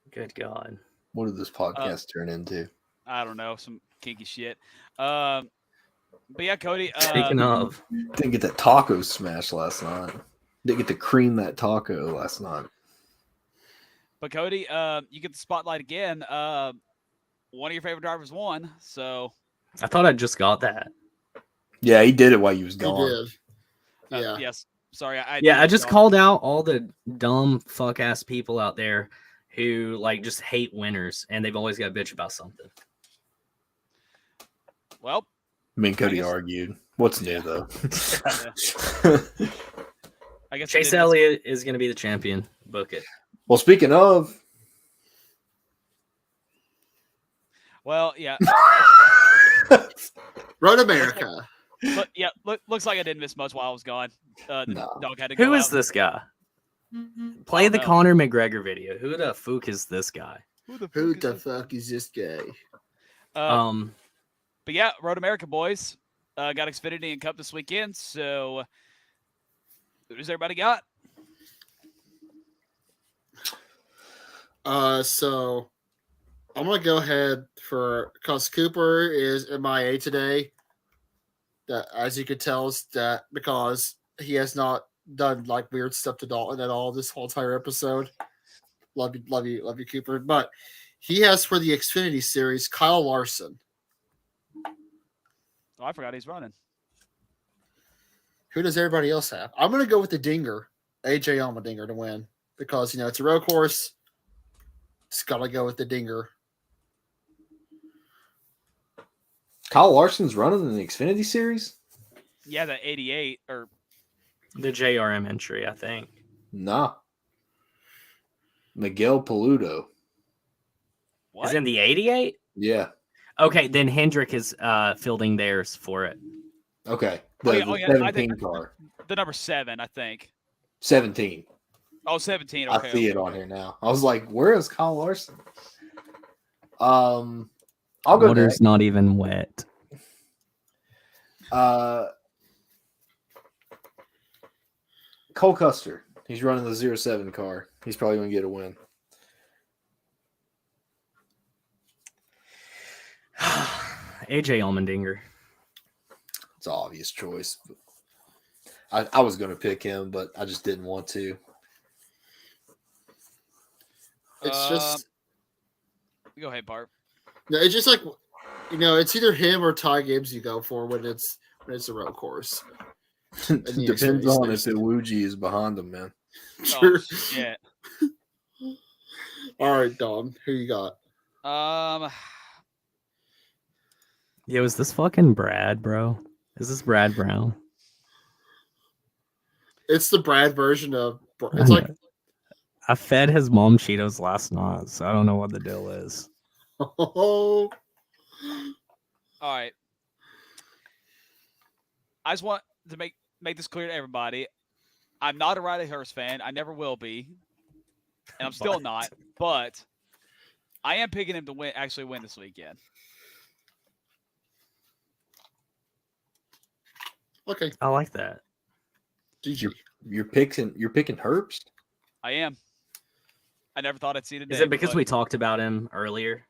D: Good God.
C: What did this podcast turn into?
E: I don't know, some kinky shit. But yeah, Cody.
D: Speaking of,
C: Didn't get that taco smash last night. Didn't get to cream that taco last night.
E: But Cody, you get the spotlight again. One of your favorite drivers won, so
D: I thought I just got that.
C: Yeah, he did it while he was gone.
F: He did. Yeah.
E: Yes. Sorry. I
D: just called out all the dumb fuck ass people out there who, like, just hate winners and they've always got to bitch about something.
E: Well,
C: Me and Cody argued. What's new, though?
E: I guess
D: Chase Elliott is going to be the champion. Book it.
C: Well, speaking of,
E: Well, yeah.
F: Road America.
E: But yeah, looks like I didn't miss much while I was gone. The
C: No.
E: dog had to go
D: Who is
E: out.
D: this guy? Play the
E: know.
D: Conor McGregor video. Who the fuck is this guy?
E: Who the
F: Who
E: fuck
F: the
E: is
F: fuck is this guy?
E: this? But yeah, Road America boys got Xfinity and Cup this weekend. So who does everybody got?
F: So I'm gonna go ahead because Cooper is MIA today. That, as you could tell, is that because he has not done like weird stuff to Dalton at all this whole entire episode. Love you, Cooper. But he has for the Xfinity series Kyle Larson.
E: Oh, I forgot he's running.
F: Who does everybody else have? I'm gonna go with the Dinger, AJ Allmendinger, to win because it's a road course. Just gotta go with the Dinger.
C: Kyle Larson's running in the Xfinity Series?
E: Yeah, the 88 or
D: The JRM entry, I think.
C: Nah. Miguel Paludo.
E: what?
D: Is in the 88?
C: Yeah.
D: Okay, then Hendrick is fielding theirs for it.
C: Okay.
E: Oh,
C: The,
E: yeah,
C: the
E: I
C: 17
E: think
C: car.
E: the number 7, I think.
C: 17.
E: Oh, 17. Okay.
C: I see it on here now. I was like, where is Kyle Larson? I'll go
D: Water's
C: next.
D: not even wet.
C: Cole Custer. He's running the 07 car. He's probably going to get a win.
D: AJ Allmendinger.
C: It's an obvious choice. I was going to pick him, but I just didn't want to.
F: It's just
E: Go ahead, Bart.
F: it's just like it's either him or Ty Gibbs you go for when it's a road course.
C: Depends on if Iwuji is behind him, man.
F: Sure.
E: Oh, shit.
F: All right, Don, who you got?
D: Yo, is this fucking Brad, bro? Is this Brad Brown?
F: It's the Brad version of. It's like
D: I fed his mom Cheetos last night, so I don't know what the deal is.
F: oh,
E: All right. I just want to make this clear to everybody. I'm not a Riley Hurst fan. I never will be, and I'm still not. But I am picking him to actually win this weekend.
F: okay.
D: I like that.
F: GG.
C: You're picking Herbst?
E: I am. I never thought I'd see it today.
D: Is it because
E: but
D: we talked about him earlier?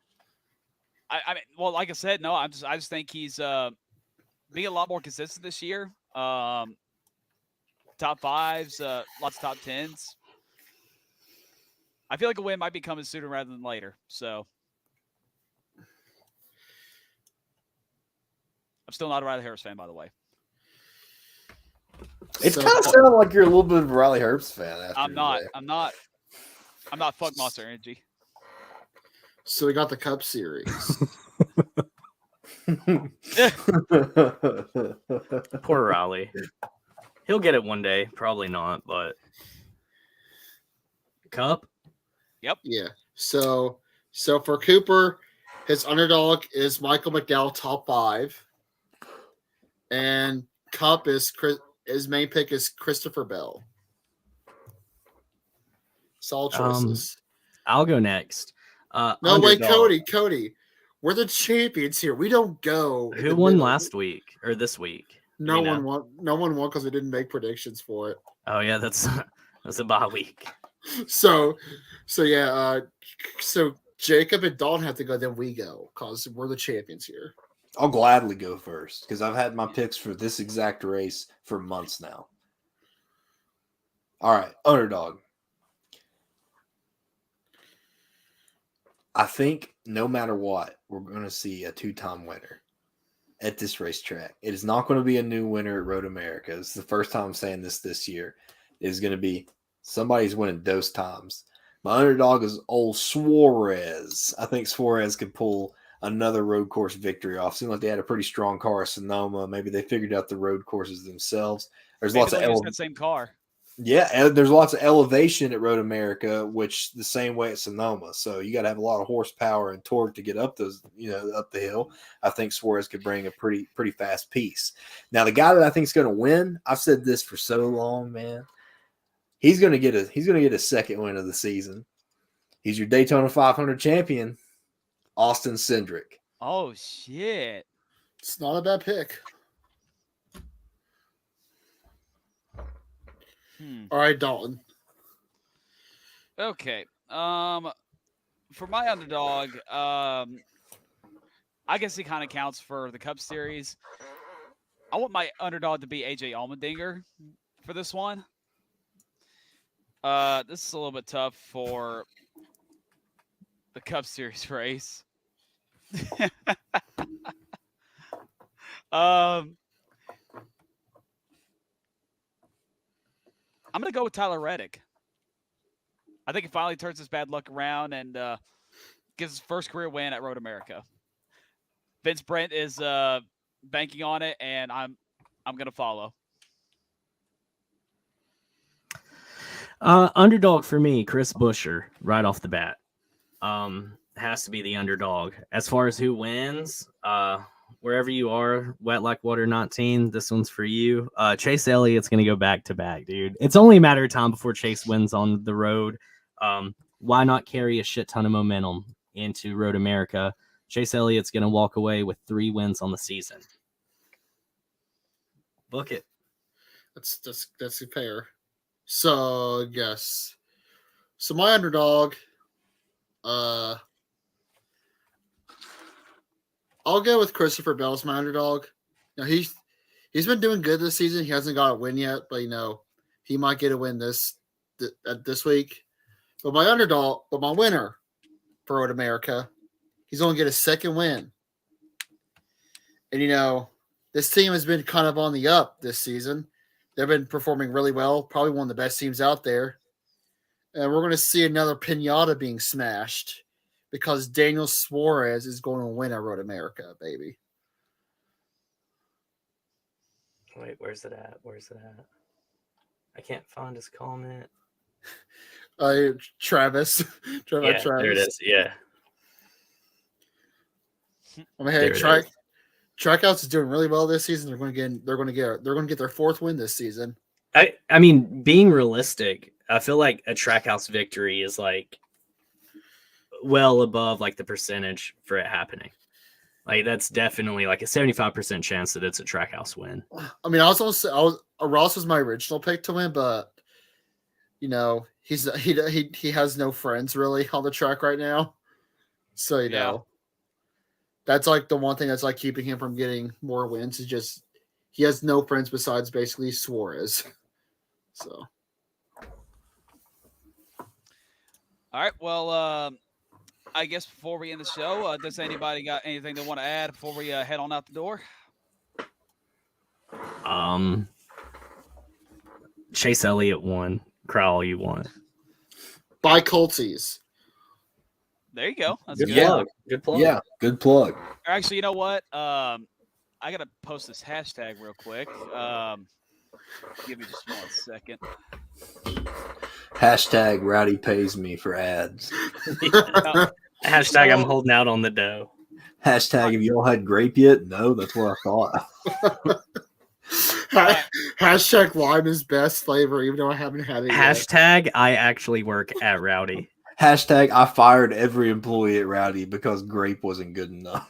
E: I mean, well, like I said, no. I just think he's being a lot more consistent this year. Top 5s, lots of top 10s. I feel like a win might be coming sooner rather than later. So I'm still not a Riley Harris fan, by the way.
C: It's
F: So-
C: kind of sounding like you're a little bit of a Riley Herbst fan. After
E: I'm not.
C: today.
E: I'm not. I'm not. Fuck Monster Energy.
F: So we got the Cup Series.
D: Poor Raleigh. He'll get it one day. Probably not, but Cup.
F: Yeah. So for Cooper, his underdog is Michael McDowell, top 5, and Cup is his main pick is Christopher Bell. Solid choices.
D: I'll go next.
F: No, wait,
D: underdog.
F: Cody. We're the champions here. We don't go. in
D: Who
F: the
D: won
F: middle.
D: last week or this week?
F: No
D: you know?
F: one won. No one won because we didn't make predictions for it.
D: Oh yeah, that's a bye week.
F: So yeah. So Jacob and Dalton have to go, then we go because we're the champions here.
C: I'll gladly go first because I've had my picks for this exact race for months now. All right, underdog. I think no matter what, we're going to see a 2-time winner at this racetrack. It is not going to be a new winner at Road America. It's the first time I'm saying this year. It is going to be somebody's winning those times. My underdog is old Suarez. I think Suarez could pull another road course victory off. Seemed like they had a pretty strong car at Sonoma. Maybe they figured out the road courses themselves. There's
E: Maybe
C: lots of
E: they'll use that same car.
C: Yeah, and there's lots of elevation at Road America, which the same way at Sonoma. So you got to have a lot of horsepower and torque to get up those, up the hill. I think Suarez could bring a pretty fast piece. Now, the guy that I think is going to win, I've said this for so long, man. He's going to get a second win of the season. He's your Daytona 500 champion, Austin Cindric.
E: Oh shit!
F: It's not a bad pick. All right, Dalton.
E: Okay. For my underdog, I guess he kind of counts for the Cup Series. I want my underdog to be AJ Allmendinger for this one. This is a little bit tough for the Cup Series race. I'm going to go with Tyler Reddick. I think he finally turns his bad luck around and gets his first career win at Road America. Vince Brent is banking on it, and I'm going to follow.
D: Underdog for me, Chris Buescher, right off the bat. Has to be the underdog. As far as who wins, wherever you are, Wet Like Water 19, this one's for you. Chase Elliott's going to go back to back, dude. It's only a matter of time before Chase wins on the road. Why not carry a shit ton of momentum into Road America? Chase Elliott's going to walk away with 3 wins on the season. Book it.
F: That's fair. So, yes. So, my underdog, I'll go with Christopher Bell as my underdog. Now, he's been doing good this season. He hasn't got a win yet, but he might get a win this week. But my winner for Road America, he's only get a second win. And this team has been kind of on the up this season. They've been performing really well, probably one of the best teams out there. And we're going to see another pinata being smashed because Daniel Suarez is going to win at Road America, baby.
D: Wait, where's it at? I can't find his comment.
F: Travis. Travis.
D: There it is. Yeah.
F: I mean, hey, Trackouts is doing really well this season. They're going to get their 4th win this season.
D: I mean, being realistic, I feel like a Trackhouse victory is like well above like the percentage for it happening. Like that's definitely like a 75% chance that it's a Trackhouse win.
F: I mean, Ross was my original pick to win, but he has no friends really on the track right now. So that's like the one thing that's like keeping him from getting more wins is just he has no friends besides basically Suarez. So.
E: All right. Well, I guess before we end the show, does anybody got anything they want to add before we head on out the door?
D: Chase Elliott won. Cry all you want.
F: Buy Coltsies.
E: There you go. That's
D: Good
E: good.
D: plug. Good plug.
C: Yeah, good plug.
E: Actually, you know what? I got to post this hashtag real quick. Give me just 1 second.
C: Hashtag Rowdy pays me for ads.
D: Hashtag I'm holding out on the dough.
C: Hashtag have y'all had grape yet? No, that's what I thought.
F: Hashtag lime is best flavor, even though I haven't had it yet.
D: Hashtag I actually work at Rowdy.
C: Hashtag I fired every employee at Rowdy because grape wasn't good enough.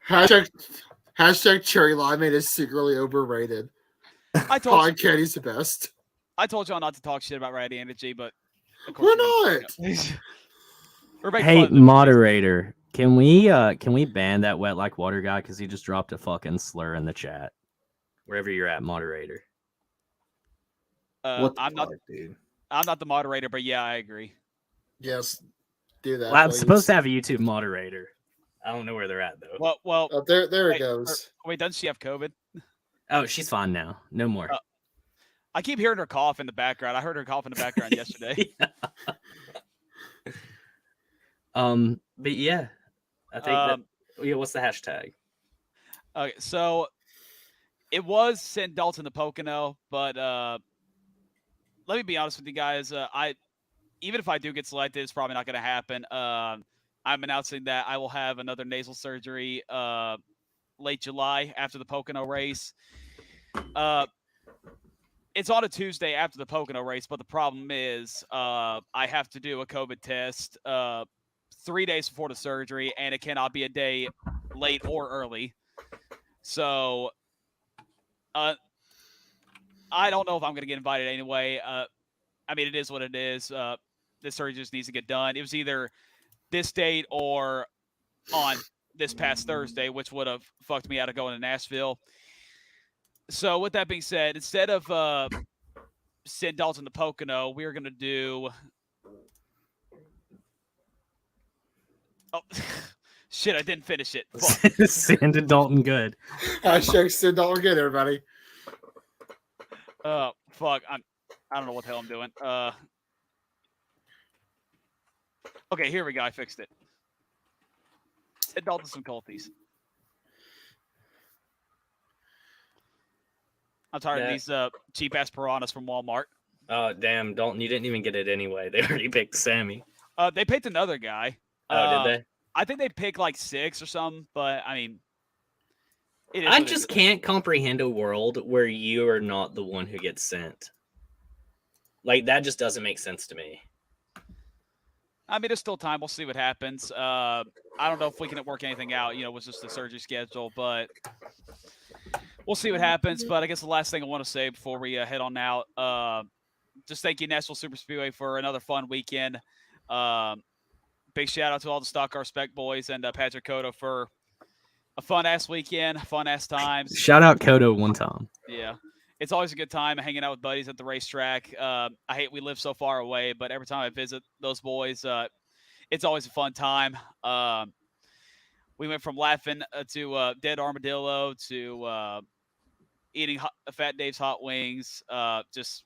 F: Hashtag cherry limeade is secretly overrated. Pine candy's the best.
E: I told y'all not to talk shit about Rowdy Energy, but
F: we're not.
D: Hey, moderator, can we ban that Wet Like Water guy because he just dropped a fucking slur in the chat? Wherever you're at, moderator.
E: I'm not the moderator, but yeah, I agree.
F: Yes, do that.
D: Well, I'm supposed to have a YouTube moderator. I don't know where they're at though.
E: Well,
F: there it goes.
E: Wait, doesn't she have COVID?
D: Oh, she's fine now. No more.
E: I keep hearing her cough in the background. I heard her cough in the background yesterday.
D: But yeah, I think what's the hashtag?
E: Okay, so it was send Dalton to Pocono, but let me be honest with you guys. Even if I do get selected, it's probably not going to happen. I'm announcing that I will have another nasal surgery late July after the Pocono race. It's on a Tuesday after the Pocono race, but the problem is I have to do a COVID test 3 days before the surgery, and it cannot be a day late or early. So I don't know if I'm going to get invited anyway. I mean, it is what it is. This surgery just needs to get done. It was either this date or on this past Thursday, which would have fucked me out of going to Nashville. So with that being said, instead of send Dalton to Pocono, we're going to do... Oh, shit, I didn't finish it. Fuck.
D: Send Dalton good.
F: Hashtag send Dalton good, everybody.
E: Fuck. I don't know what the hell I'm doing. Okay, here we go. I fixed it. Send Dalton some Colties. I'm tired of these cheap ass piranhas from Walmart.
D: Oh damn, Dalton! You didn't even get it anyway. They already picked Sammy.
E: They picked another guy.
D: Oh, did they?
E: I think they picked like 6 or something, but I mean,
D: I just can't comprehend a world where you are not the one who gets sent. Like that just doesn't make sense to me.
E: I mean, there's still time. We'll see what happens. I don't know if we can work anything out. You know, with just the surgery schedule, but we'll see what happens. But I guess the last thing I want to say before we head on out, just thank you, Nashville Super Speedway, for another fun weekend. Big shout out to all the Stock Car Spec boys and Patrick Cotto for a fun ass weekend, fun ass times.
D: Shout out Cotto one time.
E: Yeah. It's always a good time hanging out with buddies at the racetrack. I hate we live so far away, but every time I visit those boys, it's always a fun time. We went from laughing to dead armadillo to eating Fat Dave's hot wings. Just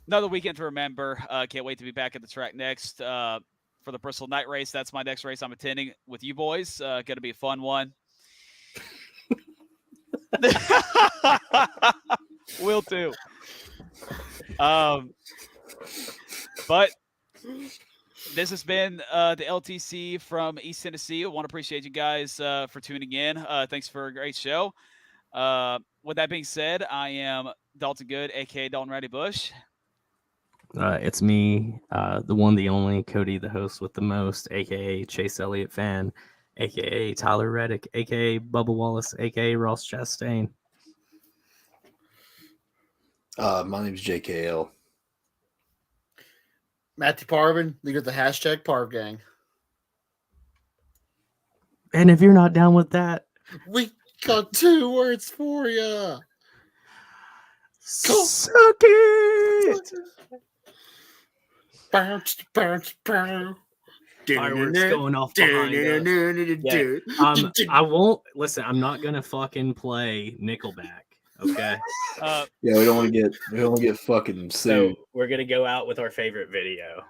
E: another weekend to remember. Can't wait to be back at the track next for the Bristol Night Race. That's my next race I'm attending with you boys. Going to be a fun one. Will too. But this has been the LTC from East Tennessee. I want to appreciate you guys for tuning in. Thanks for a great show. With that being said, I am Dalton Good, aka Dalton Ratty Bush.
D: It's me, the one, the only, Cody, the host with the most, aka Chase Elliott fan, aka Tyler Reddick, aka Bubba Wallace, aka Ross Chastain.
C: My name's JKL.
F: Matthew Parvin, leader of the hashtag Parv Gang.
D: And if you're not down with that,
F: We got 2 words for you.
D: suck it!
F: Bounce.
D: Fireworks going off behind us. I won't listen. I'm not gonna fucking play Nickelback. Okay.
C: Yeah, we don't want to get fucking sued.
D: So we're gonna go out with our favorite video.